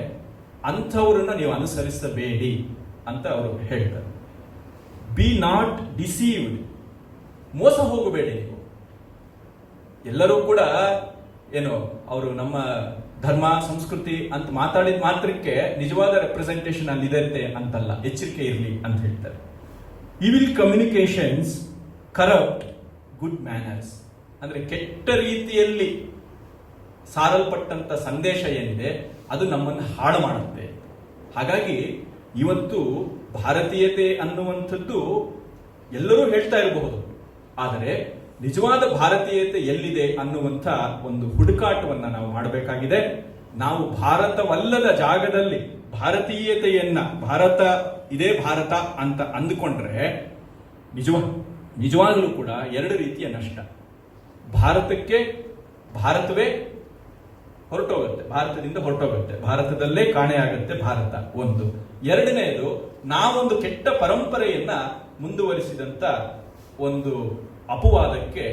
ಅಂಥವ್ರನ್ನ ನೀವು ಅನುಸರಿಸಬೇಡಿ ಅಂತ ಅವರು ಹೇಳ್ತಾರೆ. ಬಿ ನಾಟ್ ಡಿಸೀವ್ಡ್, ಮೋಸ ಹೋಗಬೇಡಿ ನೀವು. ಎಲ್ಲರೂ ಕೂಡ ಏನು ಅವರು ನಮ್ಮ ಧರ್ಮ ಸಂಸ್ಕೃತಿ ಅಂತ ಮಾತಾಡಿದ ಮಾತ್ರಕ್ಕೆ ನಿಜವಾದ ರೆಪ್ರೆಸೆಂಟೇಷನ್ ಅಲ್ಲಿದೆ ಅಂತಲ್ಲ, ಎಚ್ಚರಿಕೆ ಇರಲಿ ಅಂತ ಹೇಳ್ತಾರೆ. Evil communications corrupt good manners. ಅಂದ್ರೆ ಕೆಟ್ಟ ರೀತಿಯಲ್ಲಿ ಸಾರಲ್ಪಟ್ಟಂತ ಸಂದೇಶ ಏನಿದೆ ಅದು ನಮ್ಮನ್ನು ಹಾಳು ಮಾಡುತ್ತೆ. ಹಾಗಾಗಿ ಇವತ್ತು ಭಾರತೀಯತೆ ಅನ್ನುವಂಥದ್ದು ಎಲ್ಲರೂ ಹೇಳ್ತಾ ಇರಬಹುದು, ಆದರೆ ನಿಜವಾದ ಭಾರತೀಯತೆ ಎಲ್ಲಿದೆ ಅನ್ನುವಂಥ ಒಂದು ಹುಡುಕಾಟವನ್ನ ನಾವು ಮಾಡಬೇಕಾಗಿದೆ. ನಾವು ಭಾರತವಲ್ಲದ ಜಾಗದಲ್ಲಿ ಭಾರತೀಯತೆಯನ್ನ, ಭಾರತ ಇದೇ ಭಾರತ ಅಂತ ಅಂದುಕೊಂಡ್ರೆ ನಿಜವಾಗಲೂ ಕೂಡ 2 ರೀತಿಯ ನಷ್ಟ. ಭಾರತವೇ ಹೊರಟೋಗುತ್ತೆ, ಭಾರತದಿಂದ ಹೊರಟೋಗುತ್ತೆ, ಭಾರತದಲ್ಲೇ ಕಾಣೆಯಾಗುತ್ತೆ ಭಾರತ ಒಂದು. 2ನೇದು, ನಾವೊಂದು ಕೆಟ್ಟ ಪರಂಪರೆಯನ್ನ ಮುಂದುವರಿಸಿದಂತ ಒಂದು ಅಪವಾದಕ್ಕೆ,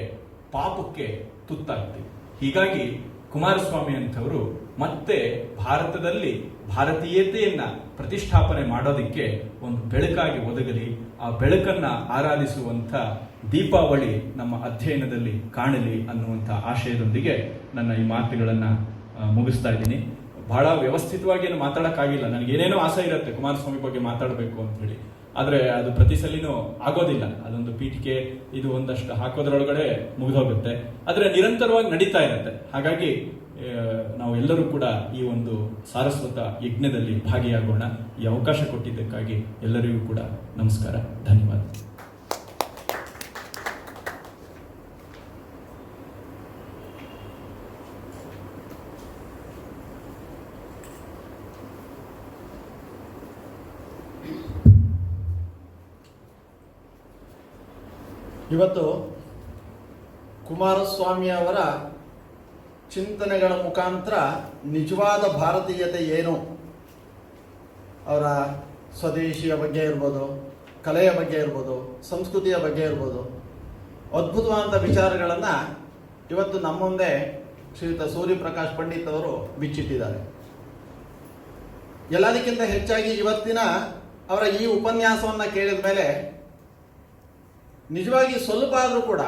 ಪಾಪಕ್ಕೆ ತುತ್ತಾಗ್ತೀವಿ. ಹೀಗಾಗಿ ಕುಮಾರಸ್ವಾಮಿ ಅಂತವರು ಮತ್ತೆ ಭಾರತದಲ್ಲಿ ಭಾರತೀಯತೆಯನ್ನ ಪ್ರತಿಷ್ಠಾಪನೆ ಮಾಡೋದಕ್ಕೆ ಒಂದು ಬೆಳಕಾಗಿ ಒದಗಲಿ. ಆ ಬೆಳಕನ್ನ ಆರಾಧಿಸುವಂತ ದೀಪಾವಳಿ ನಮ್ಮ ಅಧ್ಯಯನದಲ್ಲಿ ಕಾಣಲಿ ಅನ್ನುವಂಥ ಆಶಯದೊಂದಿಗೆ ನನ್ನ ಈ ಮಾತುಗಳನ್ನು ಮುಗಿಸ್ತಾ ಇದ್ದೀನಿ. ಬಹಳ ವ್ಯವಸ್ಥಿತವಾಗಿ ಏನು ಮಾತಾಡೋಕ್ಕಾಗಿಲ್ಲ. ನನಗೆ ಏನೇನೋ ಆಸೆ ಇರುತ್ತೆ ಕುಮಾರಸ್ವಾಮಿ ಬಗ್ಗೆ ಮಾತಾಡಬೇಕು ಅಂತ ಹೇಳಿ, ಆದರೆ ಅದು ಪ್ರತಿ ಸಲಿನೂ ಆಗೋದಿಲ್ಲ. ಅದೊಂದು ಪೀಠಿಕೆ ಇದು ಒಂದಷ್ಟು ಹಾಕೋದ್ರೊಳಗಡೆ ಮುಗಿದೋಗುತ್ತೆ, ಆದರೆ ನಿರಂತರವಾಗಿ ನಡೀತಾ ಇರುತ್ತೆ. ಹಾಗಾಗಿ ನಾವೆಲ್ಲರೂ ಕೂಡ ಈ ಒಂದು ಸಾರಸ್ವತ ಯಜ್ಞದಲ್ಲಿ ಭಾಗಿಯಾಗೋಣ. ಈ ಅವಕಾಶ ಕೊಟ್ಟಿದ್ದಕ್ಕಾಗಿ ಎಲ್ಲರಿಗೂ ಕೂಡ ನಮಸ್ಕಾರ, ಧನ್ಯವಾದ. ಇವತ್ತು ಕುಮಾರಸ್ವಾಮಿ ಅವರ ಚಿಂತನೆಗಳ ಮುಖಾಂತರ ನಿಜವಾದ ಭಾರತೀಯತೆ ಏನು, ಅವರ ಸ್ವದೇಶಿಯ ಬಗ್ಗೆ ಇರ್ಬೋದು, ಕಲೆಯ ಬಗ್ಗೆ ಇರ್ಬೋದು, ಸಂಸ್ಕೃತಿಯ ಬಗ್ಗೆ ಇರ್ಬೋದು, ಅದ್ಭುತವಾದಂಥ ವಿಚಾರಗಳನ್ನು ಇವತ್ತು ನಮ್ಮ ಮುಂದೆ ಶ್ರೀಯುತ ಸೂರ್ಯಪ್ರಕಾಶ್ ಪಂಡಿತ್ ಅವರು ಬಿಚ್ಚಿಟ್ಟಿದ್ದಾರೆ. ಎಲ್ಲದಕ್ಕಿಂತ ಹೆಚ್ಚಾಗಿ ಇವತ್ತಿನ ಅವರ ಈ ಉಪನ್ಯಾಸವನ್ನು ಕೇಳಿದ ಮೇಲೆ ನಿಜವಾಗಿ ಸ್ವಲ್ಪ ಆದರೂ ಕೂಡ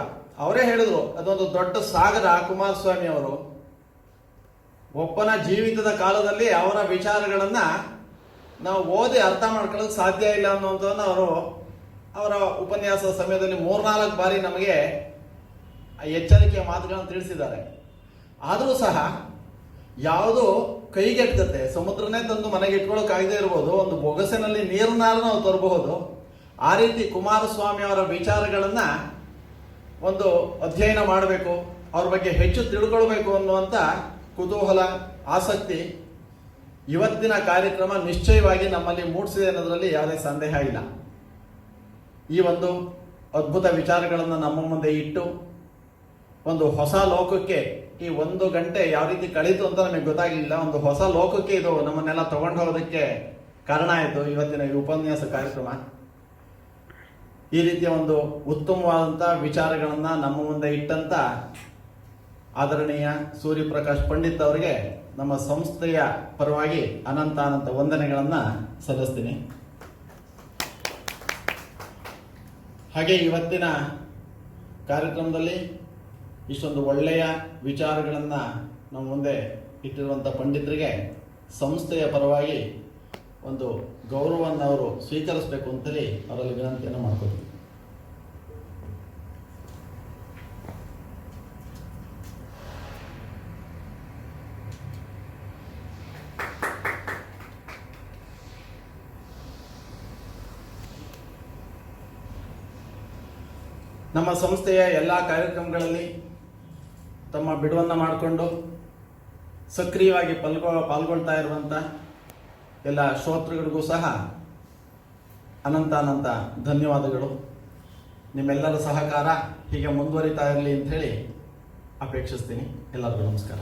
ಅವರೇ ಹೇಳಿದ್ರು, ಅದೊಂದು ದೊಡ್ಡ ಸಾಗರ ಕುಮಾರಸ್ವಾಮಿ ಅವರು. ಒಬ್ಬನ ಜೀವಿತದ ಕಾಲದಲ್ಲಿ ಅವರ ವಿಚಾರಗಳನ್ನು ನಾವು ಓದಿ ಅರ್ಥ ಮಾಡ್ಕೊಳ್ಳೋಕೆ ಸಾಧ್ಯ ಇಲ್ಲ ಅನ್ನುವಂಥದ್ದನ್ನು ಅವರು ಅವರ ಉಪನ್ಯಾಸದ ಸಮಯದಲ್ಲಿ 3-4 ಬಾರಿ ನಮಗೆ ಎಚ್ಚರಿಕೆಯ ಮಾತುಗಳನ್ನು ತಿಳಿಸಿದ್ದಾರೆ. ಆದರೂ ಸಹ ಯಾವುದು ಕೈಗೆಟ್ಟುತ್ತೆ, ಸಮುದ್ರನೇ ತಂದು ಮನೆಗೆ ಇಟ್ಕೊಳ್ಳೋಕ್ಕಾಗದೇ ಇರ್ಬೋದು, ಒಂದು ಬೊಗಸೆನಲ್ಲಿ ನೀರನ್ನಾರು ನಾವು ತರಬಹುದು. ಆ ರೀತಿ ಕುಮಾರಸ್ವಾಮಿ ಅವರ ವಿಚಾರಗಳನ್ನು ಒಂದು ಅಧ್ಯಯನ ಮಾಡಬೇಕು, ಅವ್ರ ಬಗ್ಗೆ ಹೆಚ್ಚು ತಿಳ್ಕೊಳ್ಬೇಕು ಅನ್ನುವಂಥ ಕುತೂಹಲ, ಆಸಕ್ತಿ ಇವತ್ತಿನ ಕಾರ್ಯಕ್ರಮ ನಿಶ್ಚಯವಾಗಿ ನಮ್ಮಲ್ಲಿ ಮೂಡಿಸಿದೆ ಅನ್ನೋದರಲ್ಲಿ ಯಾವುದೇ ಸಂದೇಹ ಇಲ್ಲ. ಈ ಒಂದು ಅದ್ಭುತ ವಿಚಾರಗಳನ್ನು ನಮ್ಮ ಮುಂದೆ ಇಟ್ಟು ಒಂದು ಹೊಸ ಲೋಕಕ್ಕೆ ಈ 1 ಗಂಟೆ ಯಾವ ರೀತಿ ಕಳೀತು ಅಂತ ನಮಗೆ ಗೊತ್ತಾಗಲಿಲ್ಲ. ಒಂದು ಹೊಸ ಲೋಕಕ್ಕೆ ಇದು ನಮ್ಮನ್ನೆಲ್ಲ ತಗೊಂಡು ಹೋಗೋದಕ್ಕೆ ಕಾರಣ ಆಯಿತು ಇವತ್ತಿನ ಈ ಉಪನ್ಯಾಸ ಕಾರ್ಯಕ್ರಮ. ಈ ರೀತಿಯ ಒಂದು ಉತ್ತಮವಾದಂಥ ವಿಚಾರಗಳನ್ನು ನಮ್ಮ ಮುಂದೆ ಇಟ್ಟಂಥ ಆದರಣೀಯ ಸೂರ್ಯಪ್ರಕಾಶ್ ಪಂಡಿತ್ ಅವರಿಗೆ ನಮ್ಮ ಸಂಸ್ಥೆಯ ಪರವಾಗಿ ಅನಂತ ವಂದನೆಗಳನ್ನು ಸಲ್ಲಿಸ್ತೀನಿ. ಹಾಗೆ ಇವತ್ತಿನ ಕಾರ್ಯಕ್ರಮದಲ್ಲಿ ಇಷ್ಟೊಂದು ಒಳ್ಳೆಯ ವಿಚಾರಗಳನ್ನು ನಮ್ಮ ಮುಂದೆ ಇಟ್ಟಿರುವಂಥ ಪಂಡಿತರಿಗೆ ಸಂಸ್ಥೆಯ ಪರವಾಗಿ ಒಂದು ಗೌರವವನ್ನು ಅವರು ಸ್ವೀಕರಿಸಬೇಕು ಅಂತೇಳಿ ಅವರಲ್ಲಿ ವಿನಂತಿಯನ್ನು ಮಾಡ್ಕೊತೀವಿ. ನಮ್ಮ ಸಂಸ್ಥೆಯ ಎಲ್ಲ ಕಾರ್ಯಕ್ರಮಗಳಲ್ಲಿ ತಮ್ಮ ಬಿಡುವನ್ನು ಮಾಡಿಕೊಂಡು ಸಕ್ರಿಯವಾಗಿ ಪಾಲ್ಗೊಳ್ತಾ ಇರುವಂಥ ಎಲ್ಲ ಶ್ರೋತೃಗಳಿಗೂ ಸಹ ಅನಂತ ಧನ್ಯವಾದಗಳು. ನಿಮ್ಮೆಲ್ಲರ ಸಹಕಾರ ಹೀಗೆ ಮುಂದುವರಿತಾ ಇರಲಿ ಅಂಥೇಳಿ ಅಪೇಕ್ಷಿಸ್ತೀನಿ. ಎಲ್ಲರಿಗೂ ನಮಸ್ಕಾರ.